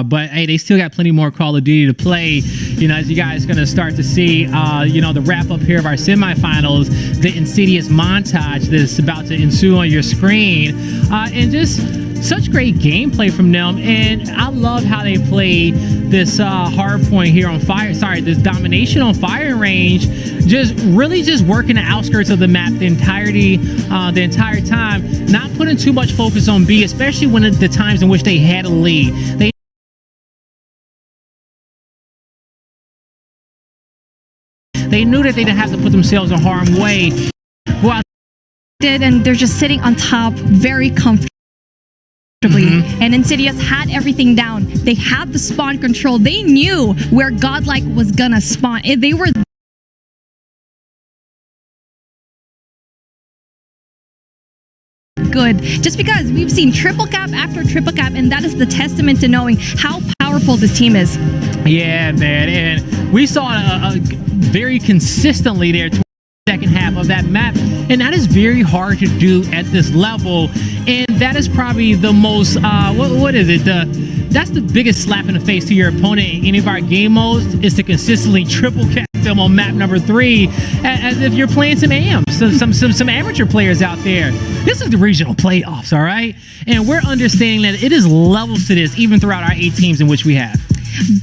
But hey, they still got plenty more Call of Duty to play. You know, as you guys going to start to see, the wrap up here of our semifinals, the Insidious montage that's about to ensue on your screen, and just such great gameplay from them. And I love how they play this hard point here on fire. Sorry, this domination on fire range. Just working the outskirts of the map the entire time. Not putting too much focus on B, especially when the times in which they had a lead. They knew that they didn't have to put themselves in harm's way. Well, and they're just sitting on top very comfortably. And Insidious had everything down. They had the spawn control. They knew where Godlike was gonna spawn. They were good, just because we've seen triple cap after triple cap, and that is the testament to knowing how powerful this team is. Yeah, man, and we saw a very consistently there towards the second half of that map, and that is very hard to do at this level. And that is probably the most what is it, that's the biggest slap in the face to your opponent in any of our game modes, is to consistently triple cap them on map number 3, as if you're playing some AMs, some amateur players out there. This is the regional playoffs, all right? And we're understanding that it is levels to this even throughout our 8 teams in which we have.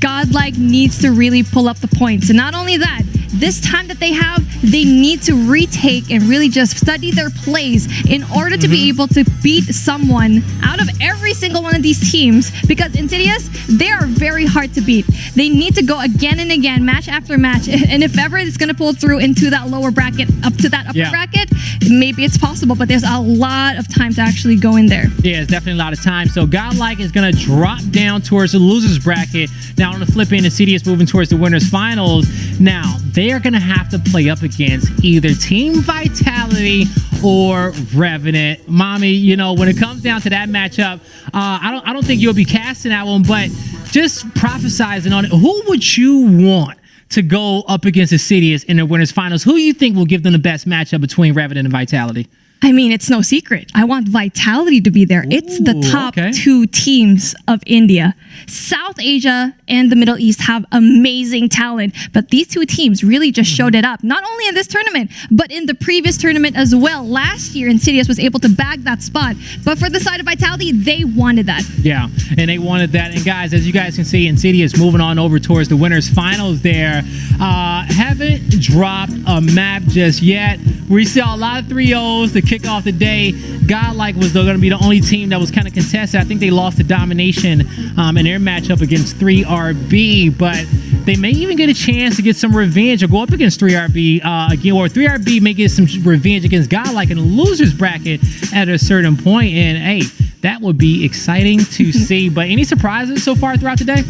Godlike needs to really pull up the points, and not only that, this time that they have, they need to retake and really just study their plays in order to be able to beat someone out of every single one of these teams, because Insidious, they are very hard to beat. They need to go again and again, match after match, and if ever it's going to pull through into that lower bracket, up to that upper bracket, maybe it's possible, but there's a lot of time to actually go in there. Yeah, it's definitely a lot of time. So Godlike is going to drop down towards the losers bracket. Now on the flip end, Insidious moving towards the winners finals. Now they are going to have to play up against either Team Vitality or Revenant. Mommy, you know, when it comes down to that matchup, I don't think you'll be casting that one, but just prophesizing on it, who would you want to go up against Insidious in the winners finals? Who do you think will give them the best matchup between Revenant and Vitality? I mean, it's no secret. I want Vitality to be there. It's the top 2 teams of India. South Asia and the Middle East have amazing talent, but these 2 teams really just showed it up. Not only in this tournament, but in the previous tournament as well. Last year, Insidious was able to bag that spot, but for the side of Vitality, they wanted that. Yeah, and they wanted that. And guys, as you guys can see, Insidious moving on over towards the winners finals there. Haven't dropped a map just yet. We saw a lot of 3-0s to kick off the day. Godlike was going to be the only team that was kind of contested. I think they lost to Domination in their matchup against 3RB, but they may even get a chance to get some revenge or go up against 3RB again, or 3RB may get some revenge against Godlike in the losers bracket at a certain point. And hey, that would be exciting to see. But any surprises so far throughout the day?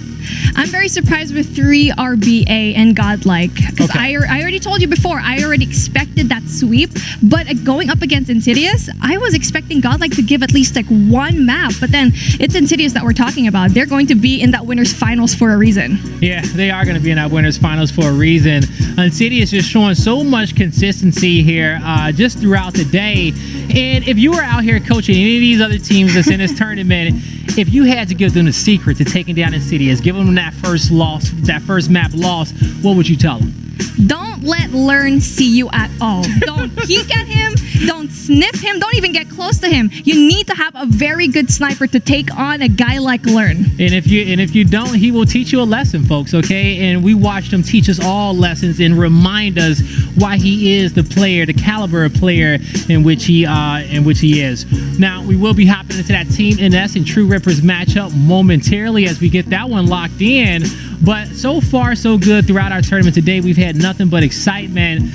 I'm very surprised with 3RBA and Godlike, because I already told you before, I already expected that sweep, but going up against Insidious, I was expecting Godlike to give at least like one map, but then it's Insidious that we're talking about. They're going to be in that winner's finals for a reason. Yeah, they are going to be in that winner's finals for a reason. Insidious is showing so much consistency here just throughout the day. And if you were out here coaching any of these other teams that's in this tournament, if you had to give them the secret to taking down Insidious, give them that first loss, that first map loss, what would you tell them? Don't let Learn see you at all. Don't peek at him. Don't sniff him. Don't even get close to him. You need to have a very good sniper to take on a guy like Learn. And if you don't, he will teach you a lesson, folks. Okay, and we watched him teach us all lessons and remind us why he is the player, the caliber of player in which he is. Now we will be hopping into that Team NS and True Rippers matchup momentarily as we get that one locked in. But so far, so good throughout our tournament today. We've had nothing but excitement.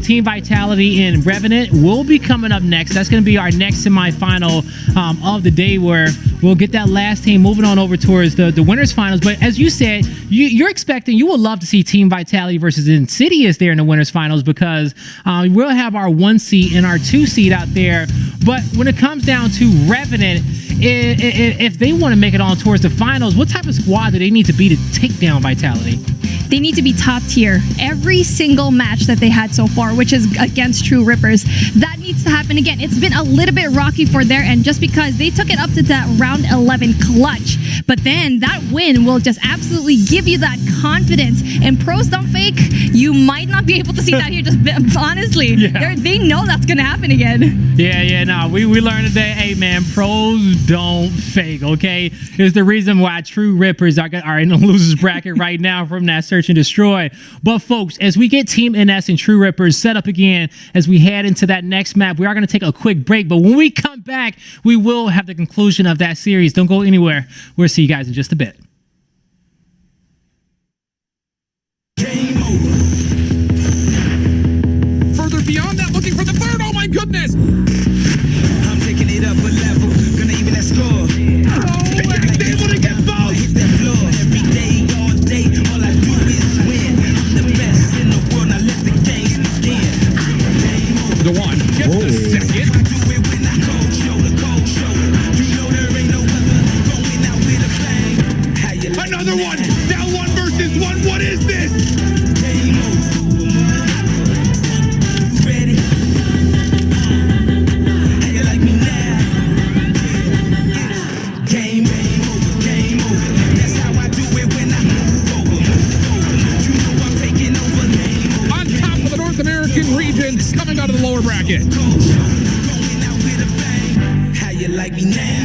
Team Vitality and Revenant will be coming up next. That's going to be our next semifinal of the day, where we'll get that last team moving on over towards the winners finals. But as you said, you would love to see Team Vitality versus Insidious there in the winners finals, because we'll have our 1 seed and our 2 seed out there. But when it comes down to Revenant, if they want to make it on towards the finals, what type of squad do they need to be to take down Vitality? They need to be top tier. Every single match that they had so far, which is against True Rippers, that needs to happen again. It's been a little bit rocky for their end just because they took it up to that round 11 clutch. But then that win will just absolutely give you that confidence. And pros don't fake. You might not be able to see that here, just honestly. Yeah. They know that's going to happen again. We learned today, hey man, pros don't fake, okay? It's the reason why True Rippers are in the losers bracket right now from that Search and Destroy. But folks, as we get Team NS and True Rippers set up again, as we head into that next map, we are going to take a quick break. But when we come back, we will have the conclusion of that series. Don't go anywhere. We'll see you guys in just a bit. Further beyond that, looking for the third. Oh my goodness! I'm taking it up a level, gonna even that score. Oh, and he's able to get both. Hit that floor every day, all day. All I do is win. I'm the best in the world. Now let the games begin. The one gets the second. I do it when I cold show. You know there ain't no other going out with a bang. How you like Another me one. now? Now 1 versus 1. What is this? Game over. You ready? How you like me now? Game over. That's how I do it when I move over. You know I'm taking over. Game over. On top of the North American region, coming out of the lower bracket. Going out with a bang. How you like me now?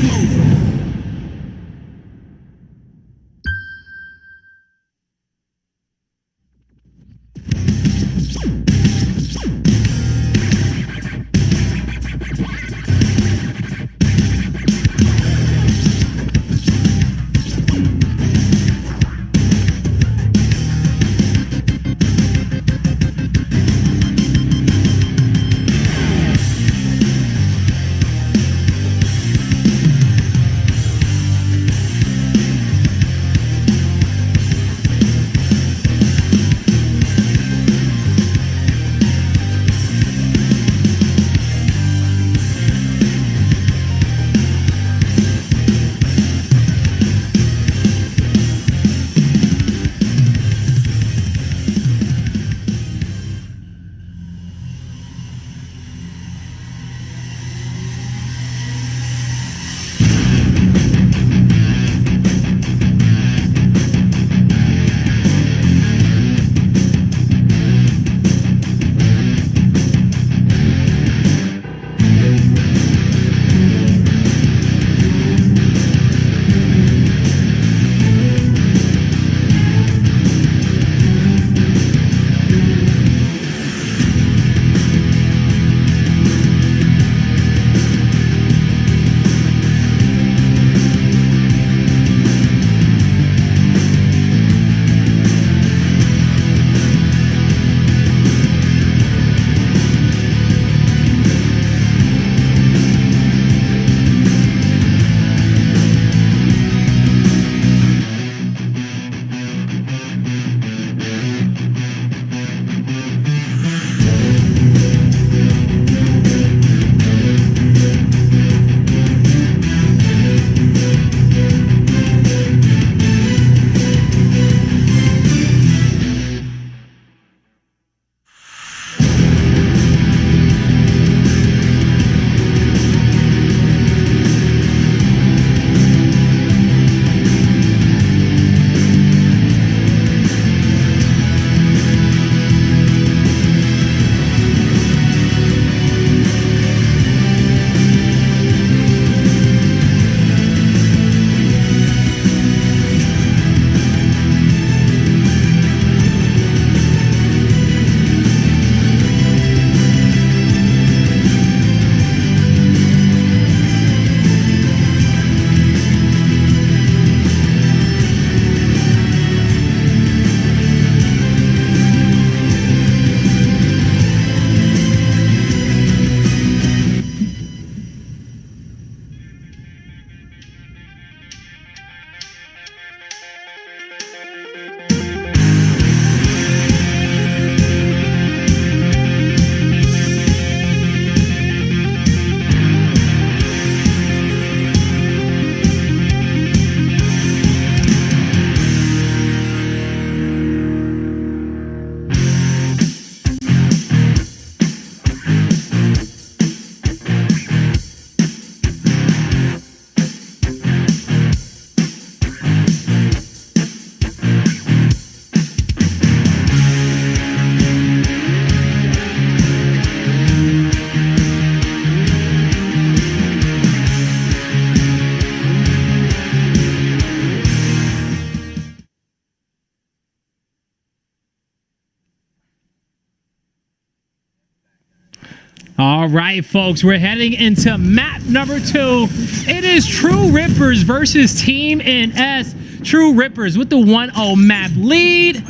All right, folks, we're heading into map number 2. It is True Rippers versus Team NS. True Rippers with the 1-0 map lead.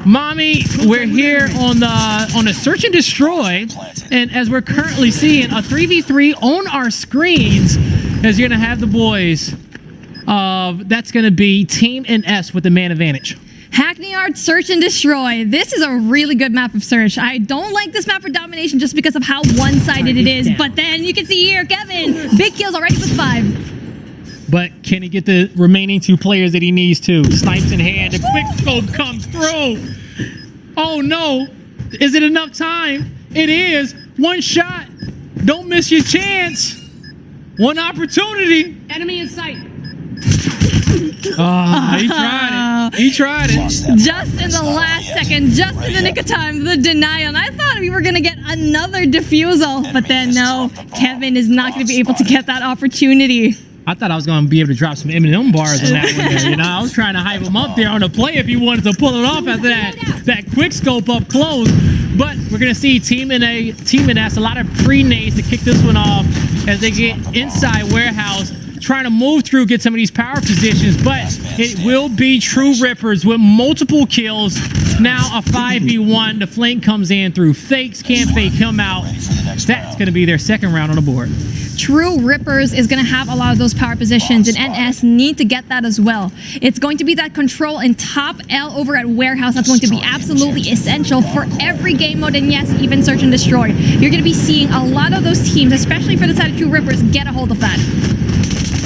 Mommy, we're here on the search and destroy, and as we're currently seeing a 3v3 on our screens, as you're gonna have the boys of that's gonna be Team NS with the man advantage. Hackney Art Search and Destroy. This is a really good map of Search. I don't like this map for domination just because of how one-sided it is, but then you can see here, Kevin, big kills already with 5. But can he get the remaining 2 players that he needs to? Snipes in hand, the quick scope comes through. Oh no, is it enough time? It is. 1 shot. Don't miss your chance. 1 opportunity. Enemy in sight. Oh, he tried it. He tried it. Just in the last second, just in the nick of time, the denial. And I thought we were going to get another defusal, but then no, Kevin is not going to be able to get that opportunity. I thought I was going to be able to drop some M&M bars on that one there. You know, I was trying to hype him up there on the play if he wanted to pull it off after that quick scope up close. But we're going to see Team NS, a lot of pre-nades to kick this one off as they get inside warehouse, trying to move through, get some of these power positions, but it will be True Rippers with multiple kills. Now a 5v1. The flank comes in through fakes, can't fake him out. That's going to be their second round on the board. True Rippers is going to have a lot of those power positions, and NS need to get that as well. It's going to be that control and top L over at Warehouse that's going to be absolutely essential for every game mode, and yes, even Search and Destroy. You're going to be seeing a lot of those teams, especially for the side of True Rippers, get a hold of that.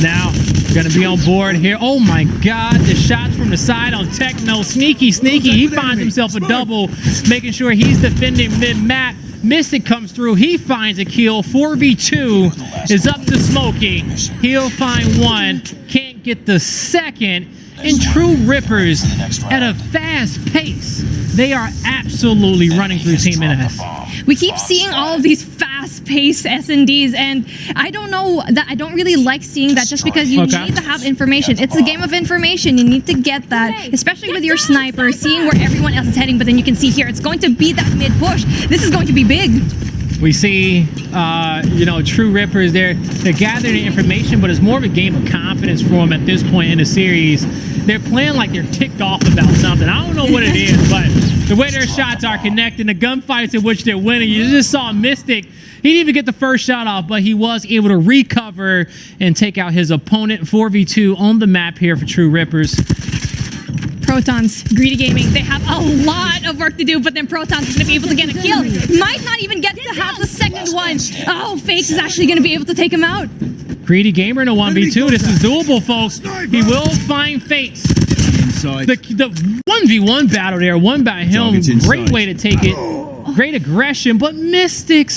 Now, gonna be on board here. Oh my God, the shots from the side on Techno. Sneaky. He finds himself a double, making sure he's defending mid-map. Mystic comes through, he finds a kill. 4v2 is up to Smokey. He'll find 1, can't get the second. And True Rippers at a fast pace. They are absolutely running through Team NS. We keep seeing all of these fast-paced S&Ds, and I don't know that I don't really like seeing that just because you need to have information. It's a game of information. You need to get that, especially with your sniper, seeing where everyone else is heading, but then you can see here, it's going to be that mid-push. This is going to be big. We see, True Rippers, they're gathering information, but it's more of a game of confidence for them at this point in the series. They're playing like they're ticked off about something. I don't know what it is, but the way their shots are connecting, the gunfights in which they're winning, you just saw Mystic. He didn't even get the first shot off, but he was able to recover and take out his opponent. 4v2 on the map here for True Rippers. Protons, Greedy Gaming, they have a lot of work to do, but then Protons is going to be able to get a kill. Might not even get to have the second one. Oh, Fakes is actually going to be able to take him out. Greedy Gamer in a 1v2. This is doable, folks. He will find Fakes. The 1v1 battle there, won by him. Great way to take it. Great aggression, but Mystic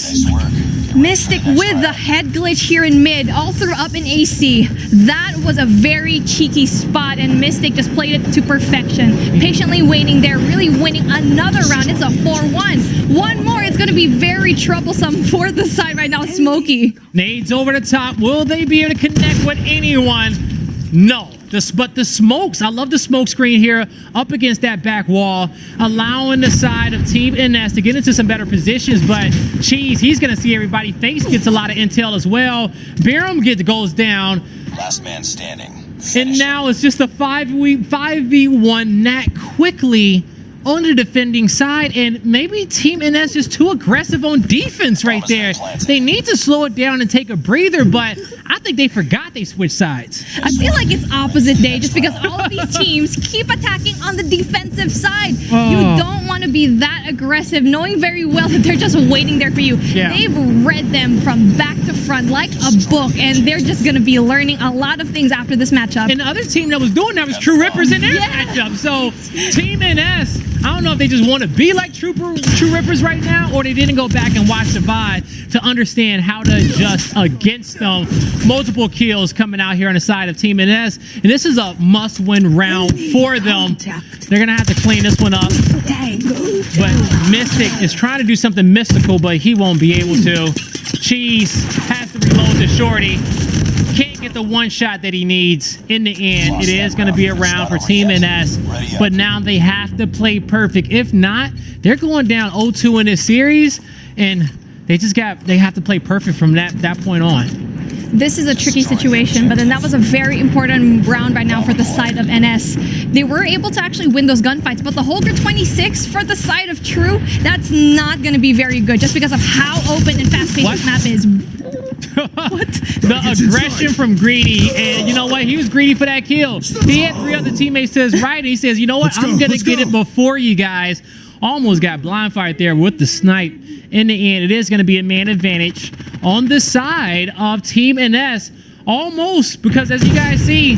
with the head glitch here in mid, all through up in AC. That was a very cheeky spot, and Mystic just played it to perfection. Patiently waiting there, really winning another round. It's a 4-1. One more, it's going to be very troublesome for the side right now. Smokey. Nades over the top. Will they be able to connect with anyone? No. But the smokes, I love the smoke screen here up against that back wall, allowing the side of Team NS to get into some better positions, but Cheese, he's going to see everybody. Face gets a lot of intel as well. Biram goes down. Last man standing. And now it's just a 5v1 Nat quickly on the defending side, and maybe Team NS is too aggressive on defense right there. They need to slow it down and take a breather, but I think they forgot they switched sides. I feel like it's opposite day just because all of these teams keep attacking on the defensive side. Oh. You don't want to be that aggressive, knowing very well that they're just waiting there for you. Yeah. They've read them from back to front like a book, and they're just going to be learning a lot of things after this matchup. And the other team that was doing that was True Rippers in their matchup. So Team NS, I don't know if they just want to be like True Rippers right now, or they didn't go back and watch the VOD to understand how to adjust against them. Multiple kills coming out here on the side of Team NS, and this is a must-win round for them. They're going to have to clean this one up. But Mystic is trying to do something mystical, but he won't be able to. Cheese has to reload the shorty. Can't get the one shot that he needs in the end. It is going to be a round for Team NS, but now they have to play perfect. If not, they're going down 0-2 in this series, and They have to play perfect from that point on. This is a tricky situation, but then that was a very important round right now for the side of NS. They were able to actually win those gunfights, but the Holger 26 for the side of True, that's not going to be very good just because of how open and fast-paced this map is. What? The aggression from Greedy, and you know what? He was greedy for that kill. He had 3 other teammates to his right, and he says, you know what? I'm going to get it before you guys. Almost got blindfired there with the snipe. In the end, it is going to be a man advantage on the side of Team NS. Almost, because as you guys see,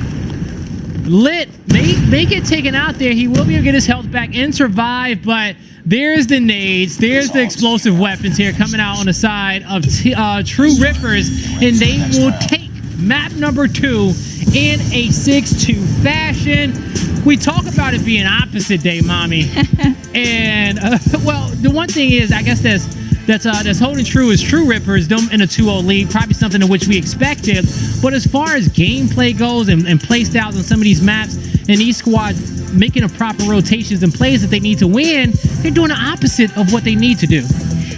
Lit may get taken out there. He will be able to get his health back and survive, but there's the nades, there's the explosive weapons here coming out on the side of True Rippers, and they will take map number 2 in a 6-2 fashion. We talk about it being opposite day, mommy. And, well, the one thing is, I guess that's holding true is True Rippers, them in a 2-0 lead, probably something in which we expected. But as far as gameplay goes and play styles on some of these maps, and each squad making the proper rotations and plays that they need to win, they're doing the opposite of what they need to do.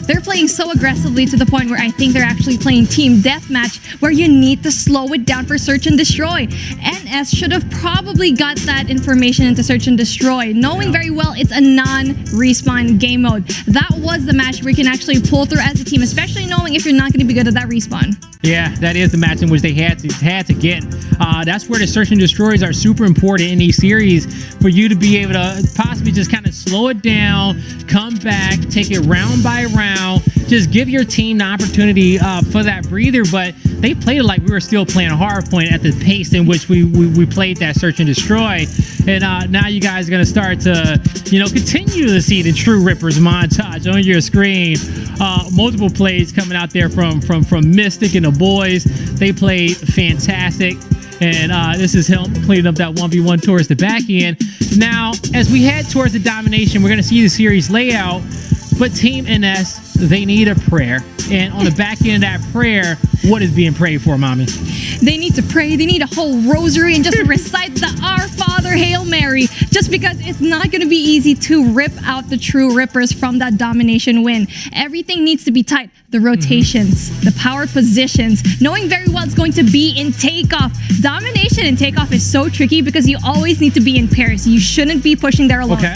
They're playing so aggressively to the point where I think they're actually playing team deathmatch, where you need to slow it down for search and destroy. NS should have probably got that information into search and destroy, knowing very well it's a non-respawn game mode. That was the match where you can actually pull through as a team, especially knowing if you're not going to be good at that respawn. Yeah, that is the match in which they had to get. That's where the search and destroys are super important in these series, for you to be able to possibly just kind of slow it down, come back, take it round by round, just give your team the opportunity for that breather. But they played it like we were still playing hardpoint at the pace in which we played that search and destroy. And now you guys are going to start to, continue to see the True Rippers montage on your screen. Multiple plays coming out there from Mystic and the boys. They played fantastic. And this is him cleaning up that 1v1 towards the back end. Now, as we head towards the domination, we're going to see the series layout. But Team NS, they need a prayer. And on the back end of that prayer, what is being prayed for, mommy? They need to pray. They need a whole rosary and just recite the Our Father Hail Mary, just because it's not going to be easy to rip out the True Rippers from that domination win. Everything needs to be tight. The rotations, the power positions, knowing very well it's going to be in takeoff. Domination and takeoff is so tricky because you always need to be in pairs. You shouldn't be pushing there alone. Okay.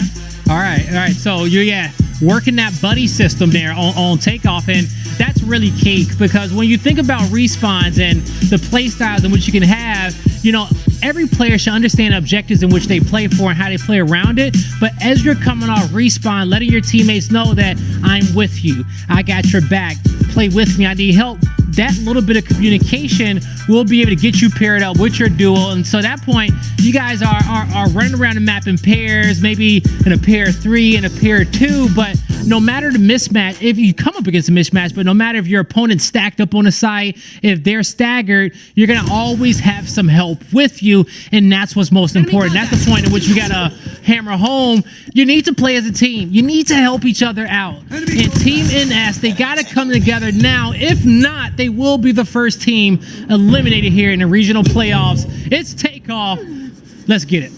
All right. So you're working that buddy system there on takeoff, and that's really key, because when you think about respawns and the play styles in which you can have, every player should understand the objectives in which they play for and how they play around it. But as you're coming off respawn, letting your teammates know that I'm with you, I got your back, play with me, I need help. That little bit of communication will be able to get you paired up with your duo. And so at that point, you guys are running around the map in pairs, maybe in a pair of 3 and a pair of 2. But no matter the mismatch, if you come up against a mismatch, but no matter if your opponent's stacked up on the side, if they're staggered, you're going to always have some help with you. And that's what's most important. That's the point in which you got to hammer home. You need to play as a team. You need to help each other out. And Team NS, they got to come together now. If not, they will be the first team eliminated here in the regional playoffs. It's takeoff. Let's get it.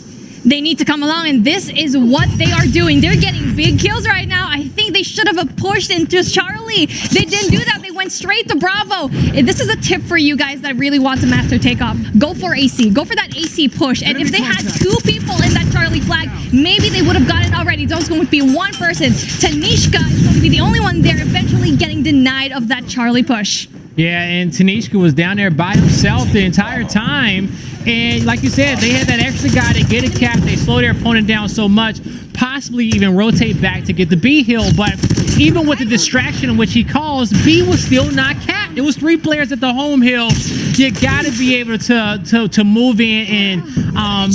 They need to come along, and this is what they are doing. They're getting big kills right now. I think they should have pushed into Charlie. They didn't do that. They went straight to Bravo. And this is a tip for you guys that really want to master takeoff. Go for AC. Go for that AC push. And if they had 2 people in that Charlie flag, maybe they would have gotten it already. There's going to be one person. Tanishka is going to be the only one there, eventually getting denied of that Charlie push. Yeah, and Tanishka was down there by himself the entire time. And like you said, they had that extra guy to get a cap. They slow their opponent down so much, possibly even rotate back to get the B hill. But even with the distraction in which he calls, B was still not capped. It was 3 players at the home hill. You got to be able to move in and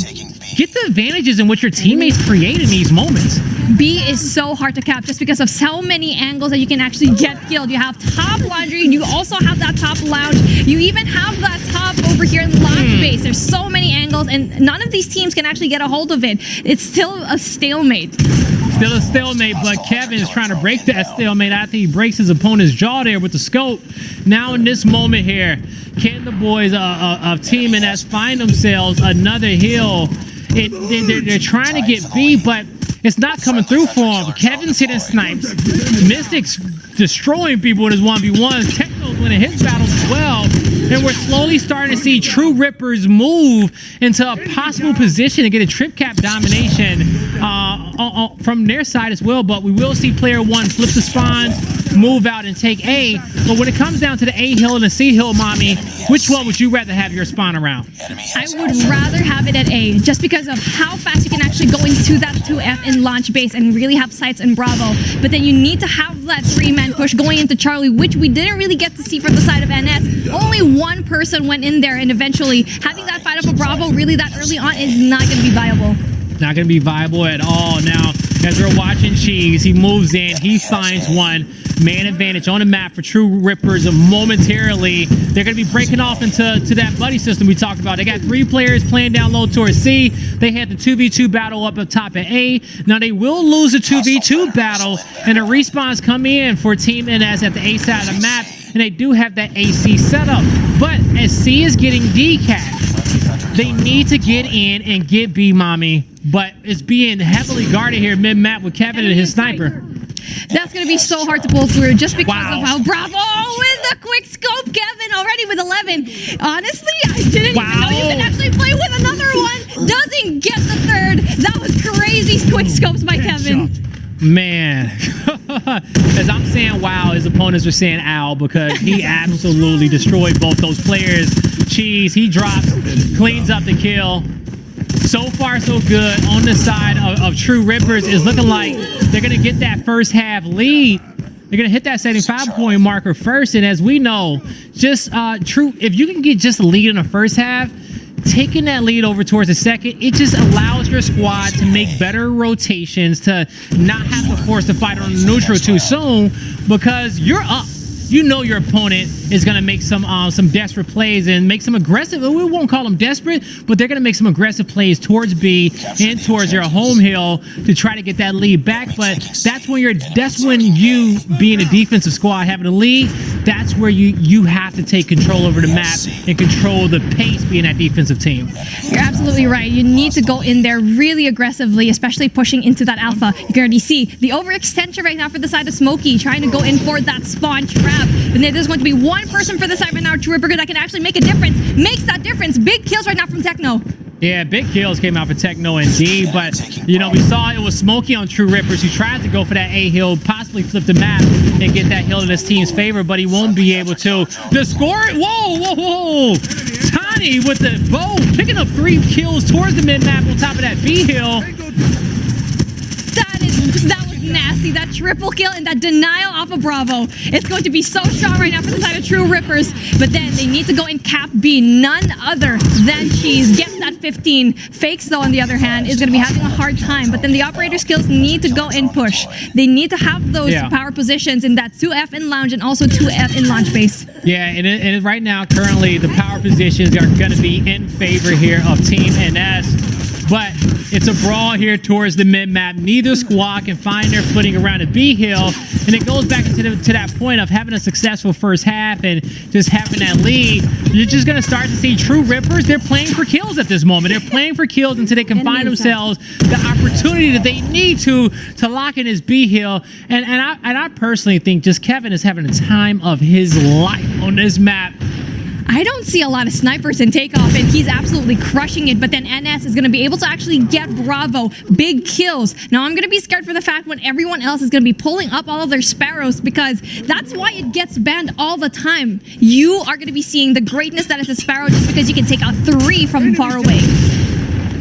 get the advantages in which your teammates create in these moments. B is so hard to cap just because of so many angles that you can actually get killed. You have top laundry, you also have that top lounge, you even have that top over here in the lock base. There's so many angles, and none of these teams can actually get a hold of it. It's still a stalemate. Still a stalemate, but Kevin is trying to break that stalemate after he breaks his opponent's jaw there with the scope. Now in this moment here, can the boys of Team NS find themselves another hill? They're trying to get B, but it's not coming through for him. Kevin's hitting snipes. Mystic's destroying people in his 1v1s. Techno's winning his battles as well. And we're slowly starting to see True Rippers move into a possible position to get a trip cap domination from their side as well. But we will see player one flip the spawns, move out and take A. But when it comes down to the A hill and the C hill, Mommy, which one would you rather have your spawn around? I would rather have it at A, just because of how fast you can actually go into that 2F in launch base and really have sights in Bravo. But then you need to have that 3-man push going into Charlie, which we didn't really get to see from the side of NS. Only one person went in there, and eventually having that fight up a Bravo really that early on is not going to be viable. Not going to be viable at all. Now, as we're watching Cheese, he moves in, he finds one. Man advantage on the map for True Rippers momentarily. They're going to be breaking off into that buddy system we talked about. They got 3 players playing down low towards C. They had the 2v2 battle up top at A. Now they will lose the 2v2 battle, and the respawns come in for Team NS at the A side of the map, and they do have that AC setup. But as C is getting decapped, they need to get in and get B, Mommy. But it's being heavily guarded here mid-map with Kevin and his sniper. That's going to be so hard to pull through just because of how Bravo with the quick scope, Kevin already with 11. Honestly, I didn't even know you can actually play with another one. Doesn't get the third. That was crazy quick scopes by Kevin. Man, as I'm saying wow, his opponents are saying ow, because he absolutely destroyed both those players. Cheese, he drops, cleans up the kill. So far, so good on the side of True Rippers. Is looking like they're going to get that first half lead. They're going to hit that 75-point marker first. And as we know, just True, if you can get just a lead in the first half, taking that lead over towards the second, it just allows your squad to make better rotations, to not have to force the fight on the neutral too soon, because you're up. You know your opponent is going to make some desperate plays and make some aggressive, we won't call them desperate, but they're going to make some aggressive plays towards B and towards your home hill to try to get that lead back. But that's when you being a defensive squad having a lead, that's where you have to take control over the map and control the pace being that defensive team. You're absolutely right. You need to go in there really aggressively, especially pushing into that alpha. You can already see the overextension right now for the side of Smokey, trying to go in for that spawn trap. And there's going to be one person for the side right now, True Ripper, that can actually make a difference. Makes that difference. Big kills right now from Techno. Yeah, big kills came out for Techno indeed, but you know, we saw it was Smokey on True Rippers who tried to go for that A hill, possibly flip the map and get that hill in his team's favor, but he won't be able to. The score, whoa. Tiny with the bow, picking up 3 kills towards the mid-map on top of that B hill. That was nasty. That triple kill and that denial off of Bravo. It's going to be so strong right now for the side of True Rippers. But then they need to go and cap B. None other than Cheese gets that 15. Fakes, though, on the other hand, is going to be having a hard time. But then the operator skills need to go and push. They need to have those power positions in that 2F in lounge and also 2F in launch base. Yeah, and right now, currently, the power positions are going to be in favor here of Team NS. But it's a brawl here towards the mid-map. Neither squad can find their footing around a B hill. And it goes back to that point of having a successful first half and just having that lead. You're just going to start to see True Rippers. They're playing for kills at this moment. They're playing for kills until they can find themselves the opportunity that they need to lock in his B hill. And I personally think just Kevin is having a time of his life on this map. I don't see a lot of snipers in takeoff, and he's absolutely crushing it. But then NS is going to be able to actually get Bravo. Big kills. Now, I'm going to be scared for the fact when everyone else is going to be pulling up all of their sparrows, because that's why it gets banned all the time. You are going to be seeing the greatness that is a sparrow just because you can take out 3 from far away.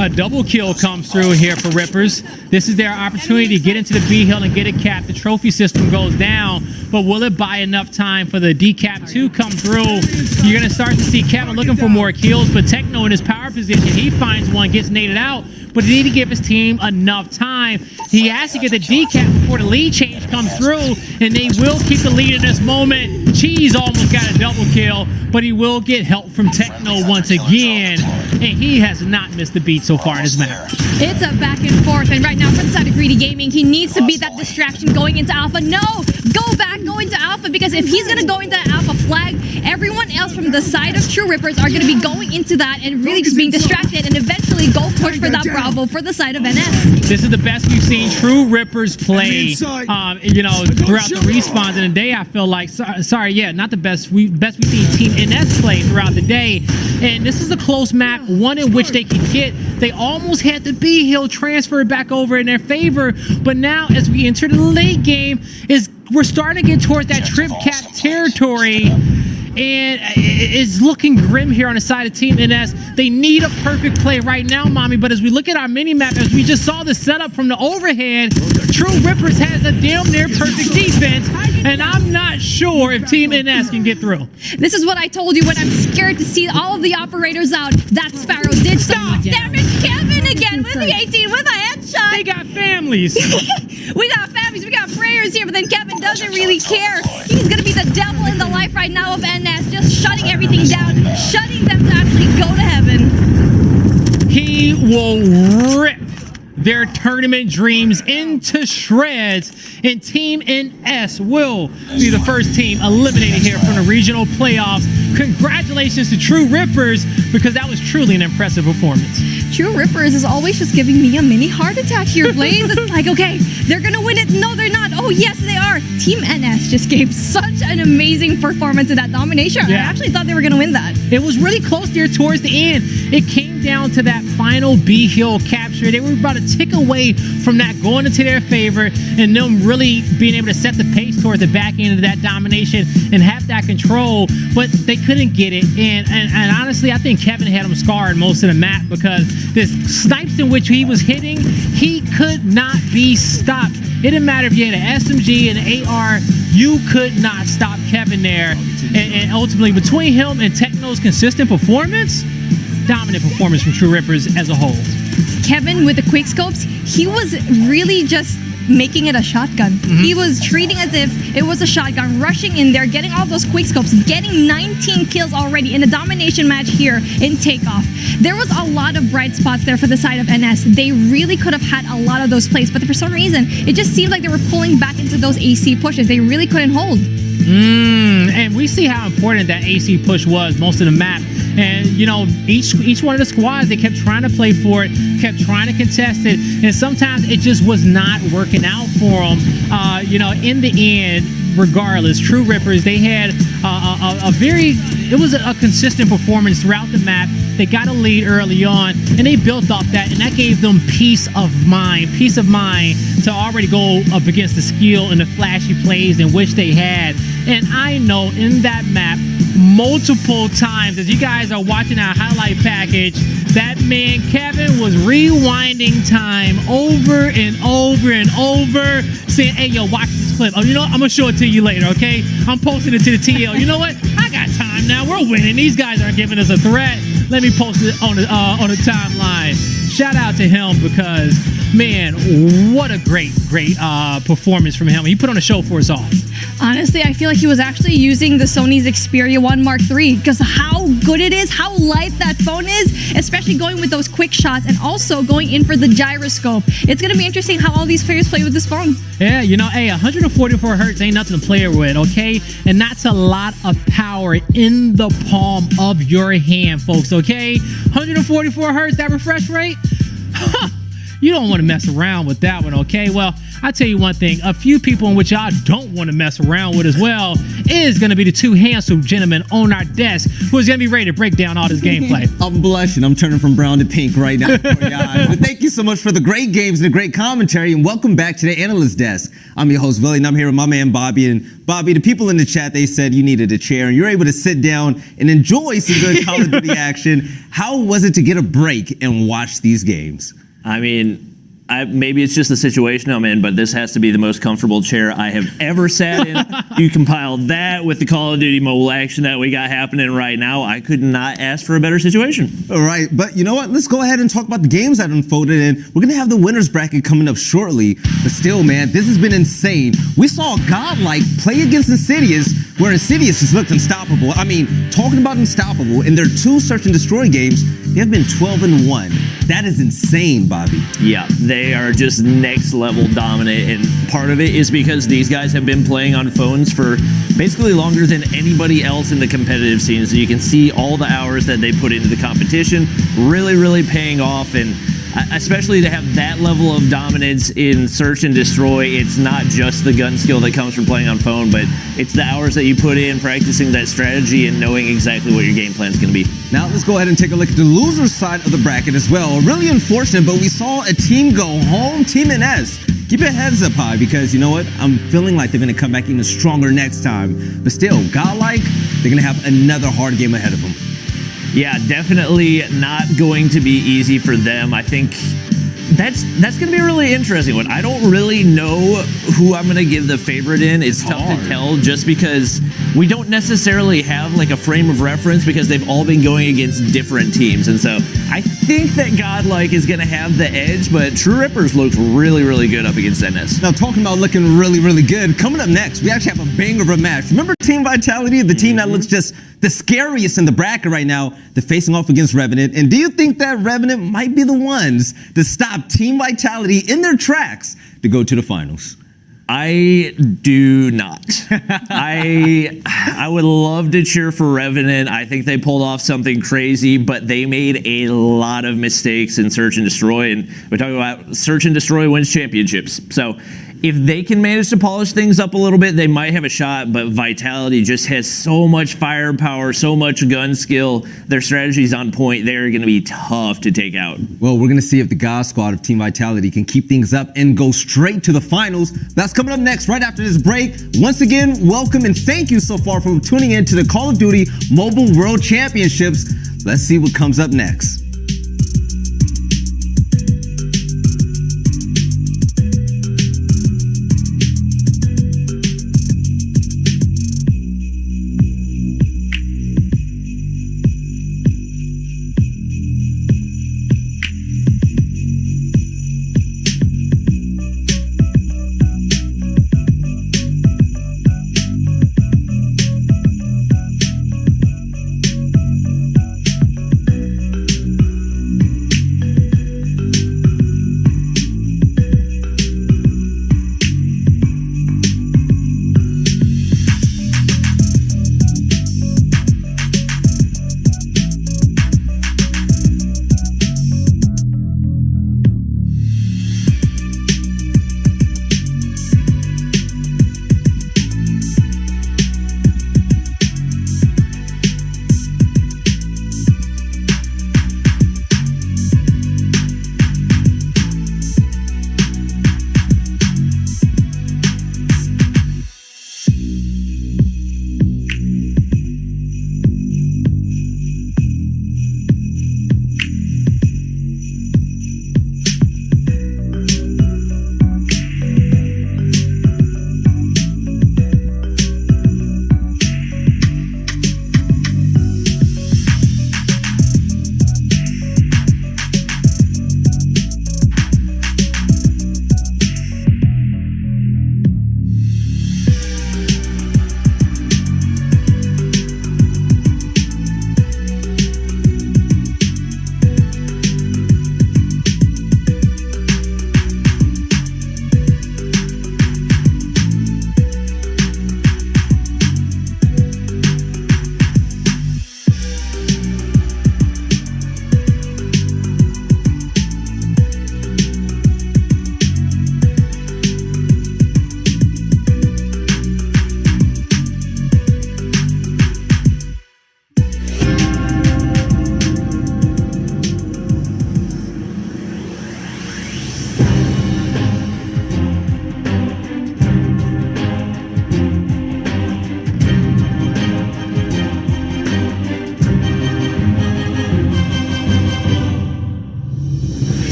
A double kill comes through here for Rippers. This is their opportunity to get into the B hill and get a cap. The trophy system goes down, but will it buy enough time for the decap to come through? You're going to start to see Kevin looking for more kills, but Techno in his power position, he finds one, gets naded out, but he need to give his team enough time. He has to get the decap before the lead change comes through, and they will keep the lead in this moment. Cheese almost got a double kill, but he will get help from Techno once again, and he has not missed the beat so far in his match. It's a back and forth, and right now for the side of Greedy Gaming, he needs to be that distraction going into Alpha. No! Go back, go into Alpha, because if he's going to go into that Alpha flag, everyone else from the side of True Rippers are going to be going into that and really just being distracted, and eventually actually go push for that Bravo for the side of NS. This is the best we've seen True Rippers play, throughout the respawns in the day. I feel like, not the best. Best we've seen Team NS play throughout the day. And this is a close map, one in which they can get. They almost had the B Hill transfer back over in their favor, but now as we enter the late game, we're starting to get towards that trip cap territory. And it's looking grim here on the side of Team NS. They need a perfect play right now, Mommy. But as we look at our mini-map, as we just saw the setup from the overhead, True Rippers has a damn near perfect defense. And I'm not sure if Team NS can get through. This is what I told you when I'm scared to see all of the operators out. That Sparrow did stop. Damn it, Kevin again with the 18 with a headshot. They got families. We got families, we got prayers here, but then Kevin doesn't really care. He's gonna be the devil in the life right now of NS, just shutting everything down, shutting them to actually go to heaven. He will rip their tournament dreams into shreds, and Team NS will be the first team eliminated here from the regional playoffs. Congratulations to True Rippers, because that was truly an impressive performance. True Rippers is always just giving me a mini heart attack here, Blaze. It's like, okay, they're gonna win it. No, they're not. Oh, yes, they are. Team NS just gave such an amazing performance in that domination. Yeah. I actually thought they were gonna win that. It was really close there towards the end. It came down to that final B Hill capture. They were about a tick away from that going into their favor and them really being able to set the pace towards the back end of that domination and have that control, but they couldn't get it. And honestly, I think Kevin had him scarred most of the map, because this snipes in which he was hitting, he could not be stopped. It didn't matter if you had an SMG and an AR, you could not stop Kevin there. And ultimately, between him and Techno's consistent performance, dominant performance from True Rippers as a whole. Kevin with the quick scopes, he was really just making it a shotgun. He was treating as if it was a shotgun, rushing in there, getting all those quick scopes, getting 19 kills already in a domination match here in Takeoff. There was a lot of bright spots there for the side of NS. They really could have had a lot of those plays, but for some reason, it just seemed like they were pulling back into those AC pushes. They really couldn't hold. And we see how important that AC push was most of the map. And, each one of the squads, they kept trying to play for it, kept trying to contest it, and sometimes it just was not working out for them. In the end, regardless, True Rippers, they had it was a consistent performance throughout the map. They got a lead early on, and they built off that, and that gave them peace of mind to already go up against the skill and the flashy plays in which they had. And I know in that map, multiple times, as you guys are watching our highlight package, that man Kevin was rewinding time over and over and over, saying, hey, yo, watch this clip. Oh, I'm gonna show it to you later, okay? I'm posting it to the TL. You know what? I got time now. We're winning. These guys aren't giving us a threat. Let me post it on the timeline. Shout out to him, because, man, what a great performance from him. He put on a show for us all. Honestly, I feel like he was actually using the Sony's Xperia 1 Mark III, because how good it is, how light that phone is, especially going with those quick shots and also going in for the gyroscope. It's going to be interesting how all these players play with this phone. Yeah, hey, 144 hertz ain't nothing to play with, okay? And that's a lot of power in the palm of your hand, folks, okay? 144 hertz, that refresh rate? You don't want to mess around with that one, okay? Well, I'll tell you one thing. A few people in which I don't want to mess around with as well is going to be the two handsome gentlemen on our desk who's going to be ready to break down all this gameplay. I'm blushing. I'm turning from brown to pink right now before your eyes. But thank you so much for the great games and the great commentary, and welcome back to the Analyst Desk. I'm your host, Willie, and I'm here with my man, Bobby. And Bobby, the people in the chat, they said you needed a chair, and you're able to sit down and enjoy some good Call of Duty action. How was it to get a break and watch these games? I mean, maybe it's just the situation I'm in, but this has to be the most comfortable chair I have ever sat in. You compile that with the Call of Duty mobile action that we got happening right now, I could not ask for a better situation. All right, but you know what? Let's go ahead and talk about the games that unfolded, and we're going to have the winners bracket coming up shortly. But still, man, this has been insane. We saw Godlike play against Insidious, where Insidious just looked unstoppable. I mean, talking about unstoppable, in their 2 search and destroy games, they have been 12-1. That is insane, Bobby. Yeah, they are just next level dominant, and part of it is because these guys have been playing on phones for basically longer than anybody else in the competitive scene. So you can see all the hours that they put into the competition, really paying off. And especially to have that level of dominance in search and destroy, it's not just the gun skill that comes from playing on phone, but it's the hours that you put in practicing that strategy and knowing exactly what your game plan is going to be. Now let's go ahead and take a look at the loser side of the bracket as well. Really unfortunate, but we saw a team go home, Team NS. Keep your heads up high, because you know what? I'm feeling like they're going to come back even stronger next time. But still, Godlike, they're going to have another hard game ahead of them. Yeah, definitely not going to be easy for them. I think that's going to be a really interesting one. I don't really know who I'm going to give the favorite in. It's tough to tell, just because we don't necessarily have like a frame of reference, because they've all been going against different teams. And so I think that Godlike is going to have the edge, but True Rippers looks really good up against NS. Now, talking about looking really good, coming up next, we actually have a banger of a match. Remember Team Vitality, the team that looks just the scariest in the bracket right now? They're facing off against Revenant. And do you think that Revenant might be the ones to stop Team Vitality in their tracks to go to the finals? I do not. I would love to cheer for Revenant. I think they pulled off something crazy, but they made a lot of mistakes in Search and Destroy. And we're talking about Search and Destroy wins championships. So if they can manage to polish things up a little bit, they might have a shot, but Vitality just has so much firepower, so much gun skill. Their strategy's on point. They're going to be tough to take out. Well, we're going to see if the God Squad of Team Vitality can keep things up and go straight to the finals. That's coming up next, right after this break. Once again, welcome and thank you so far for tuning in to the Call of Duty Mobile World Championships. Let's see what comes up next.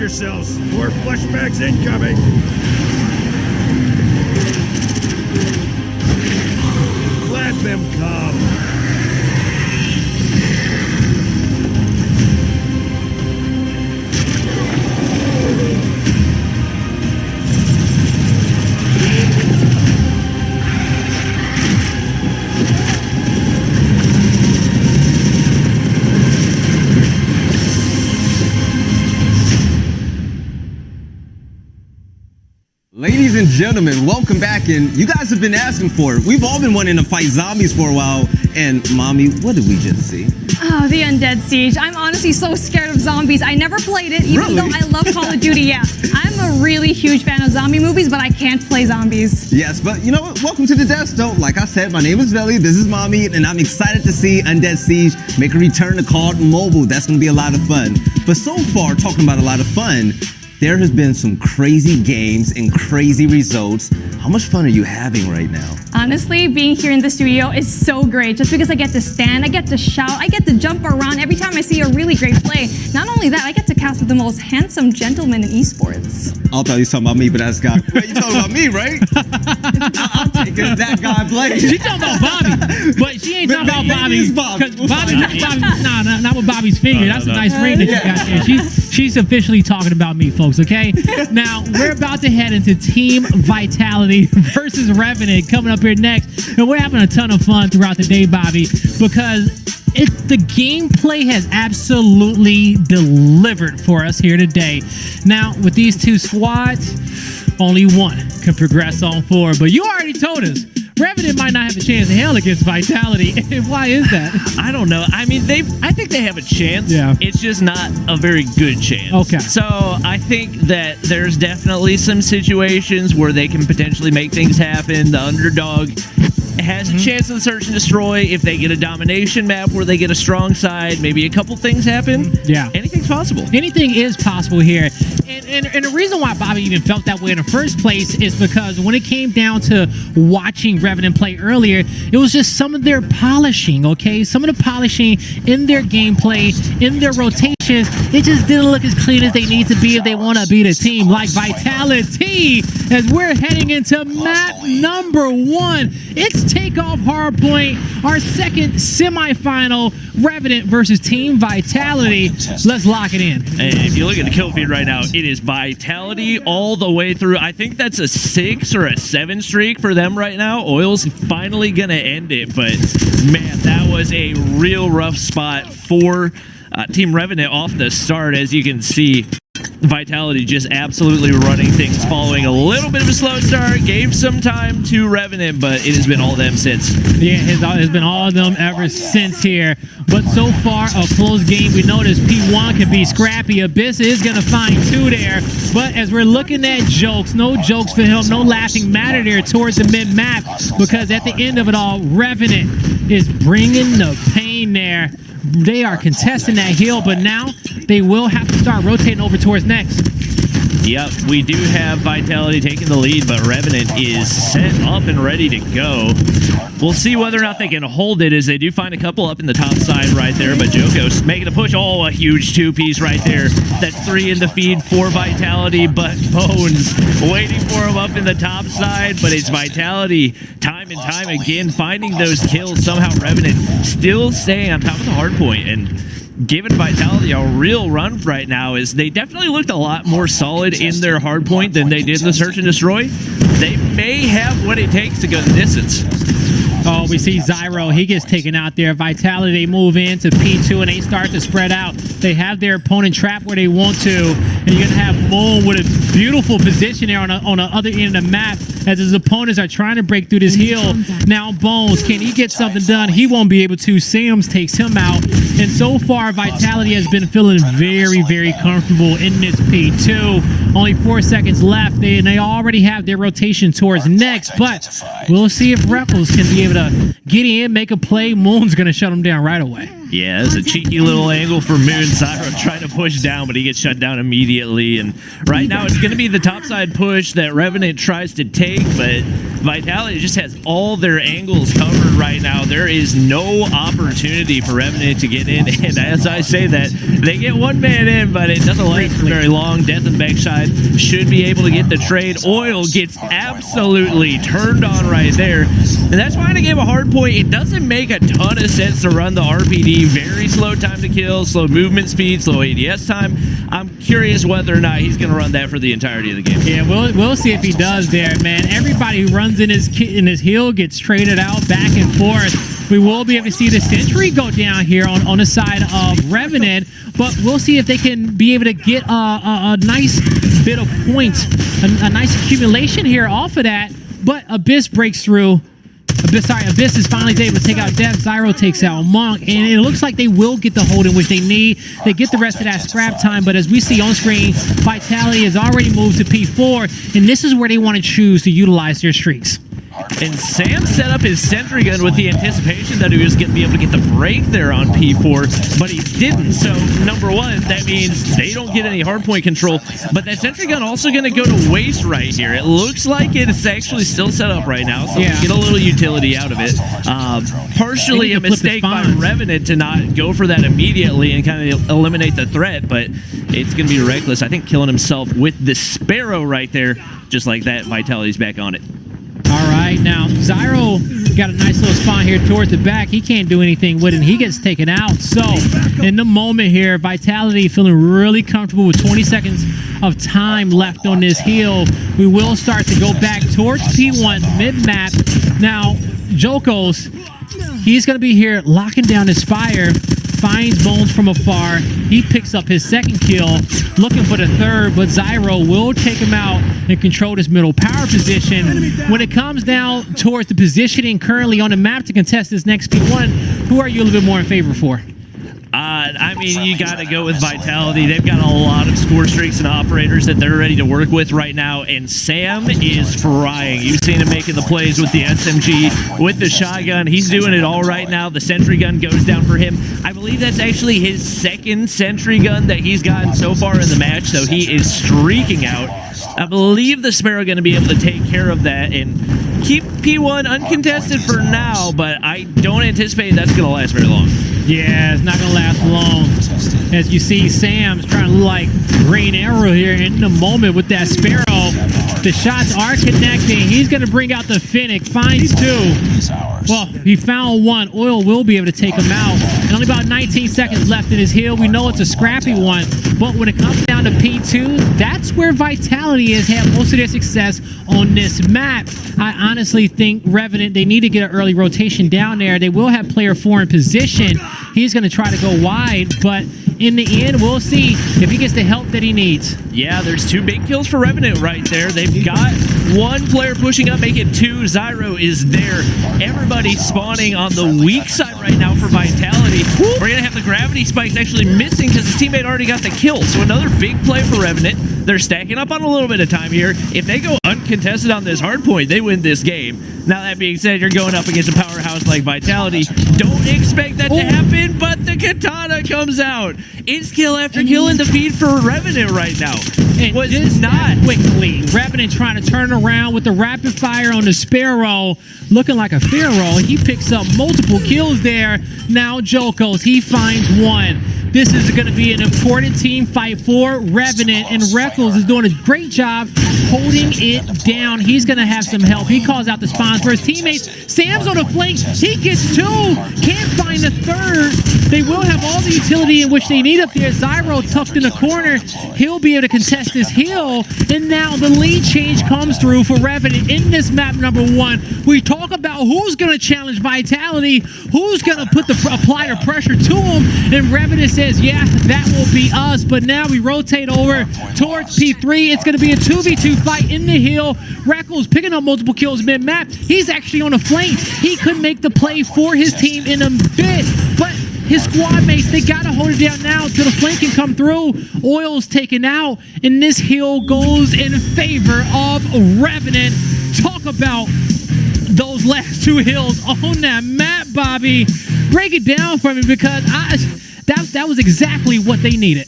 yourselves. More flashbacks incoming. Let them come. Ladies and gentlemen, welcome back, and you guys have been asking for it. We've all been wanting to fight zombies for a while, and Mommy, what did we just see? Oh, the Undead Siege. I'm honestly so scared of zombies. I never played it, even though I love Call of Duty. Yeah, I'm a really huge fan of zombie movies, but I can't play zombies. Yes, but you know what? Welcome to the Death Note. Like I said, my name is Veli, this is Mommy, and I'm excited to see Undead Siege make a return to Codm Mobile. That's going to be a lot of fun. But so far, talking about a lot of fun, there has been some crazy games and crazy results. How much fun are you having right now? Honestly, being here in the studio is so great just because I get to stand, I get to shout, I get to jump around every time I see a really great play. Not only that, I get to cast with the most handsome gentleman in esports. I thought you were talking about me, but that's God. Wait, you talking about me, right? I'm taking that guy play. She's talking about Bobby, but she ain't talking about Bobby. Not with Bobby's finger. That's a nice ring that you got there. She's officially talking about me, folks, okay? Now, we're about to head into Team Vitality versus Revenant coming up here next. And we're having a ton of fun throughout the day, Bobby, because the gameplay has absolutely delivered for us here today. Now, with these two squads, only one can progress on forward. But you already told us, Revenant might not have a chance in hell against Vitality. Why is that? I don't know. I mean, I think they have a chance. Yeah. It's just not a very good chance. Okay. So I think that there's definitely some situations where they can potentially make things happen. The underdog has a chance of search and destroy if they get a domination map where they get a strong side. Maybe a couple things happen. Yeah. Anything's possible. Anything is possible here. And the reason why Bobby even felt that way in the first place is because when it came down to watching Revenant play earlier, it was just some of their polishing, okay? Some of the polishing in their gameplay, in their rotations, it just didn't look as clean as they need to be if they want to beat a team like Vitality. As we're heading into map number 1, it's Takeoff Hardpoint, our second semifinal, Revenant versus Team Vitality. Let's lock it in. And if you look at the kill feed right now, it is Vitality all the way through. I think that's a 6 or a 7 streak for them right now. Oil's finally going to end it, but man, that was a real rough spot for Team Revenant off the start. As you can see, Vitality just absolutely running things, following a little bit of a slow start, gave some time to Revenant, but it has been all them since. Yeah, it's been all of them ever since here. But so far, a close game. We notice P1 can be scrappy. Abyss is going to find 2 there. But as we're looking at jokes, no jokes for him, no laughing matter there towards the mid-map, because at the end of it all, Revenant is bringing the pain there. They are contesting that hill, but now they will have to start rotating over towards next. Yep, we do have Vitality taking the lead, but Revenant is set up and ready to go. We'll see whether or not they can hold it, as they do find a couple up in the top side right there, but Joko's making a push. Oh, a huge 2-piece right there. That's 3 in the feed for Vitality, but Bones waiting for him up in the top side, but it's Vitality time and time again finding those kills. Somehow Revenant still staying on top of the hard point, and giving Vitality a real run right now, is they definitely looked a lot more solid in their hard point than they did in the search and destroy. They may have what it takes to go the distance. Oh, we see Zyro. He gets taken out there. Vitality, they move into P2 and they start to spread out. They have their opponent trapped where they want to. And you're going to have Moon with a beautiful position there on the other end of the map as his opponents are trying to break through this hill. Now Bones, can he get something done? He won't be able to. Sims takes him out. And so far, Vitality has been feeling very, very comfortable in this P2. Only 4 seconds left. They already have their rotation towards next, but we'll see if Rebels can be able to get in, make a play. Moon's going to shut him down right away. Yeah, that's a cheeky little angle for Moon. Zyro trying to push down, but he gets shut down immediately. And right now it's going to be the topside push that Revenant tries to take, but Vitality just has all their angles covered right now. There is no opportunity for Revenant to get in. And as I say that, they get one man in, but it doesn't last for very long. Death and Backside should be able to get the trade. Oil gets absolutely turned on right there. And that's why I gave a hard point. It doesn't make a ton of sense to run the RPD. Very slow time to kill, slow movement speed, slow ADS time. I'm curious whether or not he's going to run that for the entirety of the game. Yeah, we'll see if he does there, man. Everybody who runs in his hill gets traded out back and forth. We will be able to see the Sentry go down here on the side of Revenant, but we'll see if they can be able to get a nice bit of points, a nice accumulation here off of that. But Abyss breaks through. Abyss is finally able to take out Death. Zyro takes out Monk, and it looks like they will get the hold in which they need. They get the rest of that scrap time, but as we see on screen, Vitality has already moved to P4, and this is where they want to choose to utilize their streaks. And Sam set up his sentry gun with the anticipation that he was going to be able to get the break there on P4, but he didn't. So, number one, that means they don't get any hardpoint control, but that sentry gun also going to go to waste right here. It looks like it's actually still set up right now, so yeah, get a little utility out of it. Partially a mistake by Revenant to not go for that immediately and kind of eliminate the threat, but it's going to be reckless. I think killing himself with the Sparrow right there, just like that, Vitality's back on it. All right, now Zyro got a nice little spawn here towards the back. He can't do anything with it, and he gets taken out. So, in the moment here, Vitality feeling really comfortable with 20 seconds of time left on this hill. We will start to go back towards P1 mid-map. Now, Jokos, he's going to be here locking down his fire. Finds Bones from afar. He picks up his second kill, looking for the third, but Zyro will take him out and control this middle power position. When it comes down towards the positioning currently on the map to contest this next P1, who are you a little bit more in favor for? I mean, you got to go with Vitality. They've got a lot of score streaks and operators that they're ready to work with right now, and Sam is frying. You've seen him making the plays with the SMG, with the shotgun. He's doing it all right now. The sentry gun goes down for him. I believe that's actually his second sentry gun that he's gotten so far in the match, so he is streaking out. I believe the Sparrow going to be able to take care of that and keep P1 uncontested for now, but I don't anticipate that's going to last very long. Yeah, it's not going to last long. As you see, Sam's trying to look like Green Arrow here in the moment with that Sparrow. The shots are connecting. He's going to bring out the Fennec. Finds two. Well, he found one. Oil will be able to take him out. And only about 19 seconds left in his hill. We know it's a scrappy one. But when it comes down to P2, that's where Vitality has had most of their success on this map. I honestly think Revenant, they need to get an early rotation down there. They will have player 4 in position. He's going to try to go wide, but in the end, we'll see if he gets the help that he needs. Yeah, there's 2 big kills for Revenant right there. They've got 1 player pushing up, make it 2. Zyro is there. Everybody's spawning on the weak side right now for Vitality. We're going to have the gravity spikes actually missing because his teammate already got the kill. So another big play for Revenant. They're stacking up on a little bit of time here. If they go uncontested on this hard point, they win this game. Now, that being said, you're going up against a powerhouse like Vitality. Don't expect that to happen, but the katana comes out. It's kill after kill in the feed for Revenant right now. And was just not quickly. Revenant trying to turn around with the rapid fire on the Sparrow, looking like a Pharaoh. He picks up multiple kills there. Now Jokos, he finds one. This is going to be an important team fight for Revenant, and Reckles is doing a great job holding it down. He's going to have some help. He calls out the spawns for his teammates. Sam's on the flank. He gets 2. Can't find the third. They will have all the utility in which they need up there. Zyro tucked in the corner. He'll be able to contest this hill, and now the lead change comes through for Revenant in this map number 1. We talk about who's going to challenge Vitality, who's going to apply the pressure to him, and Revenant says, yeah, that will be us. But now we rotate over towards P3. It's going to be a 2v2 fight in the hill. Reckles picking up multiple kills mid-map. He's actually on a flank. He could make the play for his team in a bit, but his squad mates, they got to hold it down now until the flank can come through. Oil's taken out, and this hill goes in favor of Revenant. Talk about those last 2 hills on that map, Bobby. break it down for me because that was exactly what they needed.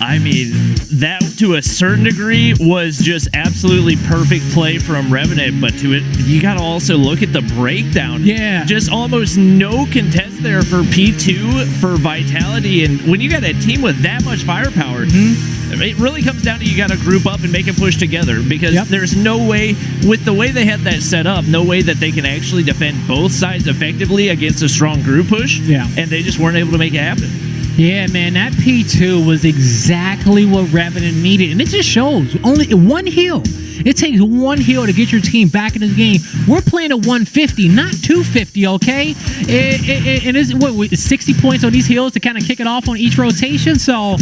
I mean, that to a certain degree was just absolutely perfect play from Revenant, but to it, you got to also look at the breakdown. Yeah. Just almost no contest there for P2 for Vitality, and when you got a team with that much firepower, it really comes down to you got to group up and make a push together because there's no way, with the way they had that set up, no way that they can actually defend both sides effectively against a strong group push, and they just weren't able to make it happen. Yeah, man, that P2 was exactly what Revenant needed, and it just shows only one heal. It takes one heal to get your team back in this game. We're playing at 150, not 250, okay? And it's 60 points on these heals to kind of kick it off on each rotation, so...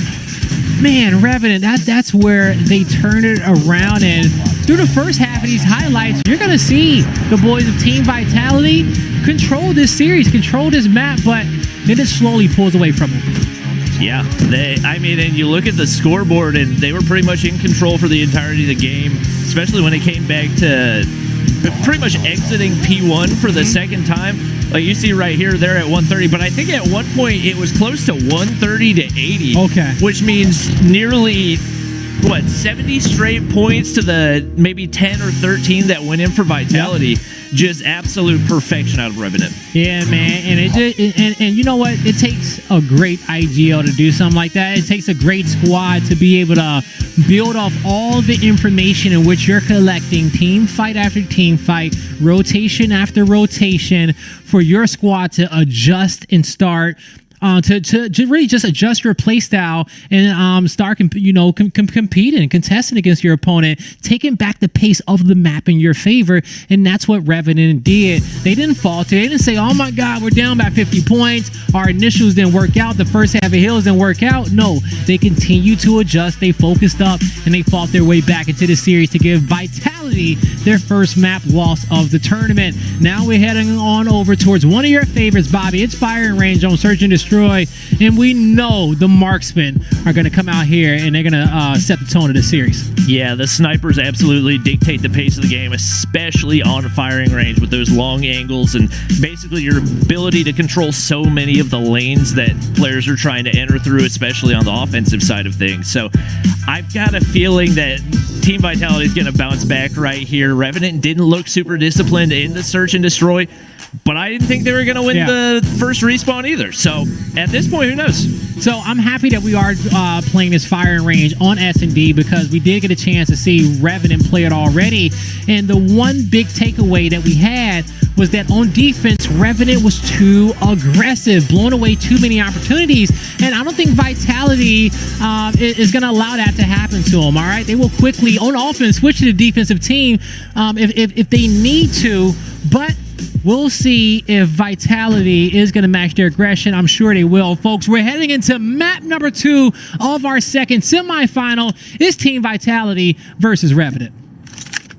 Man, Revenant, that's where they turned it around, and through the first half of these highlights, you're going to see the boys of Team Vitality control this series, control this map, but then it slowly pulls away from them. Yeah, and you look at the scoreboard, and they were pretty much in control for the entirety of the game, especially when it came back to pretty much exiting P1 for the second time. Like you see right here, they're at 130, but I think at one point it was close to 130 to 80. Okay. Which means nearly, 70 straight points to the maybe 10 or 13 that went in for Vitality. Yep. Just absolute perfection out of Revenant. Yeah, man, and you know what? It takes a great IGL to do something like that. It takes a great squad to be able to build off all the information in which you're collecting, team fight after team fight, rotation after rotation, for your squad to adjust and start to really just adjust your play style and start competing and contesting against your opponent, taking back the pace of the map in your favor. And that's what Revenant did. They didn't falter. They didn't say, oh my god, we're down by 50 points, our initials didn't work out, the first half of hills didn't work out. No, they continued to adjust, they focused up, and they fought their way back into the series to give Vitality their first map loss of the tournament. Now we're heading on over towards one of your favorites, Bobby. It's firing range on Search and Destroy, and we know the marksmen are going to come out here and they're going to set the tone of the series. Yeah, the snipers absolutely dictate the pace of the game, especially on firing range with those long angles and basically your ability to control so many of the lanes that players are trying to enter through, especially on the offensive side of things. So I've got a feeling that Team Vitality is going to bounce back right here. Revenant didn't look super disciplined in the Search and Destroy, but I didn't think they were going to win the first respawn either. So at this point, who knows? So I'm happy that we are playing this firing range on S&D because we did get a chance to see Revenant play it already. And the one big takeaway that we had was that on defense, Revenant was too aggressive, blowing away too many opportunities. And I don't think Vitality is going to allow that to happen to them, all right? They will quickly, on offense, switch to the defensive team if they need to. But we'll see if Vitality is going to match their aggression. I'm sure they will. Folks, we're heading into map number 2 of our second semifinal. It's Team Vitality versus Revenant.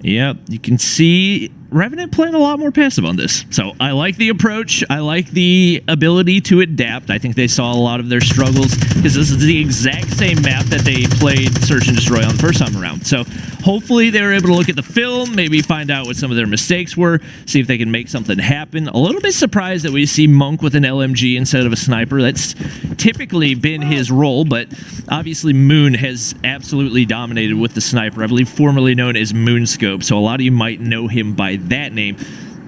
Yep, you can see Revenant playing a lot more passive on this. So I like the approach. I like the ability to adapt. I think they saw a lot of their struggles because this is the exact same map that they played Search and Destroy on the first time around. So hopefully they were able to look at the film, maybe find out what some of their mistakes were, see if they can make something happen. A little bit surprised that we see Monk with an LMG instead of a sniper. That's typically been his role, but obviously Moon has absolutely dominated with the sniper. I believe formerly known as Moonscope, so a lot of you might know him by that name.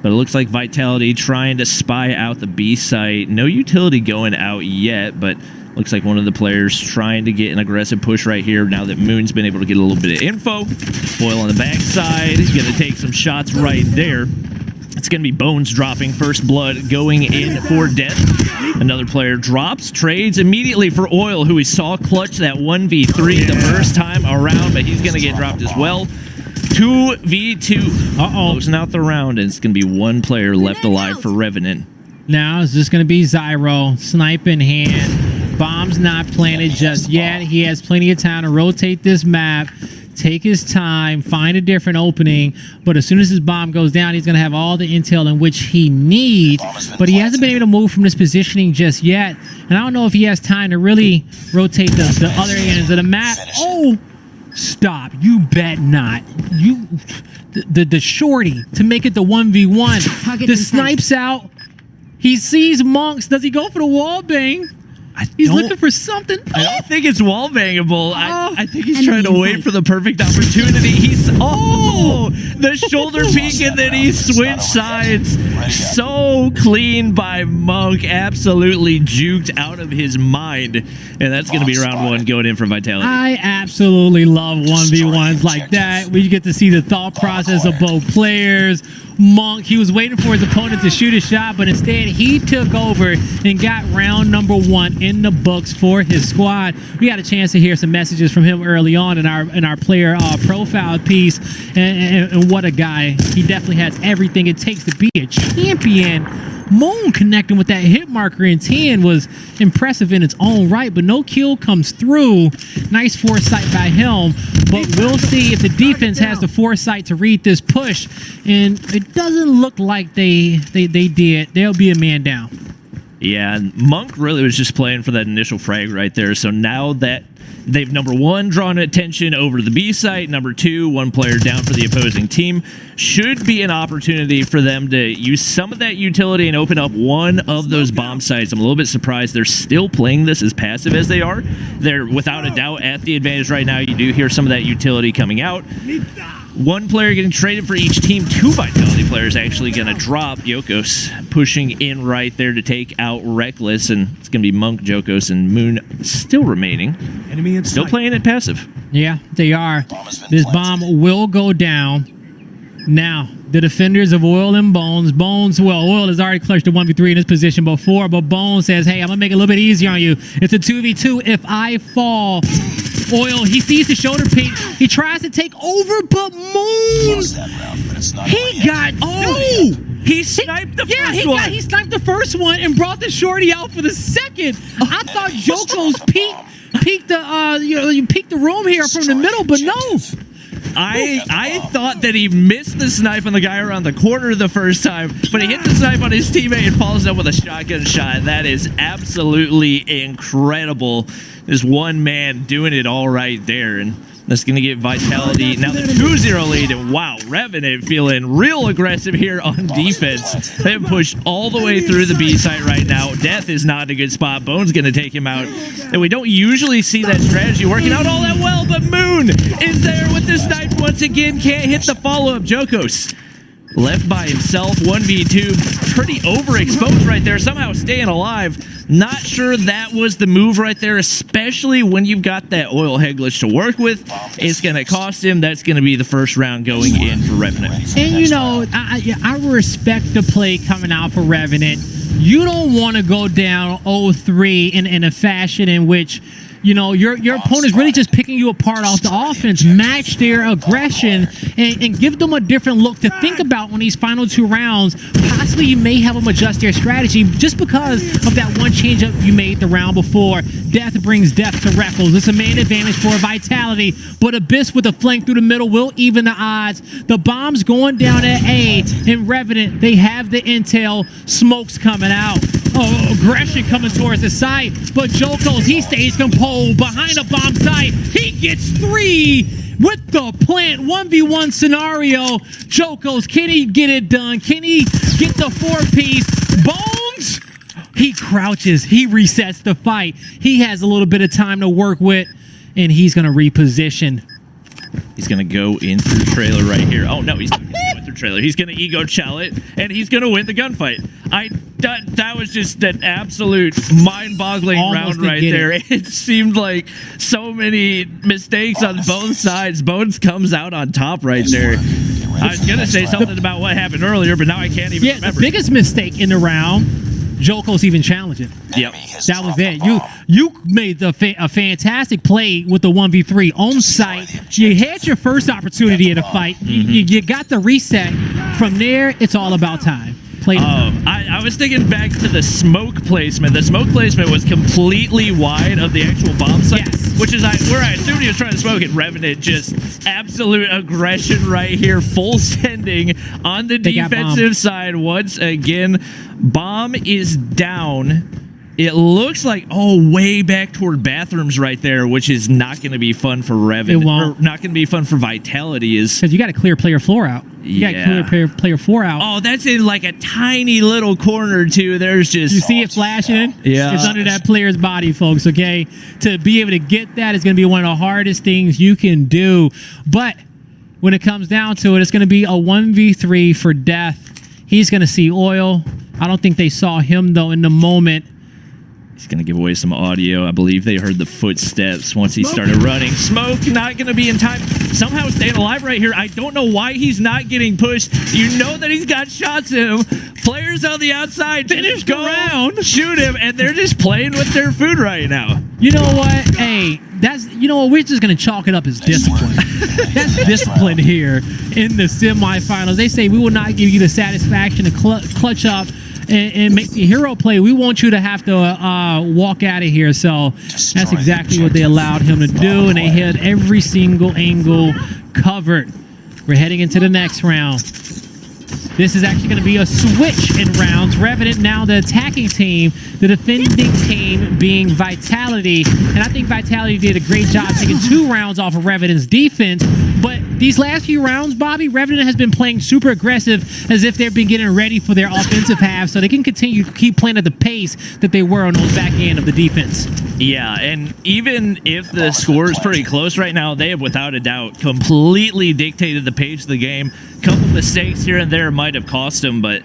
But it looks like Vitality trying to spy out the B site. No utility going out yet, but looks like one of the players trying to get an aggressive push right here now that Moon's been able to get a little bit of info. Boyle on the backside. He's going to take some shots right there. It's going to be Bones dropping first blood, going in for death. Another player drops, trades immediately for Oil, who we saw clutch that 1v3 the first time around, but he's going to get dropped as well. 2v2. Closing out the round, and it's going to be one player left alive for Revenant. Now it's just going to be Zyro, snipe in hand. Bomb's not planted just yet. He has plenty of time to rotate this map, take his time, find a different opening. But as soon as his bomb goes down, he's going to have all the intel in which he needs. But he hasn't been able to move from this positioning just yet. And I don't know if he has time to really rotate the other ends of the map. Oh! Stop. You bet not. The shorty to make it the 1v1. The snipes out. He sees Monks. Does he go for the wall bang? He's looking for something. I don't think it's wall bangable. I think he's Enemy trying to in wait sight. for the perfect opportunity. He's the shoulder peek and then he switched sides. So clean by Monk, absolutely juked out of his mind, and that's going to be round 1 going in for Vitality. I absolutely love 1v1s like that, where you get to see the thought process of both players. Monk, he was waiting for his opponent to shoot a shot, but instead he took over and got round number 1 in the books for his squad. We got a chance to hear some messages from him early on in our player profile piece, and what a guy. He definitely has everything it takes to be a champion. Moon connecting with that hit marker in 10 was impressive in its own right, but no kill comes through. Nice foresight by him, but we'll see if the defense has the foresight to read this push, and it doesn't look like they did. There'll be a man down. Yeah, and Monk really was just playing for that initial frag right there. So now that they've, number 1, drawn attention over to the B site, number 2, 1 player down for the opposing team, should be an opportunity for them to use some of that utility and open up one of those bomb sites. I'm a little bit surprised they're still playing this as passive as they are. They're without a doubt at the advantage right now. You do hear some of that utility coming out. 1 player getting traded for each team. 2 Vitality players actually going to drop. Jokos pushing in right there to take out Reckless, and it's going to be Monk, Jokos, and Moon still remaining. Still playing it passive. Yeah, they are. This bomb will go down. Now, the defenders of Oil and Bones. Oil has already clutched a 1v3 in this position before, but Bones says, hey, I'm going to make it a little bit easier on you. It's a 2v2 if I fall. Oil, he sees the shoulder peek. He tries to take over, but Moon, he got, he sniped the first one. He sniped the first one and brought the shorty out for the second. I thought Joko's peeked the room here from the middle, but no. I thought that he missed the snipe on the guy around the corner the first time, but he hit the snipe on his teammate and follows up with a shotgun shot. That is absolutely incredible. There's one man doing it all right there, and that's going to get Vitality now the 2-0 lead. And wow, Revenant feeling real aggressive here on defense. They have pushed all the way through the B site right now. Death is not in a good spot. Bone's going to take him out. And we don't usually see that strategy working out all that well, but Moon is there with the snipe once again. Can't hit the follow-up. Jokos left by himself, 1v2, pretty overexposed right there, somehow staying alive. Not sure that was the move right there, especially when you've got that oil head glitch to work with. It's going to cost him. That's going to be the first round going in for Revenant. And you know, I respect the play coming out for Revenant. You don't want to go down 0-3 in a fashion in which, you know, your opponent's really just picking you apart off the offense. Match their aggression and give them a different look to think about on these final 2 rounds. Possibly you may have them adjust their strategy just because of that one changeup you made the round before. Death brings death to Reckless. It's a main advantage for Vitality, but Abyss with a flank through the middle will even the odds. The bomb's going down at A, and Revenant, they have the intel. Smoke's coming out. Oh, aggression coming towards the site, but Jokos, he stays composed behind a bomb site. He gets 3 with the plant. 1v1 scenario. Jokos, can he get it done? Can he get the 4-piece? Bones, he crouches. He resets the fight. He has a little bit of time to work with, and he's going to reposition. He's going to go in through trailer right here. Oh, no, he's not going to go in through trailer. He's going to ego chow it, and he's going to win the gunfight. That was just an absolute mind-boggling round right there. It seemed like so many mistakes on both sides. Bones comes out on top right there. I was going to say something about what happened earlier, but now I can't even remember. The biggest mistake in the round, Jokos even challenging. Yep. That was it. You made a fantastic play with the 1v3 on site. You had your first opportunity in a fight. You got the reset. From there, it's all about time. I was thinking back to the smoke placement. The smoke placement was completely wide of the actual bomb site, which is where I assumed he was trying to smoke it. Revenant just absolute aggression right here, full sending on the defensive side once again. Bomb is down It looks like, way back toward bathrooms right there, which is not going to be fun for Revan. It won't. Or not going to be fun for Vitality. Because you got to clear player 4 out. You got to clear player 4 out. Oh, that's in like a tiny little corner, too. There's just... You see it flashing? Yeah. It's under that player's body, folks, okay? To be able to get that is going to be one of the hardest things you can do. But when it comes down to it, it's going to be a 1v3 for death. He's going to see oil. I don't think they saw him, though, in the moment. He's going to give away some audio. I believe they heard the footsteps once he started running. Smoke not going to be in time. Somehow staying alive right here. I don't know why he's not getting pushed. You know that he's got shots in him. Players on the outside Finish the round. Shoot him, and they're just playing with their food right now. You know what? Hey, we're just going to chalk it up as discipline. That's discipline here in the semifinals. They say we will not give you the satisfaction to clutch up and make the hero play. We want you to have to walk out of here. So that's exactly what they allowed him to do, and they had every single angle covered. We're heading into the next round. This is actually going to be a switch in rounds. Revenant now the attacking team, the defending team being Vitality. And I think Vitality did a great job taking 2 rounds off of Revenant's defense. But these last few rounds, Bobby, Revenant has been playing super aggressive as if they've been getting ready for their offensive half so they can continue to keep playing at the pace that they were on those back end of the defense. Yeah, and even if the score is pretty close right now, they have without a doubt completely dictated the pace of the game. Couple mistakes here and there might have cost them, but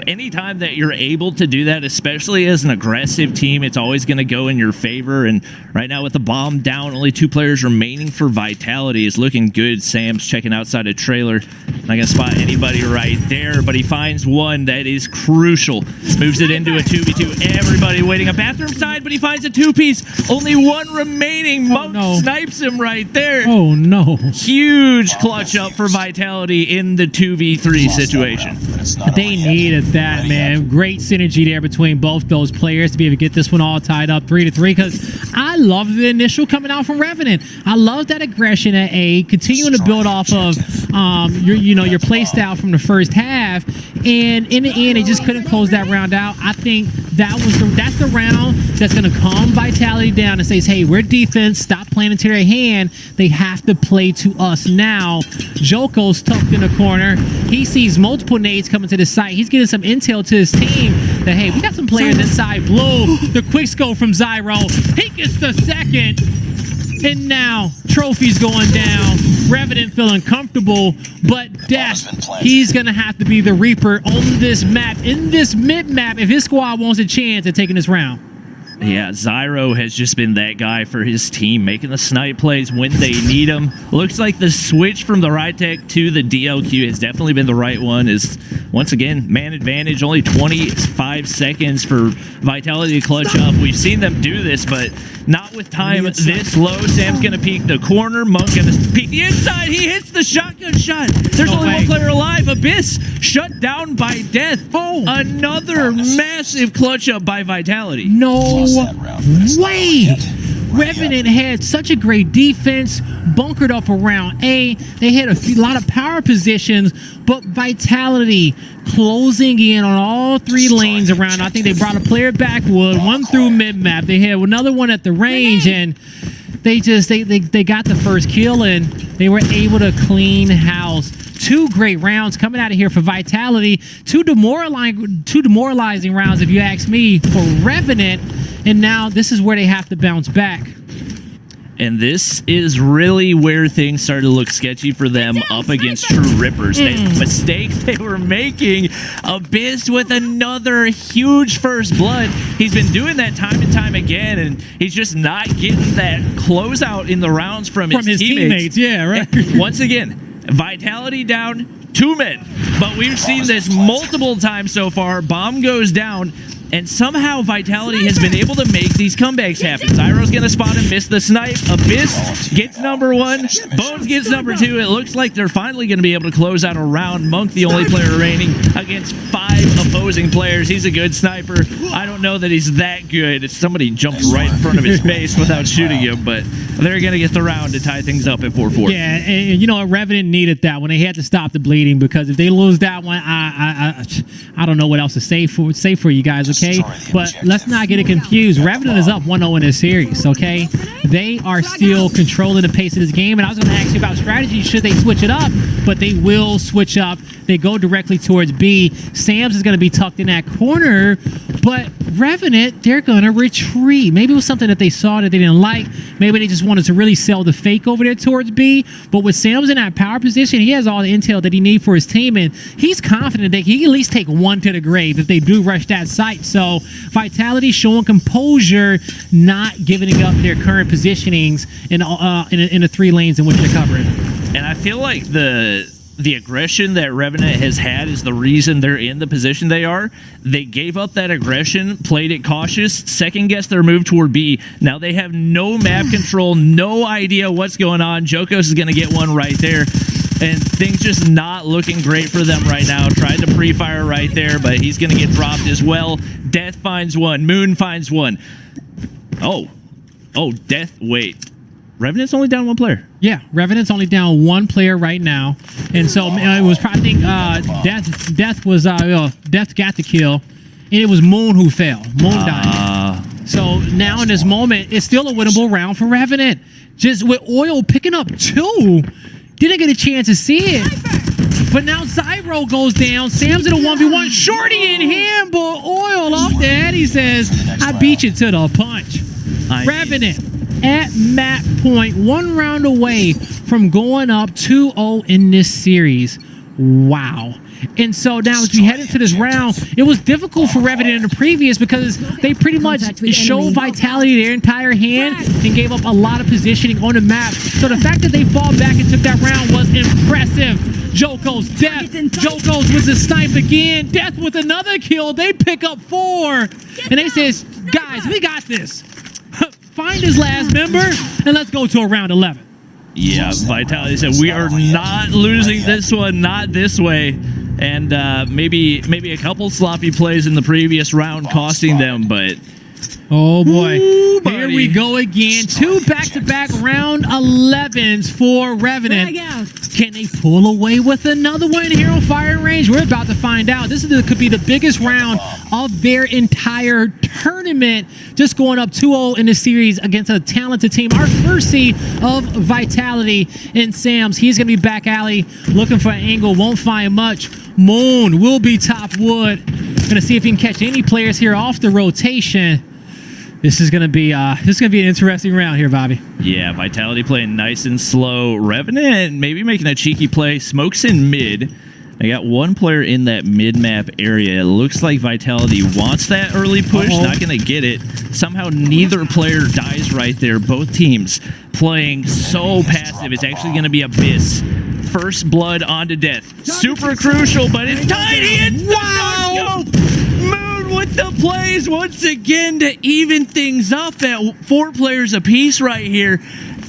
anytime that you're able to do that, especially as an aggressive team, it's always going to go in your favor. And right now with the bomb down, only 2 players remaining for Vitality is looking good. Sam's checking outside a trailer. Not going to spot anybody right there, but he finds one that is crucial. Moves it into a 2v2. Everybody waiting a bathroom side, but he finds a 2-piece. Only 1 remaining. Monk snipes him right there. Oh, no. Huge clutch up for Vitality in the 2v3 situation. They needed that, man. Great synergy there between both those players to be able to get this one all tied up 3-3, because I love the initial coming out from Revenant. I love that aggression at A, continuing to build off of your play style from the first half, and in the end they just couldn't close that round out. I think that's the round that's going to calm Vitality down and says, hey, we're defense, stop playing into their hand, they have to play to us now. Joko's tucked in the corner. He sees multiple nades coming to the site. He's getting some intel to his team that, hey, we got some players inside blue. The quick scope from Zyro. He gets the second. And now, trophies going down. Revenant feeling comfortable, but Death, he's going to have to be the Reaper on this map, in this mid-map, if his squad wants a chance at taking this round. Yeah, Zyro has just been that guy for his team, making the snipe plays when they need them. Looks like the switch from the Rytech to the DLQ has definitely been the right one. Is once again, man advantage, only 25 seconds for Vitality to clutch up. We've seen them do this, but not with time this low. Sam's going to peek the corner. Monk going to peek the inside. He hits the shotgun shot. There's only 1 player alive. Abyss shut down by Death. Oh, another massive clutch up by Vitality. No way! Revenant had such a great defense, bunkered up around A. They had a lot of power positions, but Vitality closing in on all 3 lanes around. I think they brought a player backwood, 1 through mid-map. They had another one at the range, and they got the first kill, and they were able to clean house. 2 great rounds coming out of here for Vitality. 2 demoralizing rounds, if you ask me, for Revenant. And now this is where they have to bounce back. And this is really where things started to look sketchy for them up against True Rippers. Mistakes they were making. Abyss with another huge first blood. He's been doing that time and time again, and he's just not getting that closeout in the rounds from his teammates. Yeah, right. Once again, Vitality down 2 men. But we've seen this multiple times so far. Bomb goes down, and somehow Vitality has been able to make these comebacks happen. Zyro's going to spot him, miss the snipe. Abyss gets number 1. Bones gets number 2. It looks like they're finally going to be able to close out a round. Monk, the only player remaining against 5 opposing opposing players. He's a good sniper. I don't know that he's that good. Somebody jumped right in front of his face without shooting him, but they're going to get the round to tie things up at 4-4. Yeah, and you know, Revenant needed that one. They had to stop the bleeding, because if they lose that one, I don't know what else to say for you guys, okay? But let's not get it confused. Revenant is up 1-0 in this series, okay? They are still controlling the pace of this game, and I was going to ask you about strategy. Should they switch it up? But they will switch up. They go directly towards B. Sam's is going to be tucked in that corner, but Revenant, they're going to retreat. Maybe it was something that they saw that they didn't like. Maybe they just wanted to really sell the fake over there towards B. But with Sam's in that power position, he has all the intel that he needs for his team, and he's confident that he can at least take one to the grave if they do rush that site. So Vitality showing composure, not giving up their current positionings in the 3 lanes in which they're covering. And I feel like the aggression that Revenant has had is the reason they're in the position they are. They gave up that aggression, played it cautious, second-guessed their move toward B. Now they have no map control, no idea what's going on. Jokos is going to get one right there, and things just not looking great for them right now. Tried to pre-fire right there, but he's going to get dropped as well. Death finds one. Moon finds one. Oh, Death, wait. Revenant's only down 1 player. Yeah, Revenant's only down 1 player right now, and so it was probably Death got the kill, and it was Moon who fell. Moon died. So now in this moment, it's still a winnable round for Revenant. Just with Oil picking up 2, didn't get a chance to see it. But now Zyro goes down. Sam's in a 1v1. Shorty in him, but Oil off the head. He says, I beat you to the punch. Revenant at map point, 1 round away from going up 2-0 in this series. Wow. And so now as we head into this round, it was difficult for Revenant in the previous because they pretty much showed Vitality their entire hand and gave up a lot of positioning on the map. So the fact that they fall back and took that round was impressive. Joko's Death. Joko's with the snipe again. Death with another kill. They pick up 4. And they says, guys, we got this. Find his last member, and let's go to a round 11. Yeah, Vitality said, we are not losing this one, not this way. And maybe a couple sloppy plays in the previous round costing them, but... Oh boy. Ooh, here we go again. 2 back-to-back round 11s for Revenant. Can they pull away with another one here on firing range? We're about to find out. This could be the biggest round of their entire tournament. Just going up 2-0 in this series against a talented team. Our first seed of Vitality in Sam's. He's going to be back alley looking for an angle. Won't find much. Moon will be top wood. Going to see if he can catch any players here off the rotation. This is gonna be an interesting round here, Bobby. Yeah, Vitality playing nice and slow. Revenant maybe making a cheeky play. Smokes in mid. I got 1 player in that mid-map area. It looks like Vitality wants that early push. Not gonna get it. Somehow neither player dies right there. Both teams playing so passive. It's actually gonna be Abyss. First blood onto Death. Super crucial, but it's tight. Wow! Moon with the plays once again to even things up at 4 players apiece right here.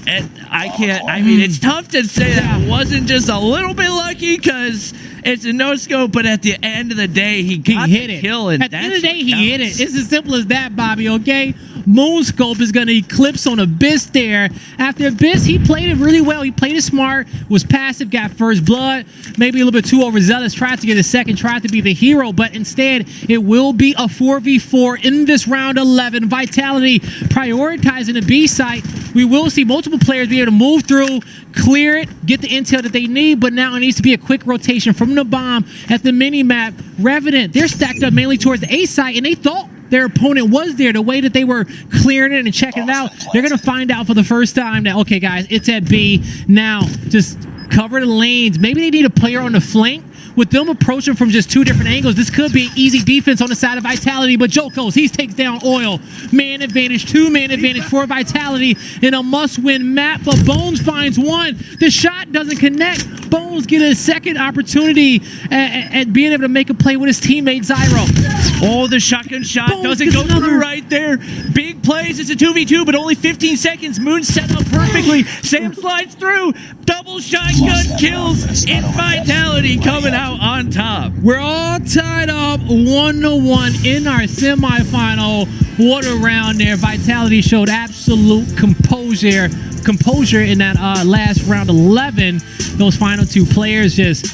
And I mean, it's tough to say that wasn't just a little bit lucky because it's a no-scope, but at the end of the day, he got hit the it. kill. And at the end of the day, he hit it. It's as simple as that, Bobby, okay? Moonscope is going to eclipse on Abyss there. After Abyss, he played it really well. He played it smart, was passive, got first blood, maybe a little bit too overzealous, tried to get a second, tried to be the hero, but instead, it will be a 4v4 in this round 11. Vitality prioritizing the B site. We will see multiple players be able to move through, clear it, get the intel that they need, but now it needs to be a quick rotation from the bomb at the mini-map. Revenant, they're stacked up mainly towards the A site, and they thought their opponent was there. The way that they were clearing it and checking it out, they're going to find out for the first time that, okay, guys, it's at B. Now, just cover the lanes. Maybe they need a player on the flank. With them approaching from just 2 different angles, this could be easy defense on the side of Vitality, but Jokos, he takes down Oil. Man advantage, 2-man advantage for Vitality in a must-win map, but Bones finds 1. The shot doesn't connect. Bones get a second opportunity at being able to make a play with his teammate Zyro. Oh, the shotgun shot Boom, doesn't gets go another. through right there. Big plays. It's a 2v2, but only 15 seconds. Moon set up perfectly. Sam slides through. Double shotgun kills. It's Vitality coming out on top. We're all tied up 1-1 in our semifinal. What a round there. Vitality showed absolute composure in that last round 11. Those final two players just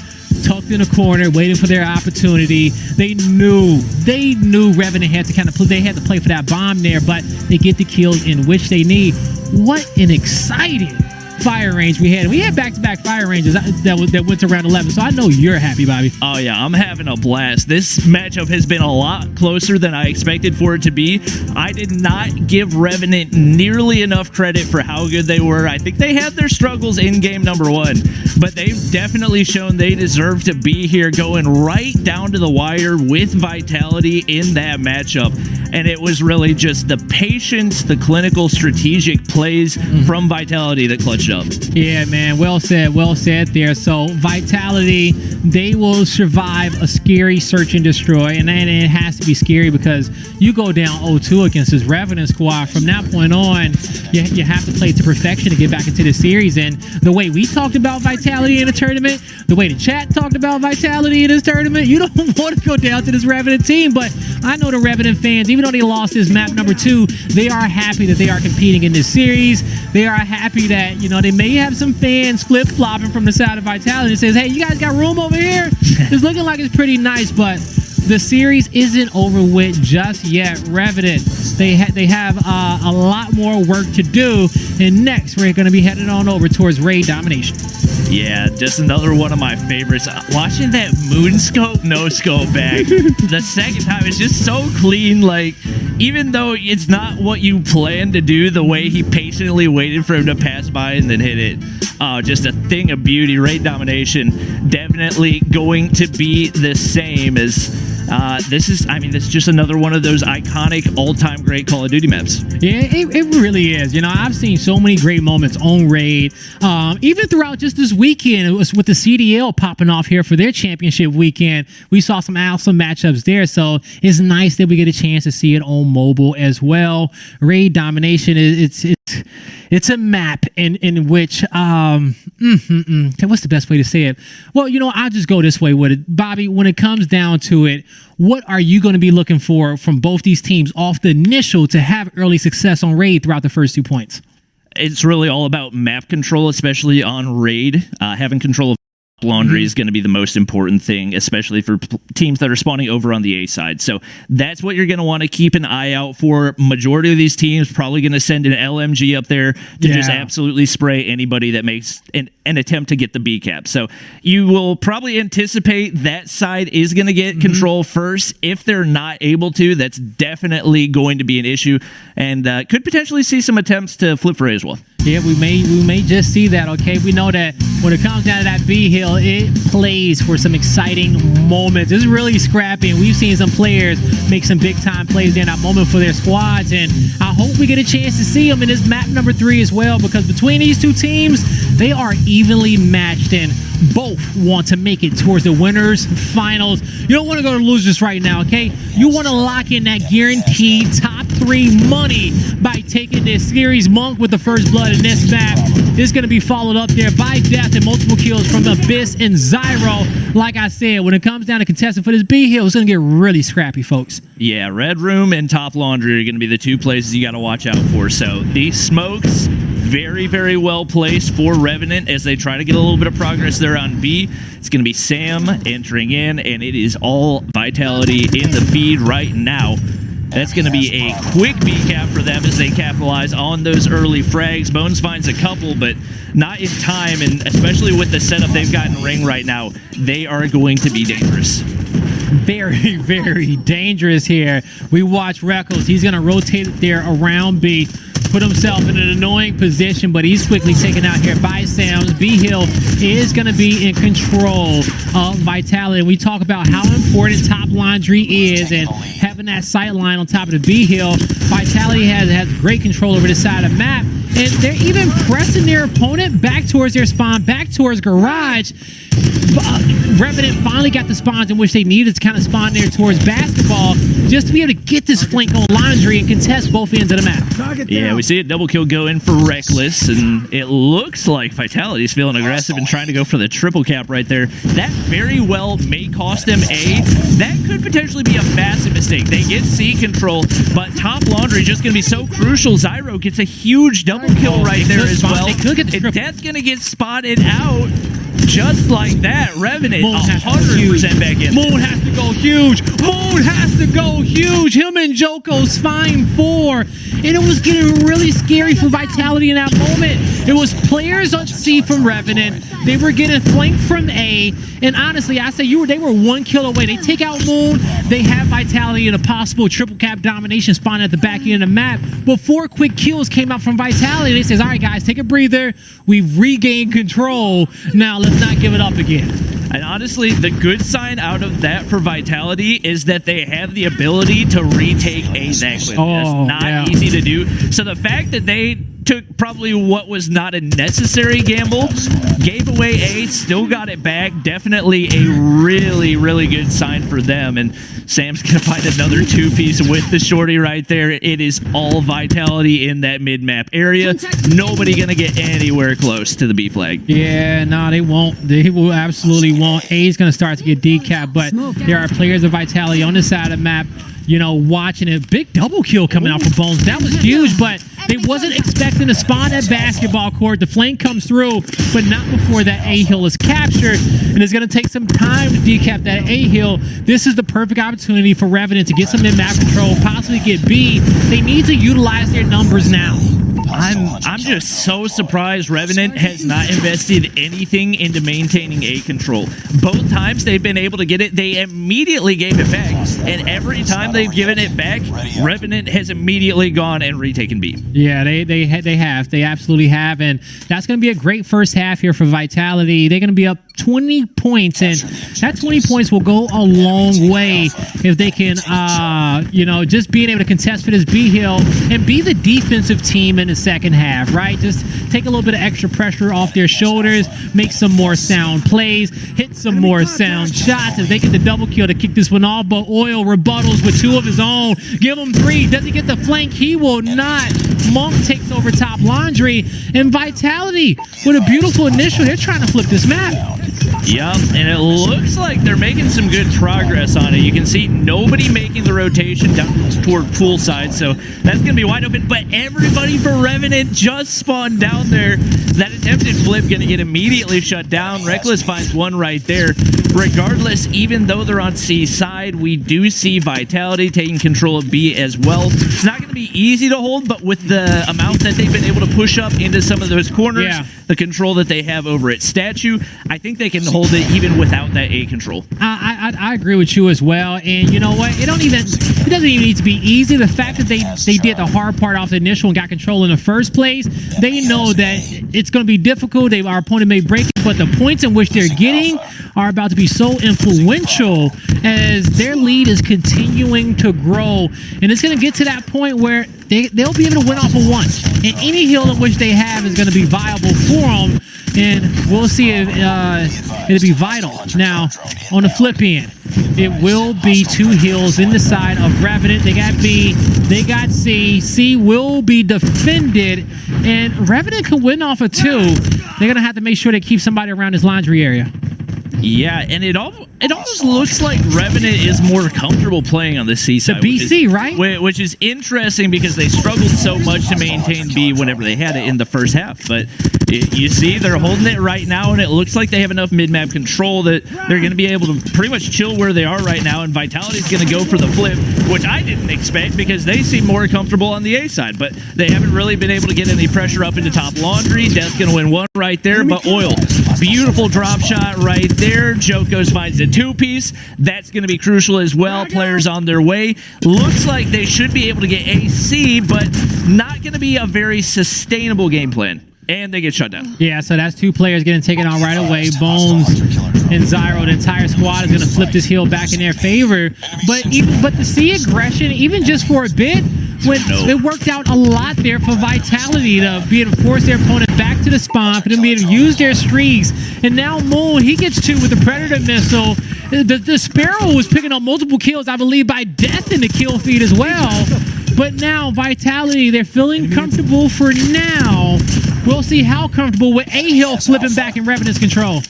tucked in a corner, waiting for their opportunity. They knew Revenant had to kind of play. They had to play for that bomb there, but they get the kills in which they need. What an exciting fire range we had. We had back-to-back fire ranges that went to round 11, so I know you're happy, Bobby. Oh yeah, I'm having a blast. This matchup has been a lot closer than I expected for it to be. I did not give Revenant nearly enough credit for how good they were. I think they had their struggles in game number 1, but they've definitely shown they deserve to be here, going right down to the wire with Vitality in that matchup. And it was really just the patience, the clinical strategic plays from Vitality that clutched up. Yeah, man. Well said there. So Vitality, they will survive a scary search and destroy. And then it has to be scary because you go down 0-2 against this Revenant squad. From that point on, you have to play to perfection to get back into the series. And the way we talked about Vitality in the tournament, the way the chat talked about Vitality in this tournament, you don't want to go down to this Revenant team. But I know the Revenant fans, even though they lost this map number 2, they are happy that they are competing in this series. They are happy that, they may have some fans flip-flopping from the side of Vitality that says, hey, you guys got room over here? It's looking like it's pretty nice, but the series isn't over with just yet. Revenant, they have a lot more work to do, and next we're going to be headed on over towards raid domination. Yeah, just another one of my favorites. Watching that moon scope, no scope back the second time, it's just so clean. Like, even though it's not what you planned to do, the way he patiently waited for him to pass by and then hit it. Just a thing of beauty. Raid domination definitely going to be the same as this is just another one of those iconic all-time great Call of Duty maps. Yeah, it really is. I've seen so many great moments on Raid. Even throughout just this weekend, it was with the CDL popping off here for their championship weekend. We saw some awesome matchups there, so it's nice that we get a chance to see it on mobile as well. Raid domination, it's a map in which what's the best way to say it? Well, I'll just go this way with it. Bobby, when it comes down to it, what are you going to be looking for from both these teams off the initial to have early success on Raid throughout the first 2 points? It's really all about map control, especially on Raid. Having control of laundry is going to be the most important thing, especially for teams that are spawning over on the A side. So that's what you're going to want to keep an eye out for. Majority of these teams probably going to send an LMG up there to just absolutely spray anybody that makes an attempt to get the B cap. So you will probably anticipate that side is going to get control first. If they're not able to, that's definitely going to be an issue, and could potentially see some attempts to flip for A as well. Yeah, we may just see that, okay? We know that when it comes down to that B hill, it plays for some exciting moments. It's really scrappy, and we've seen some players make some big-time plays in that moment for their squads, and I hope we get a chance to see them in this map number 3 as well, because between these two teams, they are evenly matched, and both want to make it towards the winners finals. You don't want to go to losers right now, okay? You want to lock in that guaranteed top 3 money by taking this series. Monk with the first blood in this map is going to be followed up there by death and multiple kills from Abyss and Zyro. Like I said, when it comes down to contesting for this B hill, it's going to get really scrappy, folks. Yeah, Red Room and Top Laundry are going to be the 2 places you got to watch out for. So these smokes, very, very well placed for Revenant as they try to get a little bit of progress there on B. It's going to be Sam entering in, and it is all Vitality in the feed right now. That's going to be a quick B cap for them as they capitalize on those early frags. Bones finds a couple, but not in time, and especially with the setup they've got in Ring right now, they are going to be dangerous. Very, very dangerous here. We watch Reckles. He's going to rotate it there around B, put himself in an annoying position, but he's quickly taken out here by Sam's. B-Hill is going to be in control of Vitality. We talk about how important Top Laundry is and having that sight line on top of the B-Hill. Vitality has great control over this side of the map, and they're even pressing their opponent back towards their spawn, back towards Garage. Revenant finally got the spawns in which they needed to kind of spawn there towards basketball just to be able to get this flank on Laundry and contest both ends of the map. Yeah, we see a double kill go in for Reckless, and it looks like Vitality's feeling aggressive and trying to go for the triple cap right there. That very well may cost them A. That could potentially be a massive mistake. They get C control, but top Laundry just going to be so crucial. Zyro gets a huge double kill right there as well. They could get the triple. Death's going to get spotted out. Just like that, Revenant Moon has to go 100% back in. Moon has to go huge. Moon has to go huge. Him and Joko's fine 4. And it was getting really scary for Vitality in that moment. It was players on C from Revenant. They were getting flanked from A. And honestly, I say they were 1 kill away. They take out Moon. They have Vitality in a possible triple cap domination spawn at the back end of the map. But 4 quick kills came out from Vitality. They says, all right, guys, take a breather. We've regained control. Now let's not give it up again. And honestly, the good sign out of that for Vitality is that they have the ability to retake A that quickly. That's not easy to do. So the fact that they took probably what was not a necessary gamble, gave away A, still got it back, definitely a really, really good sign for them. And Sam's going to find another 2-piece with the shorty right there. It is all Vitality in that mid-map area. Nobody going to get anywhere close to the B flag. Yeah, no, they won't. They will absolutely won't. A is going to start to get decapped, but there are players of Vitality on this side of the map, you know, watching a big double kill coming out from Bones. That was huge, but they wasn't expecting to spawn at basketball court. The flank comes through, but not before that A hill is captured, and it's going to take some time to decap that A hill. This is the perfect opportunity for Revenant to get some mid-map control, possibly get B. They need to utilize their numbers now. I'm just so surprised Revenant has not invested anything into maintaining A control. Both times they've been able to get it, they immediately gave it back. And every time they've given it back, Revenant has immediately gone and retaken B. Yeah, they have. They absolutely have. And that's going to be a great first half here for Vitality. They're going to be up 20 points, and that 20 points will go a long way if they can, you know, just being able to contest for this B hill and be the defensive team in the second half, right? Just take a little bit of extra pressure off their shoulders, make some more sound plays, hit some more sound shots. If they get the double kill to kick this one off, but Oil rebuttals with 2 of his own. Give him 3. Does he get the flank? He will not. Monk takes over top Laundry, and Vitality with a beautiful initial. They're trying to flip this map. Yep, and it looks like they're making some good progress on it. You can see nobody making the rotation down toward poolside, so that's going to be wide open. But everybody for Revenant just spawned down there. That attempted flip going to get immediately shut down. Reckless finds one right there. Regardless, even though they're on C side, we do see Vitality taking control of B as well. It's not going to be easy to hold, but with the amount that they've been able to push up into some of those corners, the control that they have over at Statue, I think they can hold it even without that A control. I agree with you as well, and you know what? It doesn't even need to be easy. The fact that they did the hard part off the initial and got control in the first place, they know that it's going to be difficult. Our opponent may break it, but the points in which they're getting are about to be so influential as their lead is continuing to grow, and it's going to get to that point where they'll be able to win off of 1, and any hill in which they have is going to be viable for them, and we'll see if it'll be vital. Now, on the flip end, it will be 2 hills in the side of Revenant. They got B, they got C. C will be defended, and Revenant can win off of 2. They're going to have to make sure they keep somebody around this Laundry area. Yeah, and it almost looks like Revenant is more comfortable playing on the C side. The BC, right? Which is interesting because they struggled so much to maintain B whenever they had it in the first half. But you see, they're holding it right now, and it looks like they have enough mid-map control that they're going to be able to pretty much chill where they are right now, and Vitality's going to go for the flip, which I didn't expect because they seem more comfortable on the A side, but they haven't really been able to get any pressure up into top Laundry. Death's going to win 1 right there, but Oil, beautiful drop shot right there. Jokos finds a 2-piece. That's going to be crucial as well. Players on their way. Looks like they should be able to get AC, but not going to be a very sustainable game plan. And they get shut down. Yeah, so that's 2 players getting taken out right away. Bones and Zyro, the entire squad is going to flip this hill back in their favor. But to see aggression, even just for a bit, when it worked out a lot there for Vitality to be able to force their opponent back to the spawn, for them to be able to use their streaks. And now Moon, he gets 2 with the Predator missile. The Sparrow was picking up multiple kills, I believe, by death in the kill feed as well. But now Vitality, they're feeling comfortable for now. We'll see how comfortable with A-Hill flipping back in Revenant's control.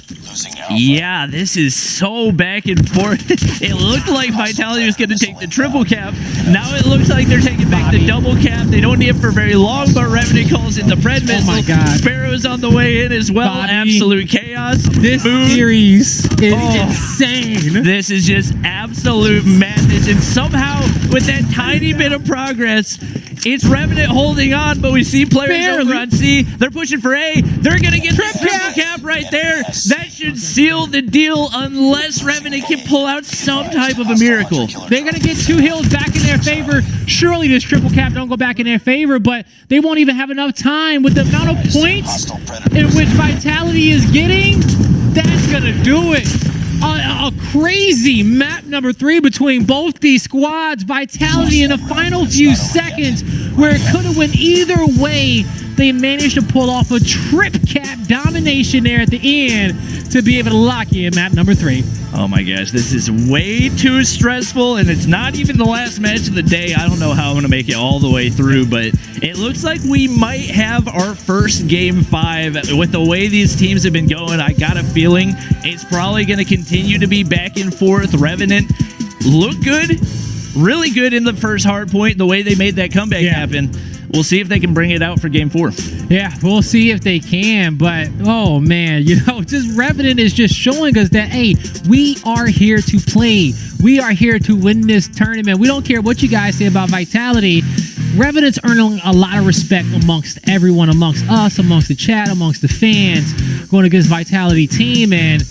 Yeah, this is so back and forth. It looked like Vitality was going to take the triple cap. Now it looks like they're taking back the double cap. They don't need it for very long, but Revenant calls in the Pred missile. Oh my God. Sparrow's on the way in as well. Bobby, absolute chaos. This series is insane. This is just absolute madness. And somehow, with that tiny bit of progress, it's Revenant holding on, but we see players over on C. They're pushing for A. They're going to get the triple cap right there. That should seal the deal unless Revenant can pull out some type of a miracle. They're going to get 2 hills back in their favor. Surely this triple cap don't go back in their favor, but they won't even have enough time with the amount of points in which Vitality is getting. That's going to do it. A crazy map number 3 between both these squads. Vitality in the final few seconds where it could have went either way. They managed to pull off a trip cap domination there at the end to be able to lock in map number 3. Oh my gosh, this is way too stressful, and it's not even the last match of the day. I don't know how I'm going to make it all the way through, but it looks like we might have our first Game 5. With the way these teams have been going, I got a feeling it's probably going to continue to be back and forth. Revenant look good, really good in the first hard point, the way they made that comeback happen. We'll see if they can bring it out for Game 4. Yeah, we'll see if they can, but oh man, you know, just Revenant is just showing us that, hey, we are here to play. We are here to win this tournament. We don't care what you guys say about Vitality. Revenant's earning a lot of respect amongst everyone, amongst us, amongst the chat, amongst the fans, going against Vitality team. And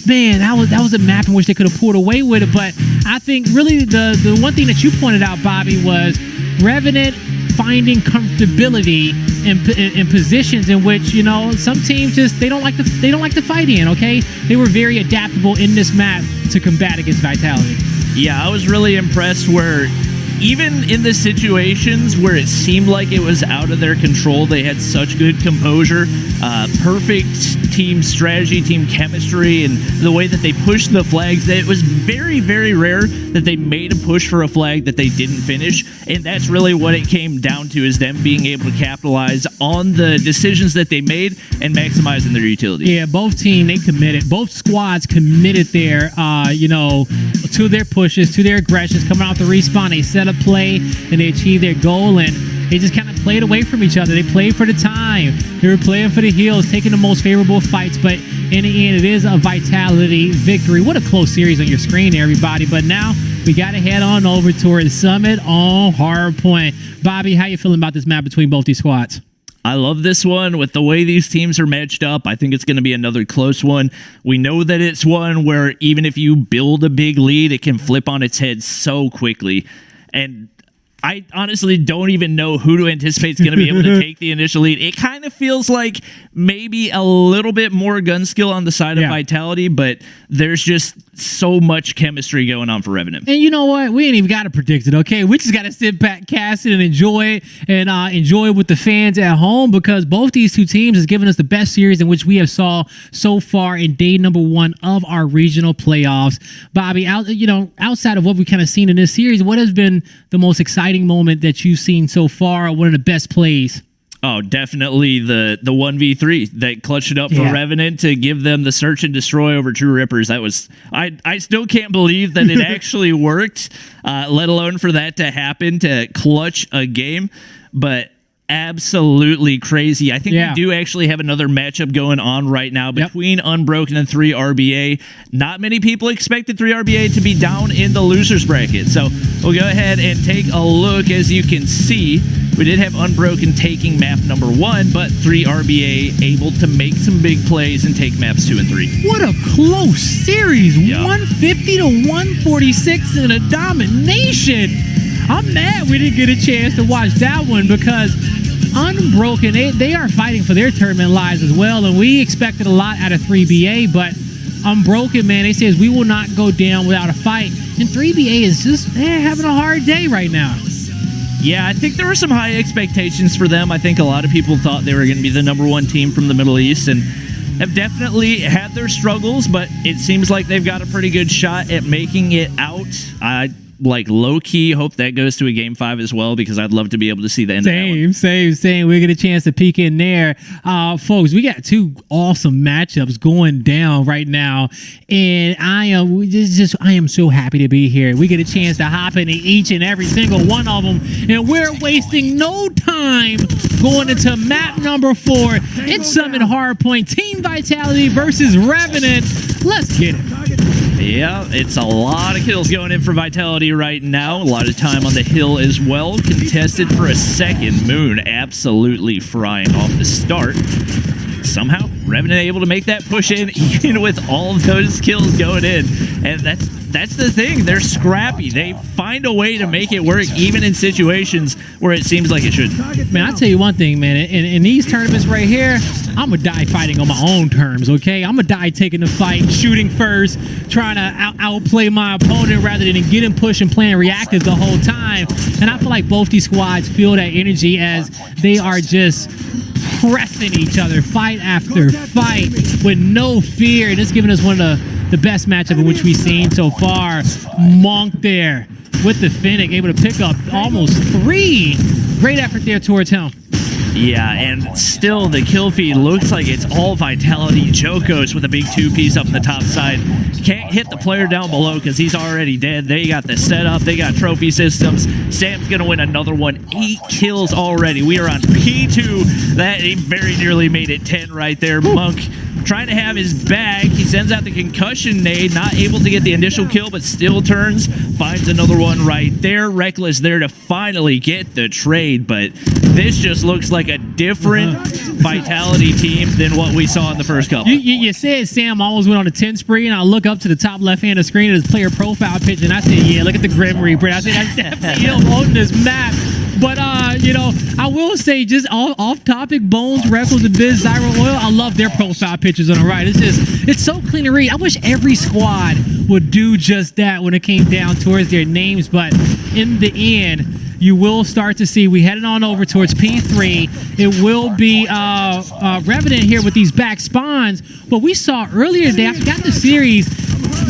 man, that was a map in which they could have pulled away with it. But I think really the one thing that you pointed out, Bobby, was Revenant finding comfortability in positions in which, you know, some teams just they don't like to fight in. Okay, they were very adaptable in this map to combat against Vitality. Yeah, I was really impressed where even in the situations where it seemed like it was out of their control, they had such good composure, perfect team strategy, team chemistry, and the way that they pushed the flags, that it was very, very rare that they made a push for a flag that they didn't finish. And that's really what it came down to, is them being able to capitalize on the decisions that they made and maximizing their utility. Yeah, both team, they committed. Both squads committed their, you know, to their pushes, to their aggressions, coming out the respawn. They set a play and they achieved their goal, and they just kind of played away from each other. They played for the time. They were playing for the heals, taking the most favorable fights, but in the end, it is a Vitality victory. What a close series on your screen, everybody. But now we got to head on over toward Summit on Hardpoint. Bobby, how you feeling about this map between both these squads? I love this one. With the way these teams are matched up, I think it's going to be another close one. We know that it's one where even if you build a big lead, it can flip on its head so quickly. And I honestly don't even know who to anticipate is going to be able to take the initial lead. It kind of feels like maybe a little bit more gun skill on the side of Vitality, but there's just so much chemistry going on for Revenant. And you know what? We ain't even got to predict it, okay? We just got to sit back, cast it, and enjoy it, and enjoy it with the fans at home, because both these two teams has given us the best series in which we have saw so far in day number 1 of our regional playoffs. Bobby, outside of what we kind of seen in this series, what has been the most exciting moment that you've seen so far? One of the best plays? Oh, definitely the 1v3 that clutched it up for Revenant to give them the search and destroy over True Rippers. That was, I still can't believe that it actually worked, let alone for that to happen, to clutch a game. But absolutely crazy. I think we do actually have another matchup going on right now between Unbroken and 3RBA. Not many people expected 3RBA to be down in the losers bracket. So we'll go ahead and take a look. As you can see, we did have Unbroken taking map number 1, but 3RBA able to make some big plays and take maps 2 and 3. What a close series. 150 to 146 in a domination. I'm mad we didn't get a chance to watch that one, because Unbroken, they are fighting for their tournament lives as well, and we expected a lot out of 3BA, but Unbroken, man, they says we will not go down without a fight, and 3BA is just having a hard day right now. Yeah, I think there were some high expectations for them. I think a lot of people thought they were going to be the #1 team from the Middle East, and have definitely had their struggles, but it seems like they've got a pretty good shot at making it out. I low-key hope that goes to a Game 5 as well, because I'd love to be able to see the end of that one. Same. We get a chance to peek in there. Folks, we got two awesome matchups going down right now, and I am so happy to be here. We get a chance to hop into each and every single one of them, and we're wasting no time going into map number 4. It's Summit Hardpoint, Team Vitality versus Revenant. Let's get it. Yeah, it's a lot of kills going in for Vitality right now. A lot of time on the hill as well. Contested for a second. Moon absolutely frying off the start. Somehow, Revenant able to make that push in, even with all of those kills going in. And that's the thing. They're scrappy. They find a way to make it work, even in situations where it seems like it shouldn't. Man, I'll tell you one thing, man. In these tournaments right here, I'm going to die fighting on my own terms, okay? I'm going to die taking the fight, shooting first, trying to outplay my opponent rather than getting pushed and playing reactive the whole time. And I feel like both these squads feel that energy as they are just pressing each other fight after fight with no fear, and it's giving us one of the best matchup in which we've seen so far. Monk there with the Fennec, able to pick up almost 3. Great effort there towards him. Yeah, and still the kill feed looks like it's all Vitality. Jokos with a big 2-piece up in the top side. Can't hit the player down below because he's already dead. They got the setup. They got trophy systems. Sam's going to win another one. 8 kills already. We are on P2. That he very nearly made it 10 right there. Monk trying to have his bag. He sends out the concussion nade. Not able to get the initial kill, but still turns. Finds another one right there. Reckless there to finally get the trade, but this just looks like a different Vitality team than what we saw in the first couple. You said Sam almost went on a 10 spree, and I look up to the top left hand of the screen at his player profile picture, and I said, yeah, look at the Grim Reaper. I said, that's definitely him on this map. But, I will say, just off topic, Bones, Reckless, and Biz, Zyro Oil, I love their profile pictures on the right. It's so clean to read. I wish every squad would do just that when it came down towards their names, but in the end, you will start to see, we headed on over towards P3. It will be Revenant here with these back spawns, but we saw earlier today, I forgot the series,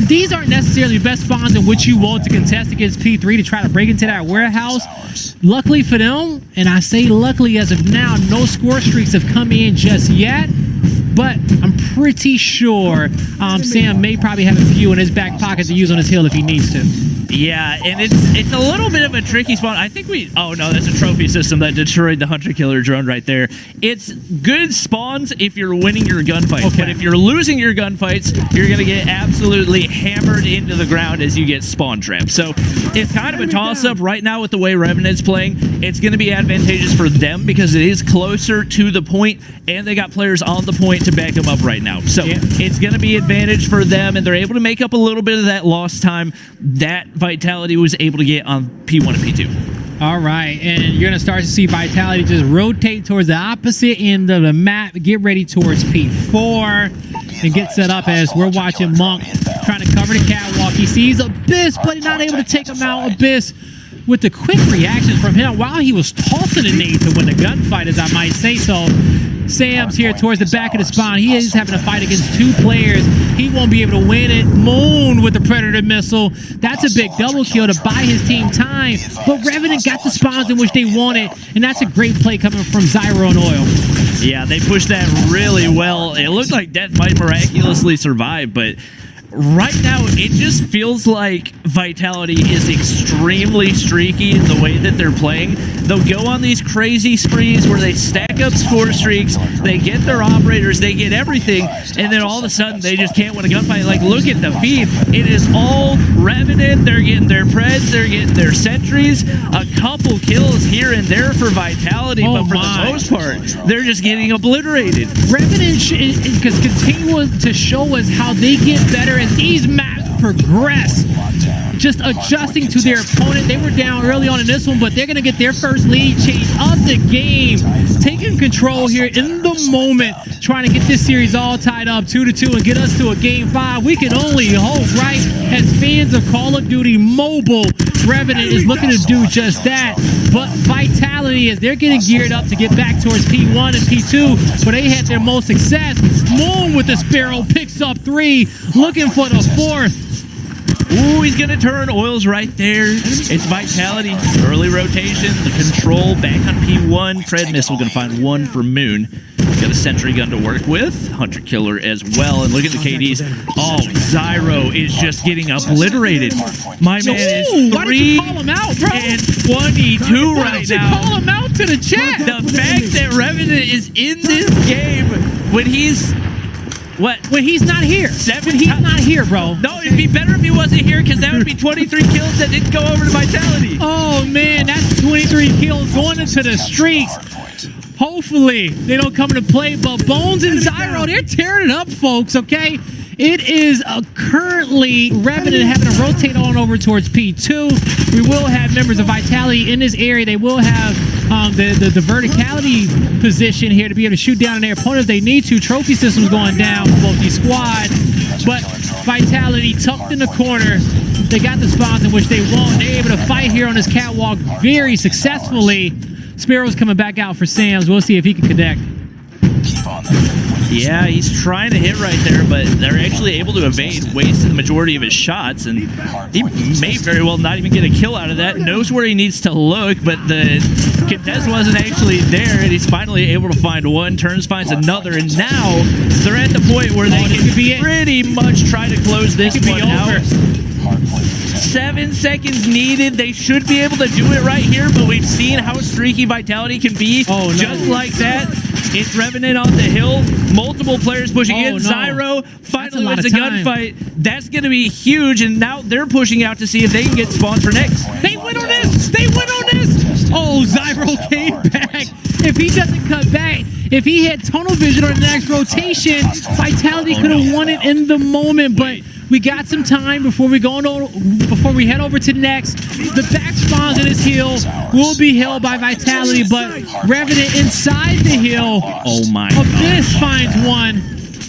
these aren't necessarily the best spawns in which you want to contest against P3 to try to break into that warehouse. Luckily for them, and I say luckily as of now, no score streaks have come in just yet, but I'm pretty sure Sam may probably have a few in his back pocket to use on his hill if he needs to. Yeah, and it's a little bit of a tricky spawn. I think oh no, that's a trophy system that destroyed the hunter-killer drone right there. It's good spawns if you're winning your gunfights, but if you're losing your gunfights, you're going to get absolutely hammered into the ground as you get spawn trapped. So it's kind of a toss-up right now with the way Revenant's playing. It's going to be advantageous for them because it is closer to the point, and they got players on the point to back them up right now. So it's going to be advantage for them, and they're able to make up a little bit of that lost time that Vitality was able to get on P1 and P2. All right, and you're going to start to see Vitality just rotate towards the opposite end of the map, get ready towards P4, and get set up as we're watching Monk trying to cover the catwalk. He sees Abyss, but not able to take him out. Abyss with the quick reaction from him while he was tossing a nade to win the gunfight, as I might say so. Sam's here towards the back of the spawn. He is having a fight against 2 players. He won't be able to win it. Moon with the Predator missile. That's a big double kill to buy his team time. But Revenant got the spawns in which they wanted, and that's a great play coming from Zyro and Oil. Yeah, they pushed that really well. It looked like Death might miraculously survive, but right now, it just feels like Vitality is extremely streaky in the way that they're playing. They'll go on these crazy sprees where they stack up score streaks, they get their operators, they get everything, and then all of a sudden they just can't win a gunfight. Like, look at the feed. It is all Revenant. They're getting their Preds, they're getting their sentries, a couple kills here and there for Vitality, but for the most part, they're just getting obliterated. Revenant because continue to show us how they get better as these maps progress, just adjusting to their opponent. They were down early on in this one, but they're going to get their first lead change of the game, taking control here in the moment, trying to get this series all tied up 2-2 and get us to a game 5. We can only hope, right? As fans of Call of Duty Mobile, Revenant is looking to do just that. But Vitality, as they're getting geared up to get back towards P1 and P2, where they had their most success. Moon with the Sparrow picks up 3, looking for the 4th. Ooh, he's going to turn. Oil's right there. It's Vitality. Early rotation. The control back on P1. Tread Missile going to find 1 for Moon. Got a Sentry Gun to work with. Hunter Killer as well. And look at the KDs. Oh, Zyro is just getting obliterated. My man is 3 why did you call him out, bro? and 22 Why right did you now. call him out to the chat? The fact that Revenant is in this game when he's... What? When he's not here. When he's not here, bro. No, it'd be better if he wasn't here because that would be 23 kills that didn't go over to Vitality. Oh, man, that's 23 kills going into the streaks. Hopefully, they don't come into play, but Bones and Zyro, they're tearing it up, folks, okay? It is currently Revenant having to rotate on over towards P2. We will have members of Vitality in this area. They will have the verticality position here to be able to shoot down their opponents if they need to. Trophy systems going down for both these squads. But Vitality tucked in the corner. They got the spots in which they want. They're able to fight here on this catwalk very successfully. Sparrow's coming back out for Sam's. We'll see if he can connect. Yeah, he's trying to hit right there, but they're actually able to evade, wasting the majority of his shots, and he may very well not even get a kill out of that. Knows where he needs to look, but the contest wasn't actually there, and he's finally able to find 1. Turns, finds another, and now they're at the point where they can pretty much try to close this one out. 7 seconds needed. They should be able to do it right here, but we've seen how streaky Vitality can be. Just like that. It's Revenant on the hill. Multiple players pushing in. Zyro finally wins a gunfight. That's going to be huge, and now they're pushing out to see if they can get spawned for next. They win on this! They win on this! Oh, Zyro came back. If he doesn't cut back, if he had tunnel vision on the next rotation, Vitality could have won it in the moment, but we got some time before we head over to next. The back spawns in his hill will be held by Vitality, but Revenant inside the hill. Oh my Abyss finds 1.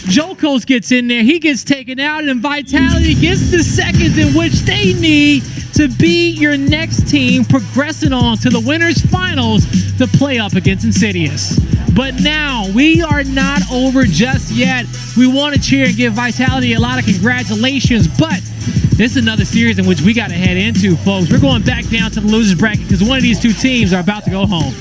Jokos gets in there. He gets taken out, and Vitality gets the seconds in which they need to be your next team, progressing on to the winners finals to play up against Insidious. But now, we are not over just yet. We want to cheer and give Vitality a lot of congratulations, but this is another series in which we got to head into, folks. We're going back down to the losers bracket because one of these 2 teams are about to go home.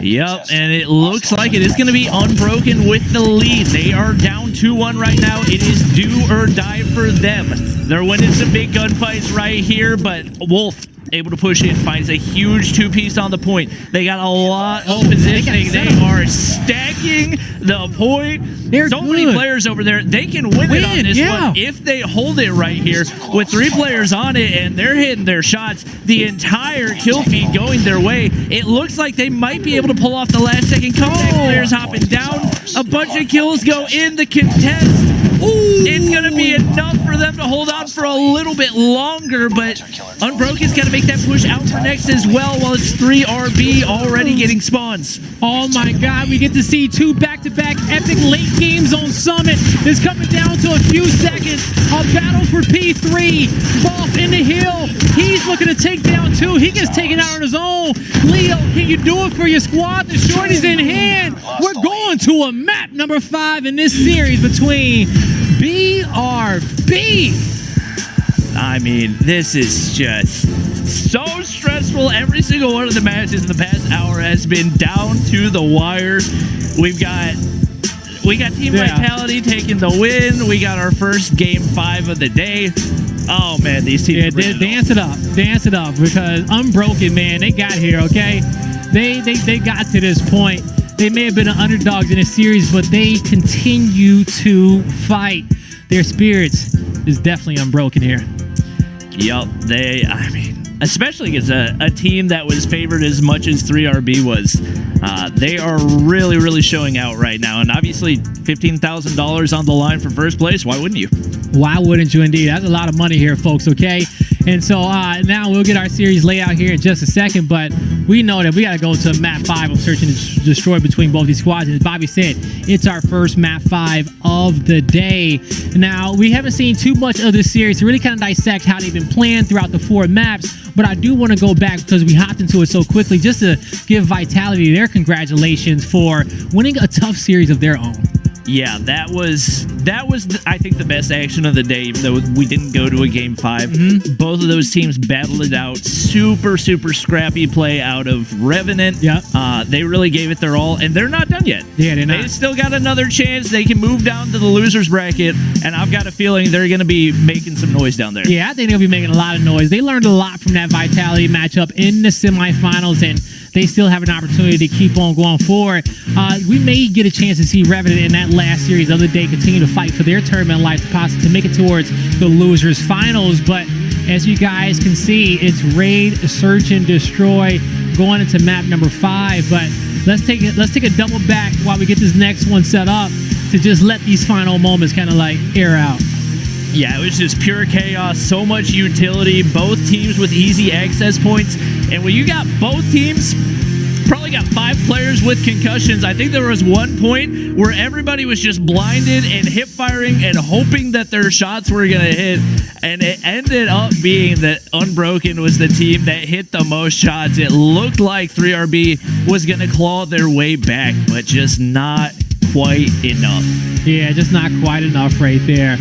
Yep, and it looks like it is going to be Unbroken with the lead. They are down 2-1 right now. It is do or die for them. They're winning some big gunfights right here, but Wolf able to push in, finds a huge 2-piece on the point. They got a lot of positioning. They are stacking the point. They're so many players over there. They can win it on this one if they hold it right here with 3 players on it, and they're hitting their shots. The entire kill feed going their way. It looks like they might be able to pull off the last second comeback. Players hopping down. A bunch of kills go in the contest. Ooh. It's going to be enough for them to hold on for a little bit longer, but Unbroken's got to make that push out for next as well while it's 3 RB already getting spawns. Oh my God, we get to see 2 back-to-back epic late games on Summit. It's coming down to a few seconds. A battle for P3. Boff in the hill. He's looking to take down 2. He gets taken out on his own. Leo, can you do it for your squad? The shorty's in hand. We're going to a map number 5 in this series between BRB. I mean, this is just so stressful. Every single one of the matches in the past hour has been down to the wire. We got Team Vitality taking the win. We got our first game 5 of the day. Oh man, these teams dance it up because Unbroken, man, they got here, okay? They got to this point. They may have been underdogs in this series, but they continue to fight. Their spirits is definitely unbroken here. Yup, I mean, especially against a team that was favored as much as 3RB was. They are really, really showing out right now. And obviously, $15,000 on the line for first place. Why wouldn't you? Why wouldn't you indeed? That's a lot of money here, folks, okay? And so now we'll get our series layout here in just a second, but we know that we got to go to map 5 of Search and Destroy between both these squads. And as Bobby said, it's our first map 5 of the day. Now, we haven't seen too much of this series to really kind of dissect how they've been playing throughout the 4 maps, but I do want to go back because we hopped into it so quickly just to give Vitality their congratulations for winning a tough series of their own. Yeah, that was I think the best action of the day, even though we didn't go to a game 5. Both of those teams battled it out. Super scrappy play out of Revenant. Yeah. They really gave it their all, and they're not done yet. Yeah, they're not. They still got another chance. They can move down to the losers bracket, and I've got a feeling they're going to be making some noise down there. Yeah, I think they'll be making a lot of noise. They learned a lot from that Vitality matchup in the semifinals, and they still have an opportunity to keep on going forward. We may get a chance to see Revenant in that last series of the day continue to fight for their tournament life to make it towards the losers finals. But as you guys can see, it's Raid, Search, and Destroy going into map number 5. But let's take a double back while we get this next one set up to just let these final moments kind of like air out. Yeah, it was just pure chaos, so much utility, both teams with easy access points. And when you got both teams, probably got 5 players with concussions, I think there was one point where everybody was just blinded and hip firing and hoping that their shots were going to hit. And it ended up being that Unbroken was the team that hit the most shots. It looked like 3RB was going to claw their way back, but just not quite enough. Yeah, just not quite enough right there.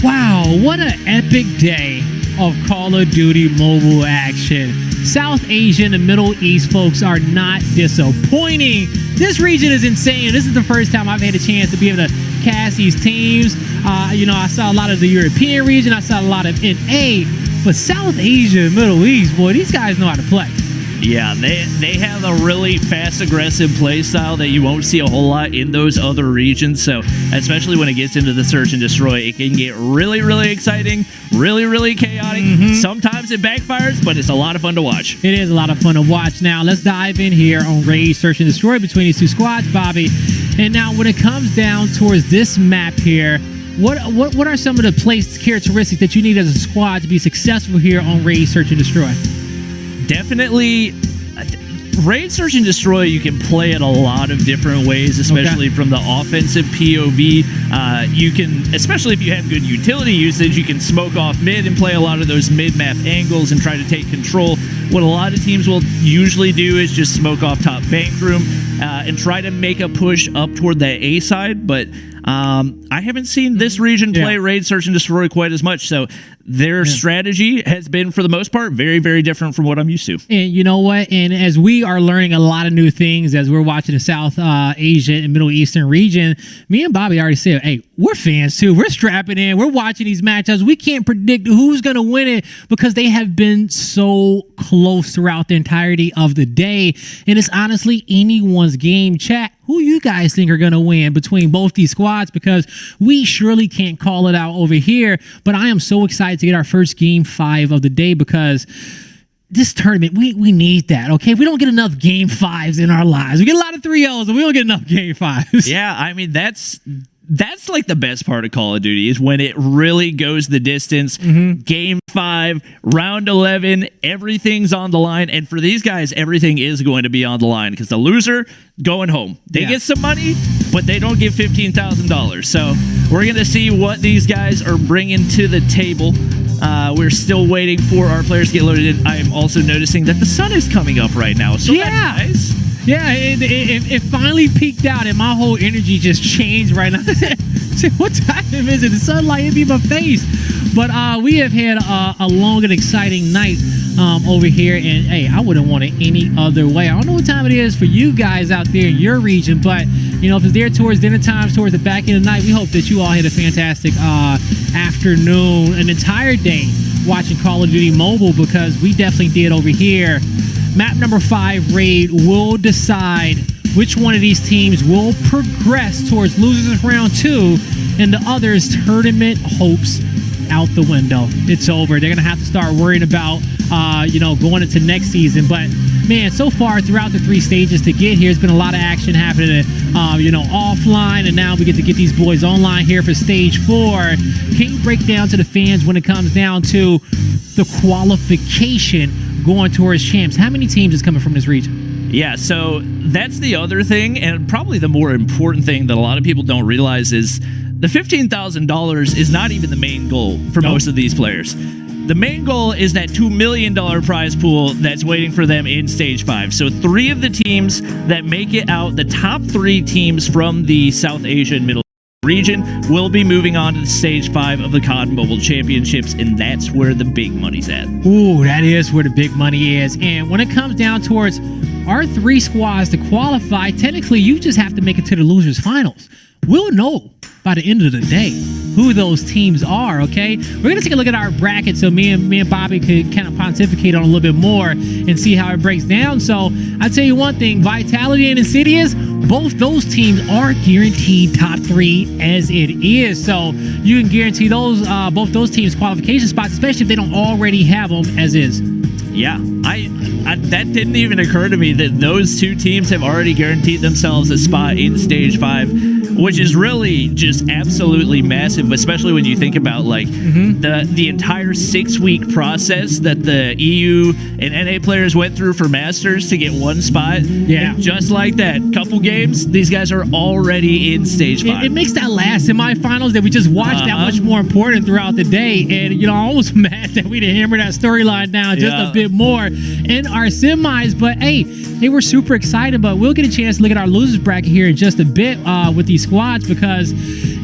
Wow, what an epic day of Call of Duty mobile action. South Asia and the Middle East folks are not disappointing. This region is insane. This is the first time I've had a chance to be able to cast these teams. I saw a lot of the European region. I saw a lot of NA. But South Asia and Middle East, boy, these guys know how to play. Yeah, they have a really fast, aggressive play style that you won't see a whole lot in those other regions. So, especially when it gets into the Search and Destroy, it can get really exciting, really chaotic. Sometimes it backfires, but it's a lot of fun to watch. It is a lot of fun to watch. Now, let's dive in here on Raid, Search, and Destroy between these 2 squads, Bobby. And now, when it comes down towards this map here, what are some of the place characteristics that you need as a squad to be successful here on Raid, Search, and Destroy? Definitely, Raid, Search, and Destroy, you can play it a lot of different ways, especially from the offensive POV. You can, especially if you have good utility usage, you can smoke off mid and play a lot of those mid-map angles and try to take control. What a lot of teams will usually do is just smoke off top bank room and try to make a push up toward that A side, but I haven't seen this region play Raid, Search, and Destroy quite as much, so their strategy has been, for the most part, very different from what I'm used to. And you know what? And as we are learning a lot of new things as we're watching the South Asia and Middle Eastern region, me and Bobby already said, hey, we're fans too. We're strapping in. We're watching these matchups. We can't predict who's going to win it because they have been so close throughout the entirety of the day. And it's honestly anyone's game. Chat, who you guys think are going to win between both these squads? Because we surely can't call it out over here. But I am so excited to get our first game 5 of the day because this tournament, we need that, okay? We don't get enough game 5s in our lives. We get a lot of 3-0s, but we don't get enough game 5s. Yeah, I mean, that's like the best part of Call of Duty is when it really goes the distance. Game 5, round 11, everything's on the line. And for these guys, everything is going to be on the line because the loser going home. They get some money, but they don't get $15,000. So we're going to see what these guys are bringing to the table. We're still waiting for our players to get loaded in. I am also noticing that the sun is coming up right now. So that's nice. Yeah, it finally peaked out and my whole energy just changed right now. What time is it? The sunlight hit me in my face. But we have had a long and exciting night over here. And, hey, I wouldn't want it any other way. I don't know what time it is for you guys out there in your region. But, you know, if it's there towards dinner time, towards the back end of the night, we hope that you all had a fantastic afternoon, an entire day watching Call of Duty Mobile because we definitely did over here. Map number 5, Raid, will decide which one of these teams will progress towards losers round 2 and the other's tournament hopes out the window. It's over. They're going to have to start worrying about, going into next season. But man, so far throughout the 3 stages to get here, there's been a lot of action happening, offline, and now we get to get these boys online here for stage 4. Can you break down to the fans when it comes down to the qualification going towards champs? How many teams is coming from this region? Yeah, so that's the other thing, and probably the more important thing that a lot of people don't realize is the $15,000 is not even the main goal for most of these players. The main goal is that $2 million prize pool that's waiting for them in Stage 5. So 3 of the teams that make it out, the top 3 teams from the South Asia and Middle region, will be moving on to the Stage 5 of the COD Mobile Championships, and that's where the big money's at. Ooh, that is where the big money is. And when it comes down towards our 3 squads to qualify, technically you just have to make it to the losers finals. We'll know by the end of the day who those teams are, okay? We're going to take a look at our bracket so me and Bobby could kind of pontificate on a little bit more and see how it breaks down. So I'll tell you one thing, Vitality and Insidious, both those teams are guaranteed top 3 as it is. So you can guarantee those both those teams qualification spots, especially if they don't already have them as is. Yeah, I that didn't even occur to me that those 2 teams have already guaranteed themselves a spot in Stage 5, which is really just absolutely massive, especially when you think about the entire 6-week process that the EU and NA players went through for Masters to get 1 spot. Yeah. And just like that, couple games, these guys are already in Stage 5. It makes that last semifinals that we just watched that much more important throughout the day. And, I'm almost mad that we didn't hammer that storyline down just a bit more in our semis. But, hey, they were super excited. But we'll get a chance to look at our losers bracket here in just a bit with these squads, because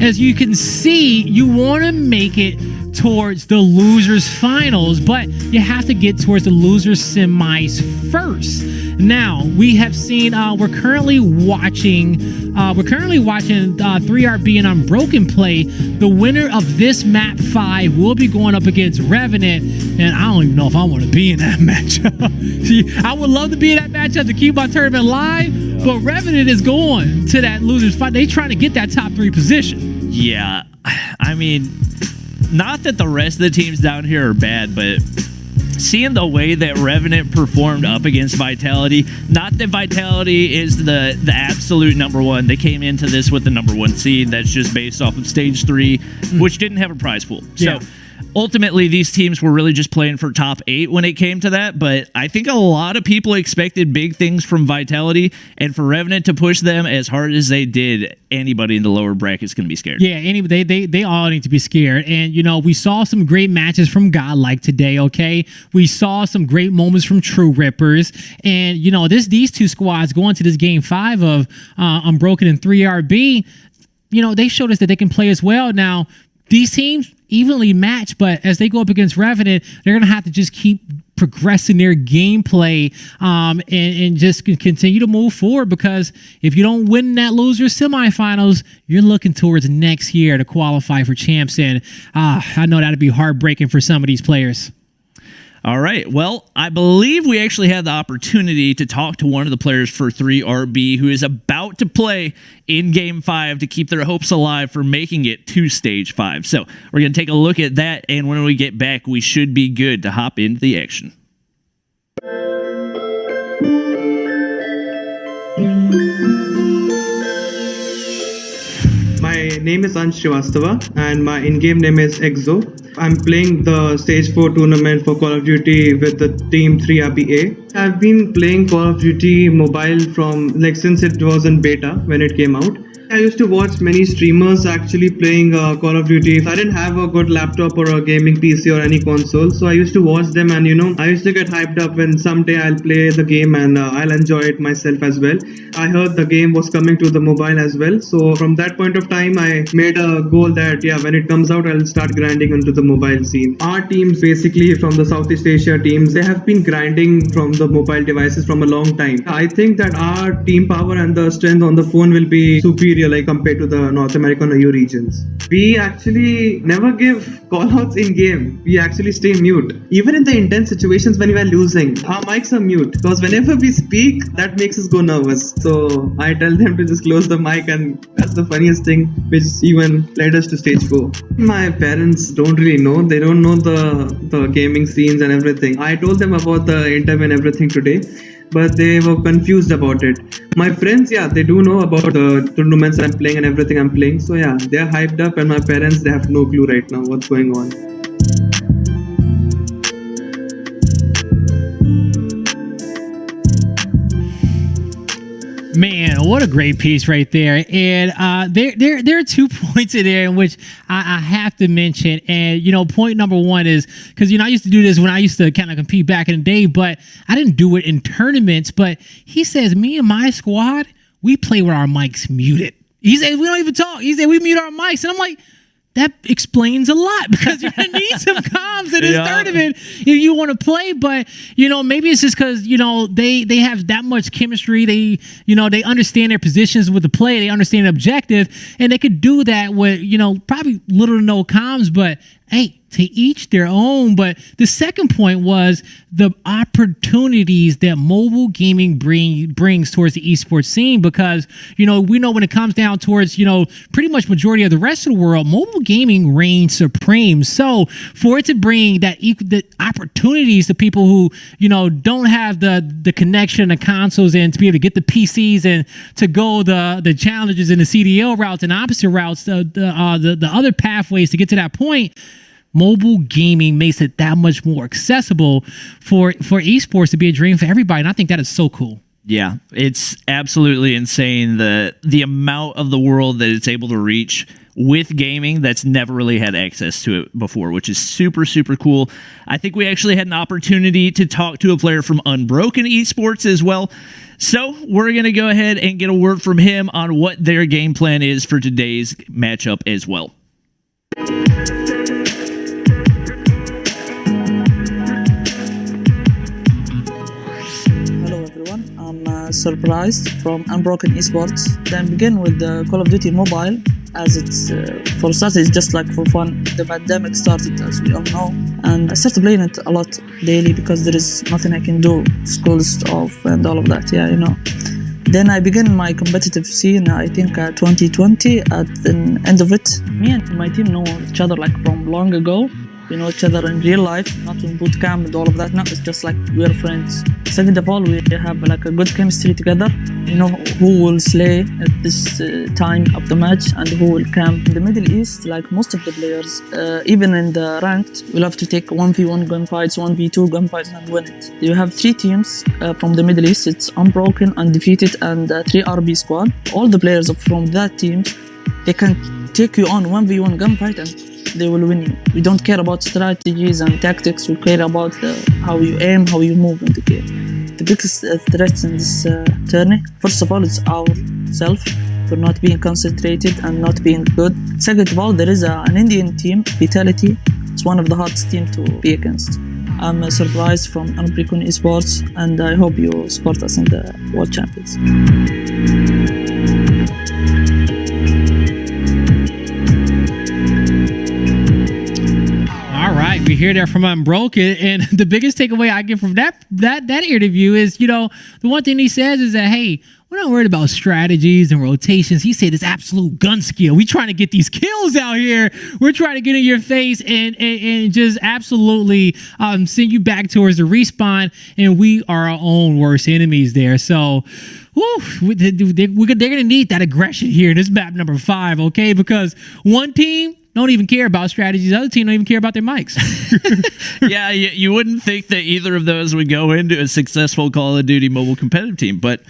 as you can see, you want to make it towards the losers finals, but you have to get towards the losers semis first. Now we have seen we're currently watching 3RB and Unbroken play. The winner of this map 5 will be going up against Revenant, and I don't even know if I want to be in that matchup. See, I would love to be in that matchup to keep my tournament live, but Revenant is going to that losers fight. They trying to get that top 3 position. Yeah, I mean, not that the rest of the teams down here are bad, but seeing the way that Revenant performed up against Vitality, not that Vitality is the absolute number 1. They came into this with the number 1 seed. That's just based off of Stage 3, which didn't have a prize pool. So ultimately, these teams were really just playing for top 8 when it came to that, but I think a lot of people expected big things from Vitality, and for Revenant to push them as hard as they did, anybody in the lower bracket is going to be scared. Yeah, they all need to be scared. And, we saw some great matches from Godlike today, okay? We saw some great moments from True Rippers. And, these 2 squads going to this game 5 of Unbroken and 3RB, they showed us that they can play as well. Now, these teams evenly matched, but as they go up against Revenant, they're going to have to just keep progressing their gameplay and just continue to move forward, because if you don't win that loser semifinals, you're looking towards next year to qualify for champs, and I know that'd be heartbreaking for some of these players. All right. Well, I believe we actually had the opportunity to talk to one of the players for 3RB who is about to play in Game 5 to keep their hopes alive for making it to Stage 5. So we're going to take a look at that, and when we get back, we should be good to hop into the action. My name is Ansh Srivastava and my in-game name is Exo. I'm playing the Stage 4 tournament for Call of Duty with the team 3RBA. I've been playing Call of Duty mobile from since it was in beta when it came out. I used to watch many streamers actually playing Call of Duty. I didn't have a good laptop or a gaming PC or any console, so I used to watch them, and I used to get hyped up when someday I'll play the game and I'll enjoy it myself as well. I heard the game was coming to the mobile as well, so from that point of time I made a goal that when it comes out I'll start grinding onto the mobile scene. Our teams, basically from the Southeast Asia teams, they have been grinding from the mobile devices from a long time. I think that our team power and the strength on the phone will be superior Australia, like compared to the North American or EU regions. We actually never give callouts in game. We actually stay mute. Even in the intense situations when we are losing, our mics are mute because whenever we speak, that makes us go nervous. So I tell them to just close the mic, and that's the funniest thing, which even led us to stage 4. My parents don't really know. They don't know the gaming scenes and everything. I told them about the interview and everything today, but they were confused about it. My friends, yeah, they do know about the tournaments I'm playing and everything I'm playing. So yeah, they're hyped up, and my parents, they have no clue right now what's going on. Man, what a great piece right there. And there are 2 points in there in which I have to mention. And, point number one is, because, I used to do this when I used to kind of compete back in the day, but I didn't do it in tournaments. But he says, me and my squad, we play with our mics muted. He said, we don't even talk. He said, we mute our mics. And I'm like, that explains a lot, because you're going to need some comms in this tournament if you want to play. But, maybe it's just because, they have that much chemistry. They understand their positions with the play. They understand the objective, and they could do that with, probably little to no comms. But, hey, to each their own. But the second point was the opportunities that mobile gaming brings towards the esports scene, because, we know when it comes down towards, pretty much majority of the rest of the world, mobile gaming reigns supreme. So for it to bring the opportunities to people who, don't have the connection to consoles, and to be able to get the PCs and to go the challenges and the CDL routes and opposite routes, the other pathways to get to that point, mobile gaming makes it that much more accessible for esports to be a dream for everybody. And I think that is so cool. Yeah, it's absolutely insane, the amount of the world that it's able to reach with gaming that's never really had access to it before, which is super, super cool. I think we actually had an opportunity to talk to a player from Unbroken Esports as well. So we're going to go ahead and get a word from him on what their game plan is for today's matchup as well. Surprised from Unbroken Esports. Then begin with the Call of Duty Mobile, as it's for starters, it's just like for fun. The pandemic started, as we all know, and I started playing it a lot daily because there is nothing I can do, school's off and all of that. Then I began my competitive scene, I think 2020, at the end of it. Me and my team know each other like from long ago. We know each other in real life, not in boot camp and all of that. No, it's just like we're friends. Second of all, we have like a good chemistry together. You know who will slay at this time of the match and who will camp. In the Middle East, like most of the players, even in the ranked, we'll have to take 1v1 gunfights, 1v2 gunfights and win it. You have 3 teams from the Middle East. It's Unbroken, Undefeated, and 3RB squad. All the players from that team, they can take you on 1v1 gunfight and they will win you. We don't care about strategies and tactics. We care about how you aim, how you move in the game. The biggest threats in this tourney, first of all, it's ourselves for not being concentrated and not being good. Second of all, there is an Indian team, Vitality. It's one of the hardest teams to be against. I'm surprised from Unbroken Esports, and I hope you support us in the World Champions. We hear that from Unbroken, and the biggest takeaway I get from that interview is, the one thing he says is that, hey, we're not worried about strategies and rotations. He said it's absolute gun skill. We trying to get these kills out here. We're trying to get in your face and just absolutely send you back towards the respawn, and we are our own worst enemies there. So they're going to need that aggression here in this map number 5, okay? Because one team don't even care about strategies. The other team don't even care about their mics. Yeah, you wouldn't think that either of those would go into a successful Call of Duty mobile competitive team, but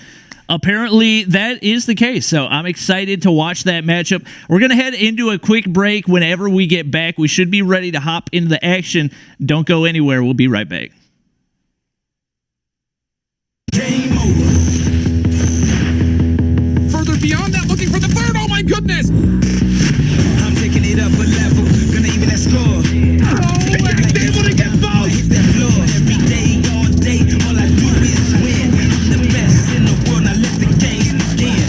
apparently that is the case. So I'm excited to watch that matchup. We're going to head into a quick break. Whenever we get back, we should be ready to hop into the action. Don't go anywhere. We'll be right back. Game over. Further beyond that, looking for the third. Oh my goodness! I'm taking it up a level, gonna even that score. Oh, and they wanna get both. Hit that floor every day, all day. All I do is win. I'm the best in the world. Now let the games begin.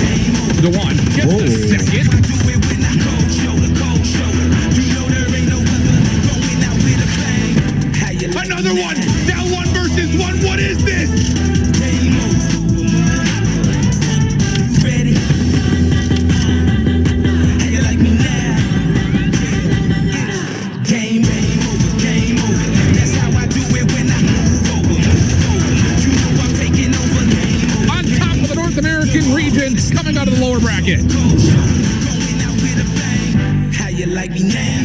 Game over. The one. Gets the second. Another one. Now 1 versus 1. What is this? On top of the North American region, coming out of the lower bracket. How you like me now?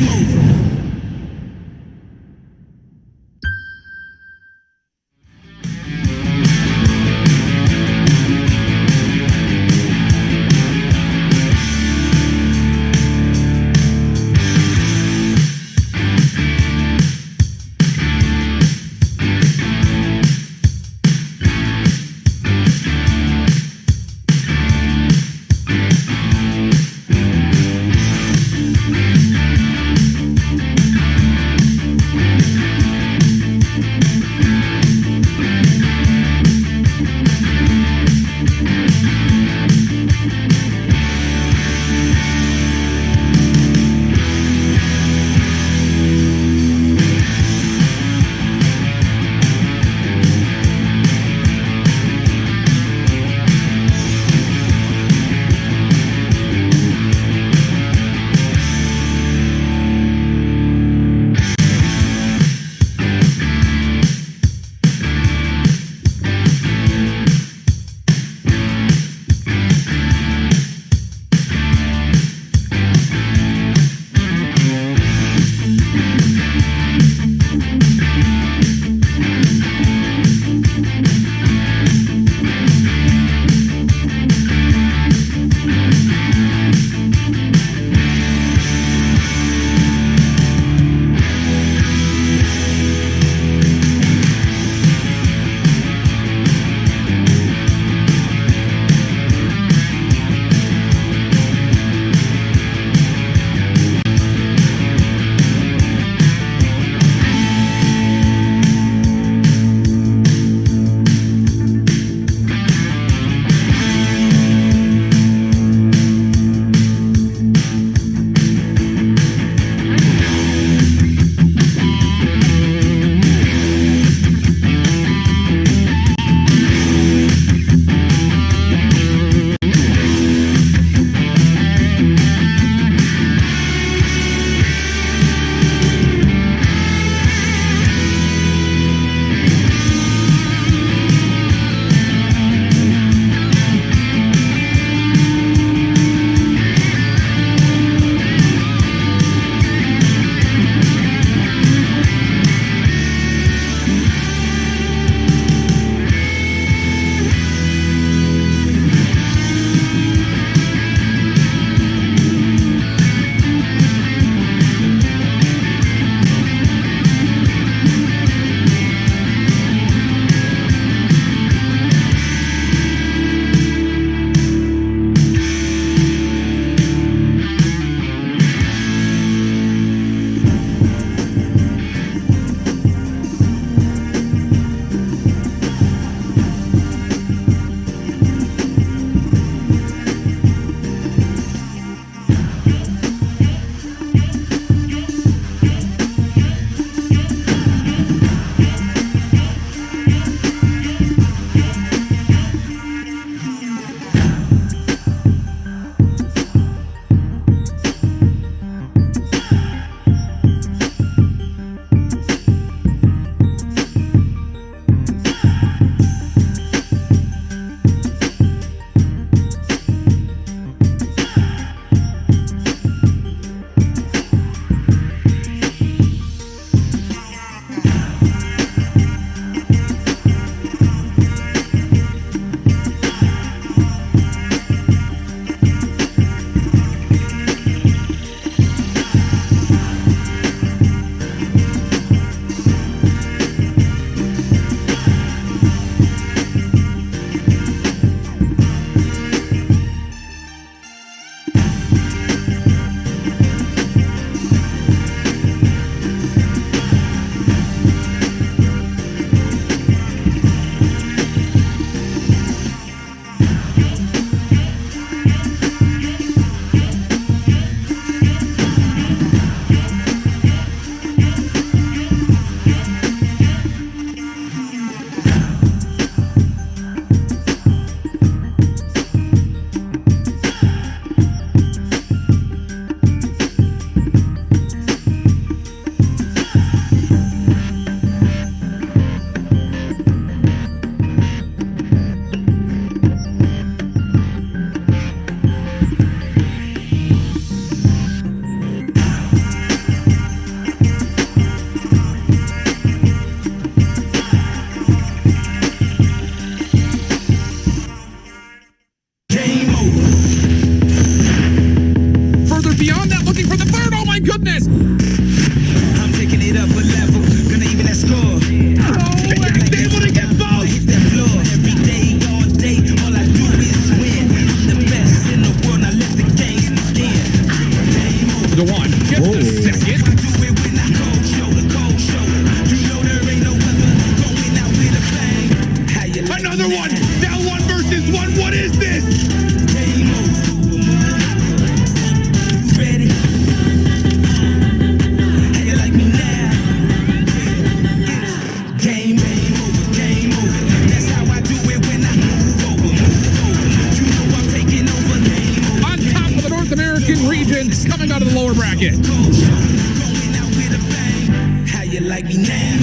region coming out of the lower bracket. Going out with a bang. How you like me now?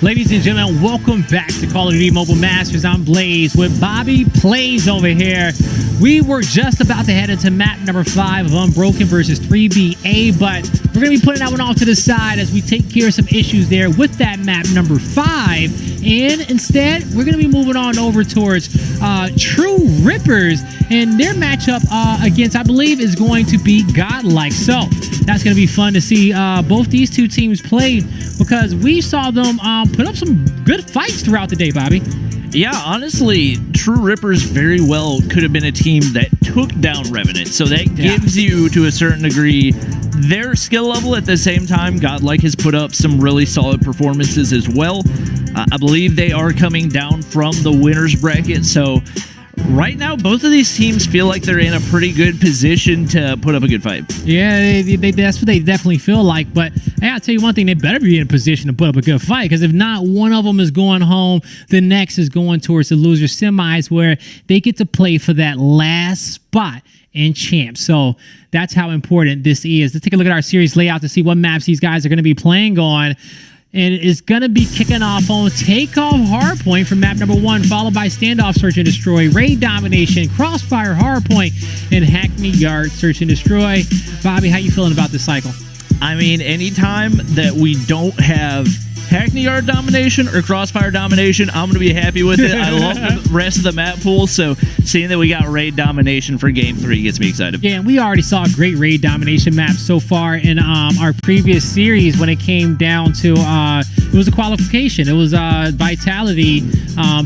Ladies and gentlemen, welcome back to Call of Duty Mobile Masters. I'm Blaze with Bobby Plays over here. We were just about to head into map number 5 of Unbroken versus 3BA, but we're going to be putting that one off to the side as we take care of some issues there with that map number 5. And instead, we're going to be moving on over towards True Rippers, and their matchup against, I believe, is going to be Godlike. So that's going to be fun to see both these two teams play, because we saw them put up some good fights throughout the day, Bobby. Yeah, honestly, True Rippers very well could have been a team that took down Revenant. So that gives you, to a certain degree, their skill level. At the same time, Godlike has put up some really solid performances as well. I believe they are coming down from the winner's bracket. So right now, both of these teams feel like they're in a pretty good position to put up a good fight. Yeah, that's what they definitely feel like. But hey, I'll tell you one thing, they better be in a position to put up a good fight, because if not, one of them is going home, the next is going towards the loser semis, where they get to play for that last spot in champ. So that's how important this is. Let's take a look at our series layout to see what maps these guys are going to be playing on. And it's going to be kicking off on Takeoff Hardpoint from map number 1, followed by Standoff Search and Destroy, Raid Domination, Crossfire Hardpoint, and Hackney Yard Search and Destroy. Bobby, how you feeling about this cycle? I mean, anytime that we don't have Hackney Yard Domination or Crossfire Domination, I'm going to be happy with it. I love the rest of the map pool, so seeing that we got Raid Domination for Game 3 gets me excited. Yeah, and we already saw a great Raid Domination map so far in our previous series when it came down to, it was a qualification. It was Vitality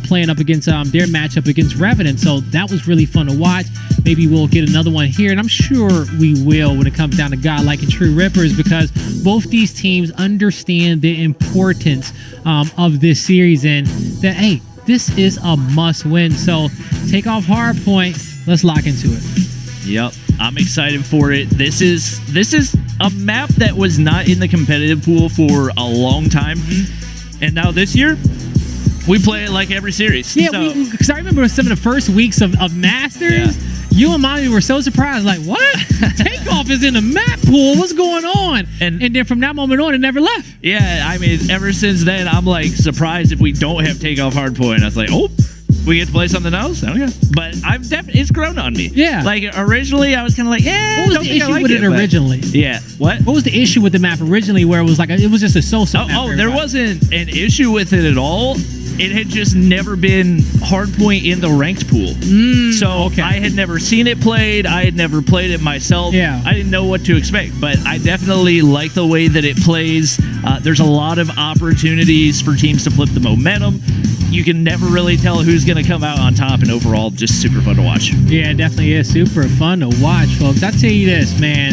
playing up against their matchup against Revenant, so that was really fun to watch. Maybe we'll get another one here, and I'm sure we will when it comes down to Godlike and True Rippers, because both these teams understand the importance of this series, and that, hey, this is a must win. So take off Hardpoint. Let's lock into it. Yep, I'm excited for it. This is a map that was not in the competitive pool for a long time, and now this year we play it like every series. Yeah, because I remember some of the first weeks of Masters. Yeah. You and Mommy were so surprised, like, what? Takeoff is in the map pool. What's going on? And then from that moment on, it never left. Yeah, I mean, ever since then, I'm like surprised if we don't have Takeoff Hardpoint. I was like, oh, we get to play something else? Okay. But I've definitely, it's grown on me. Yeah. Like, originally, I was kind of like, what was the issue with it originally? Yeah. What was the issue with the map originally, where it was like, it was just a so-so map? Oh, there wasn't an issue with it at all. It had just never been Hardpoint in the ranked pool. So I had never seen it played. I had never played it myself. Yeah. I didn't know what to expect, but I definitely like the way that it plays. There's a lot of opportunities for teams to flip the momentum. You can never really tell who's going to come out on top, and overall, just super fun to watch. Yeah, it definitely is super fun to watch, folks. I tell you this, man.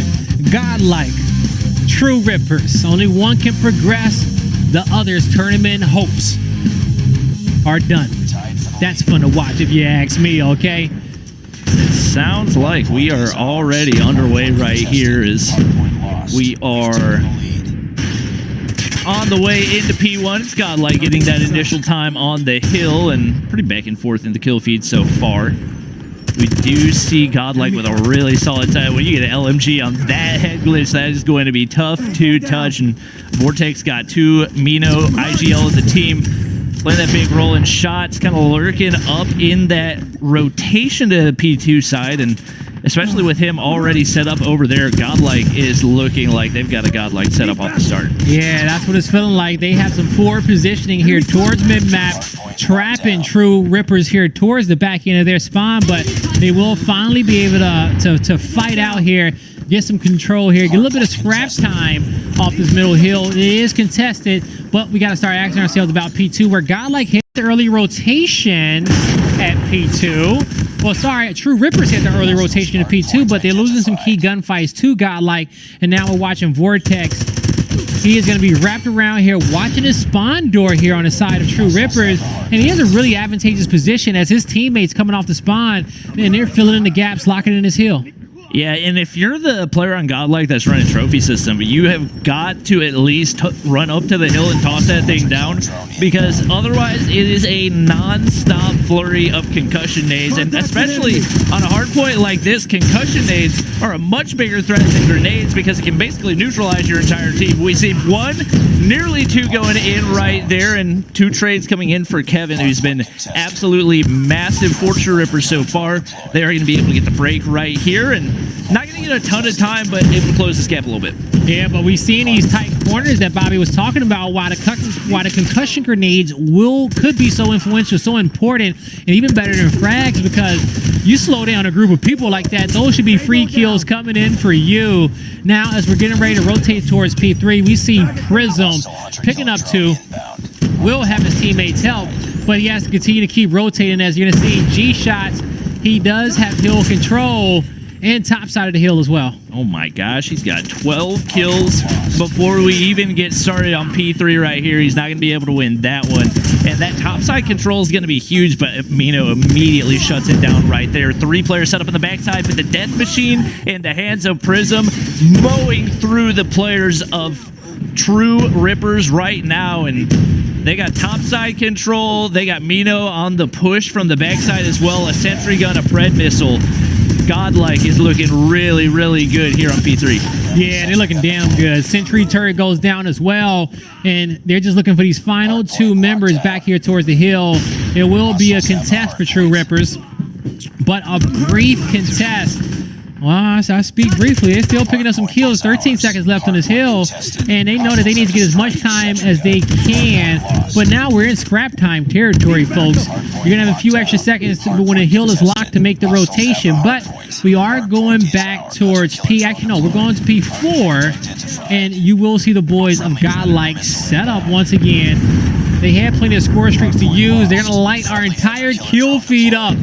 Godlike, True Rippers. Only one can progress. The other's tournament hopes are done. That's fun to watch if you ask me, okay? It sounds like we are already underway right here as we are on the way into P1. It's Godlike getting that initial time on the hill, and pretty back and forth in the kill feed so far. We do see Godlike with a really solid side. When you get an LMG on that head glitch, that is going to be tough to touch. And Vortex got 2 Mino, IGL as a team, playing that big rolling shots, kind of lurking up in that rotation to the P2 side, and especially with him already set up over there, Godlike is looking like they've got a Godlike set up off the start. Yeah, that's what it's feeling like. They have some forward positioning here towards mid-map, trapping True Rippers here towards the back end of their spawn, but they will finally be able to fight out here, get some control here, get a little bit of scrap time off this middle hill. It is contested, but we got to start asking ourselves about P2, where Godlike hit the early rotation at P2. Well, sorry, True Rippers hit the early rotation at P2, but they're losing some key gunfights to Godlike, and now we're watching Vortex. He is going to be wrapped around here, watching his spawn door here on the side of True Rippers, and he has a really advantageous position as his teammates coming off the spawn, and they're filling in the gaps, locking in his hill. Yeah, and if you're the player on Godlike that's running trophy system, you have got to at least run up to the hill and toss that thing down, because otherwise it is a non-stop flurry of concussion nades, and especially on a hard point like this, concussion nades are a much bigger threat than grenades because it can basically neutralize your entire team. We see one, nearly two going in right there, and 2 trades coming in for Kevin, who's been absolutely massive for True Rippers so far. They are going to be able to get the break right here, and not going to get a ton of time, but able to close this gap a little bit. Yeah, but we've seen these tight corners that Bobby was talking about, why the concussion grenades could be so influential, so important, and even better than frags, because you slow down a group of people like that, those should be free kills coming in for you. Now, as we're getting ready to rotate towards P3, we see Prism picking up 2. Will have his teammates help, but he has to continue to keep rotating. As you're going to see, G-Shots, he does have hill control and top side of the hill as well. Oh my gosh, he's got 12 kills before we even get started on P3 right here. He's not going to be able to win that one. And that topside control is going to be huge, but Mino immediately shuts it down right there. 3 players set up on the backside, but the Death Machine in the hands of Prism mowing through the players of True Rippers right now, and they got topside control. They got Mino on the push from the backside as well. A sentry gun, a Pred missile. Godlike is looking really, really good here on P3. Yeah, they're looking damn good. Sentry turret goes down as well, and they're just looking for these final 2 members back here towards the hill. It will be a contest for True Rippers, but a brief contest. Well, I speak briefly. They're still picking up some kills. 13 seconds left on this hill, and they know that they need to get as much time as they can. But now we're in scrap time territory, folks. You're going to have a few extra seconds when the hill is locked to make the rotation. But we are going back towards P. Actually, no, we're going to P4, and you will see the boys of Godlike set up once again. They have plenty of score streaks to use. They're going to light our entire kill feed up.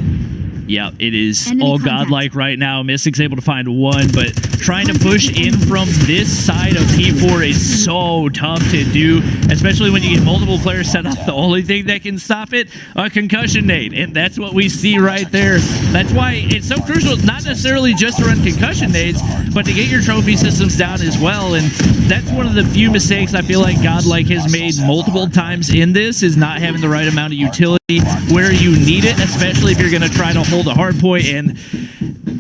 Yeah, it is all Godlike right now. Mystic's able to find 1, but trying to push in from this side of P4 is so tough to do, especially when you get multiple players set up. The only thing that can stop it, a concussion nade, and that's what we see right there. That's why it's so crucial, not necessarily just to run concussion nades, but to get your trophy systems down as well, and that's one of the few mistakes I feel like Godlike has made multiple times in this, is not having the right amount of utility where you need it, especially if you're going to try to hold a hard point. And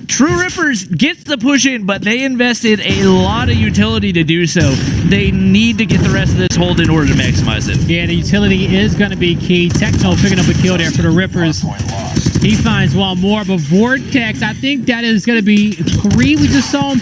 True Rippers gets the push in, but they invested a lot of utility to do so. They need to get the rest of this hold in order to maximize it. Yeah, the utility is going to be key. Techno picking up a kill there for the Rippers. He finds 1 more, but Vortex, I think that is going to be 3. We just saw him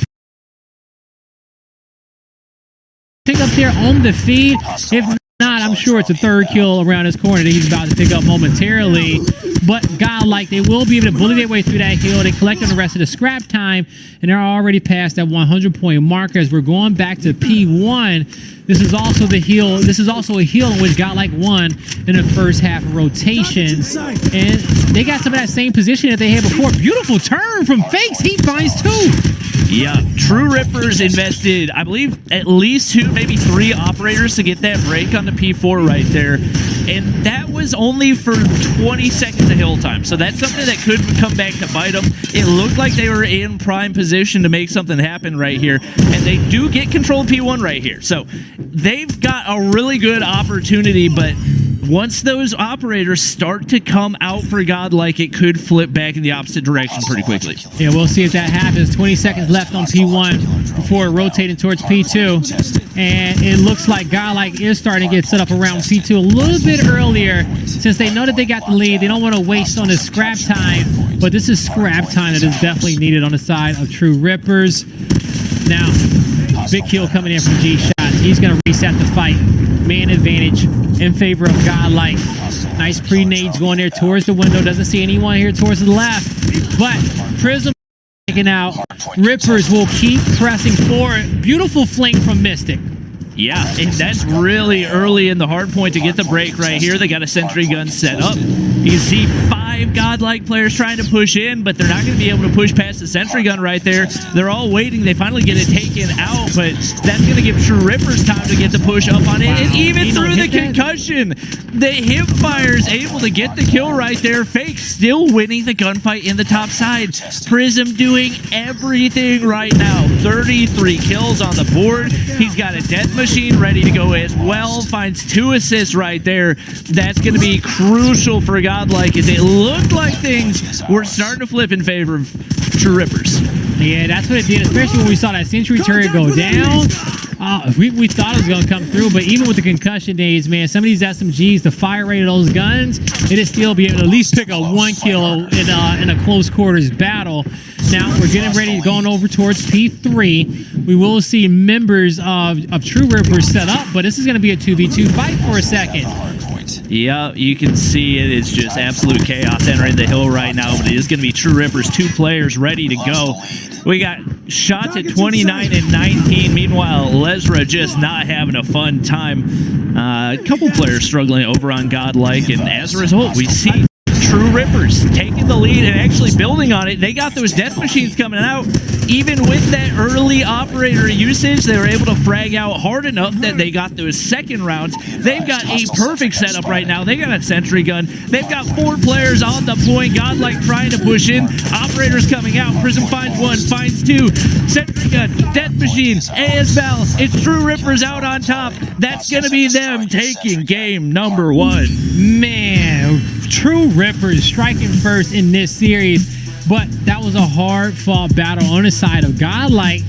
pick up there on the feed. If not, I'm sure it's a 3rd kill around his corner that he's about to pick up momentarily. But Godlike, they will be able to bully their way through that hill. They collect on the rest of the scrap time, and they're already past that 100-point marker. As we're going back to P1, this is also the hill. This is also a hill in which Godlike won in the first half rotation, and they got some of that same position that they had before. Beautiful turn from Fakes. He finds 2. Yeah, True Rippers invested, I believe, at least 2, maybe 3 operators to get that break on the P4 right there. And that was only for 20 seconds of hill time. So that's something that could come back to bite them. It looked like they were in prime position to make something happen right here. And they do get control of P1 right here. So they've got a really good opportunity, but once those operators start to come out for Godlike, it could flip back in the opposite direction pretty quickly. Yeah, we'll see if that happens. 20 seconds left on P1 before rotating towards P2. And it looks like Godlike is starting to get set up around P2 a little bit earlier, since they know that they got the lead. They don't want to waste on the scrap time, but this is scrap time that is definitely needed on the side of True Rippers. Now, big kill coming in from G-Shots. He's going to reset the fight. Man advantage in favor of Godlike. Nice pre-nades going there towards the window. Doesn't see anyone here towards the left, but Prism taken out. Rippers will keep pressing forward. Beautiful flank from Mystic. Yeah, and that's really early in the hard point to get the break right here. They got a sentry gun set up. You can see 5 godlike players trying to push in, but they're not going to be able to push past the sentry gun right there. They're all waiting. They finally get it taken out, but that's going to give True Rippers time to get the push up on it. And even through the concussion, the hip fire's able to get the kill right there. Fake still winning the gunfight in the top side. Prism doing everything right now. 33 kills on the board. He's got a death machine ready to go as well. Finds 2 assists right there. That's going to be crucial for Godlike as it looked like things were starting to flip in favor of True Rippers. Yeah, that's what it did, especially when we saw that sentry turret go down. We thought it was going to come through, but even with the concussion days, man, some of these SMGs, the fire rate of those guns, it'll still be able to at least pick up 1 kill in a close quarters battle. Now we're getting ready, going over towards P3. We will see members of True Rippers set up, but this is going to be a 2v2 fight for a second. Yeah, you can see it. It's just absolute chaos entering the hill right now, but it is going to be True Rippers, 2 players ready to go. We got shots at 29 and 19. Meanwhile, Lesra just not having a fun time. A couple players struggling over on Godlike, and as a result, we see True Rippers taking the lead and actually building on it. They got those death machines coming out. Even with that early operator usage, they were able to frag out hard enough that they got those second rounds. They've got a perfect setup right now. They got a sentry gun. They've got 4 players on the point. Godlike trying to push in. Operators coming out. Prism finds 1, finds 2. Sentry gun, death machine, ASVAL. It's True Rippers out on top. That's going to be them taking game number 1. Man, True Rippers striking first in this series, but that was a hard-fought battle on the side of Godlike.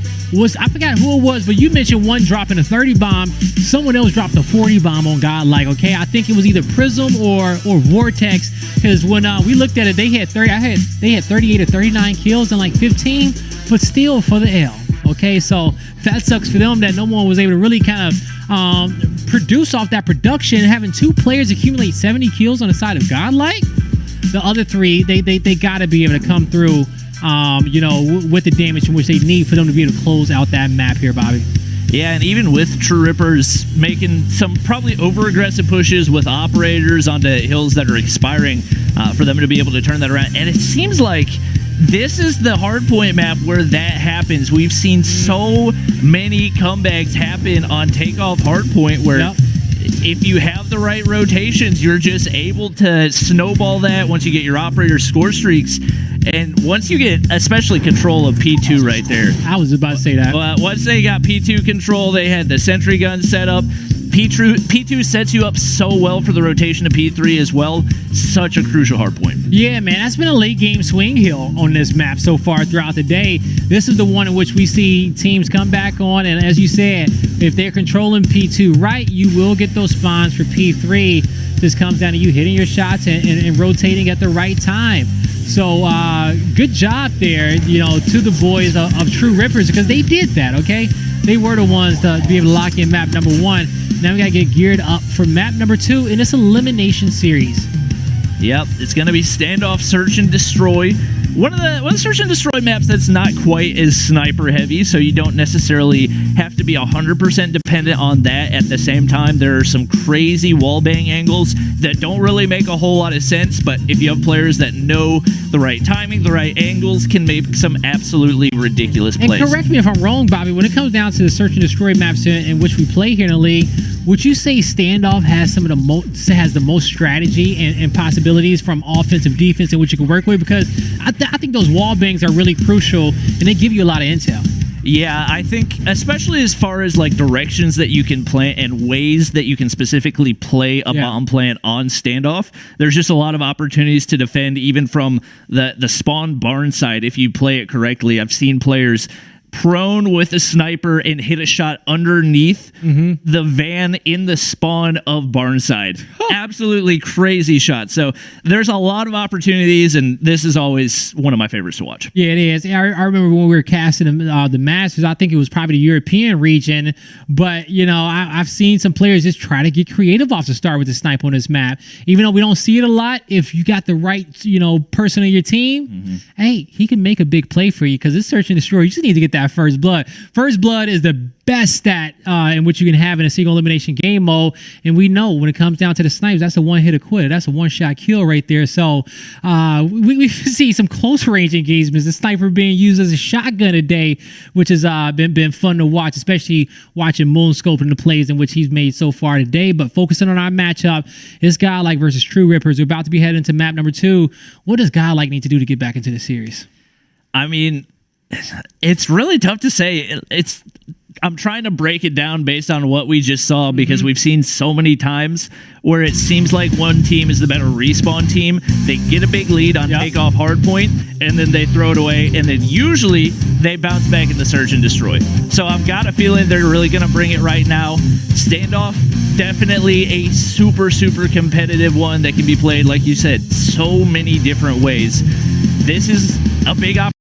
I forgot who it was, but you mentioned one dropping a 30 bomb. Someone else dropped a 40 bomb on Godlike, okay? I think it was either Prism or Vortex, because when we looked at it, they had 38 or 39 kills and like 15, but still for the L, okay? So that sucks for them that no one was able to really kind of produce off that production. Having 2 players accumulate 70 kills on the side of Godlike, the other 3, they got to be able to come through, with the damage in which they need for them to be able to close out that map here, Bobby. Yeah, and even with True Rippers making some probably over-aggressive pushes with operators onto hills that are expiring for them to be able to turn that around. And it seems like this is the hardpoint map where that happens. We've seen so many comebacks happen on takeoff hardpoint where if you have the right rotations, you're just able to snowball that once you get your operator score streaks. And once you get especially control of P2 right there. I was about to say that. Once they got P2 control, they had the sentry gun set up. P2 sets you up so well for the rotation of P3 as well. Such a crucial hard point. Yeah, man, that's been a late game swing hill on this map so far throughout the day. This is the one in which we see teams come back on, and as you said, if they're controlling P2 right, you will get those spawns for P3. This comes down to you hitting your shots and rotating at the right time. So good job there, to the boys of True Rippers, because they did that, okay? They were the ones to be able to lock in map number 1. Now we got to get geared up for map number 2 in this elimination series. Yep, it's going to be standoff, search and destroy. One of the search and destroy maps that's not quite as sniper heavy, so you don't necessarily have to be 100% dependent on that. At the same time, there are some crazy wallbang angles that don't really make a whole lot of sense, but if you have players that know the right timing, the right angles, can make some absolutely ridiculous plays. And correct me if I'm wrong, Bobby, when it comes down to the search and destroy maps in which we play here in the league, would you say standoff has the most strategy and possibilities from offensive, defense in which you can work with? Because I think those wall bangs are really crucial, and they give you a lot of intel. Yeah, I think especially as far as like directions that you can plant and ways that you can specifically play a bomb plant on standoff, there's just a lot of opportunities to defend even from the spawn barn side if you play it correctly. I've seen players prone with a sniper and hit a shot underneath the van in the spawn of Barnside. Absolutely crazy shot. So there's a lot of opportunities, and this is always one of my favorites to watch. Yeah, it is. I remember when we were casting the Masters, I think it was probably the European region, but I've seen some players just try to get creative off the start with the snipe on this map. Even though we don't see it a lot, if you got the right person on your team, hey, he can make a big play for you, because this search and destroy, you just need to get that that first blood. First blood is the best stat in which you can have in a single elimination game mode. And we know when it comes down to the snipes, that's a one-hit quitter. That's a one-shot kill right there. So we see some close range engagements. The sniper being used as a shotgun today, which has been fun to watch, especially watching Moonscope and the plays in which he's made so far today. But focusing on our matchup, it's Godlike versus True Rippers. We're about to be heading into map number 2. What does Godlike need to do to get back into the series? I mean, it's really tough to say. I'm trying to break it down based on what we just saw because we've seen so many times where it seems like one team is the better respawn team. They get a big lead on takeoff hardpoint and then they throw it away, and then usually they bounce back in the search and destroy. So I've got a feeling they're really going to bring it right now. Standoff, definitely a super, super competitive one that can be played, like you said, so many different ways. This is a big opportunity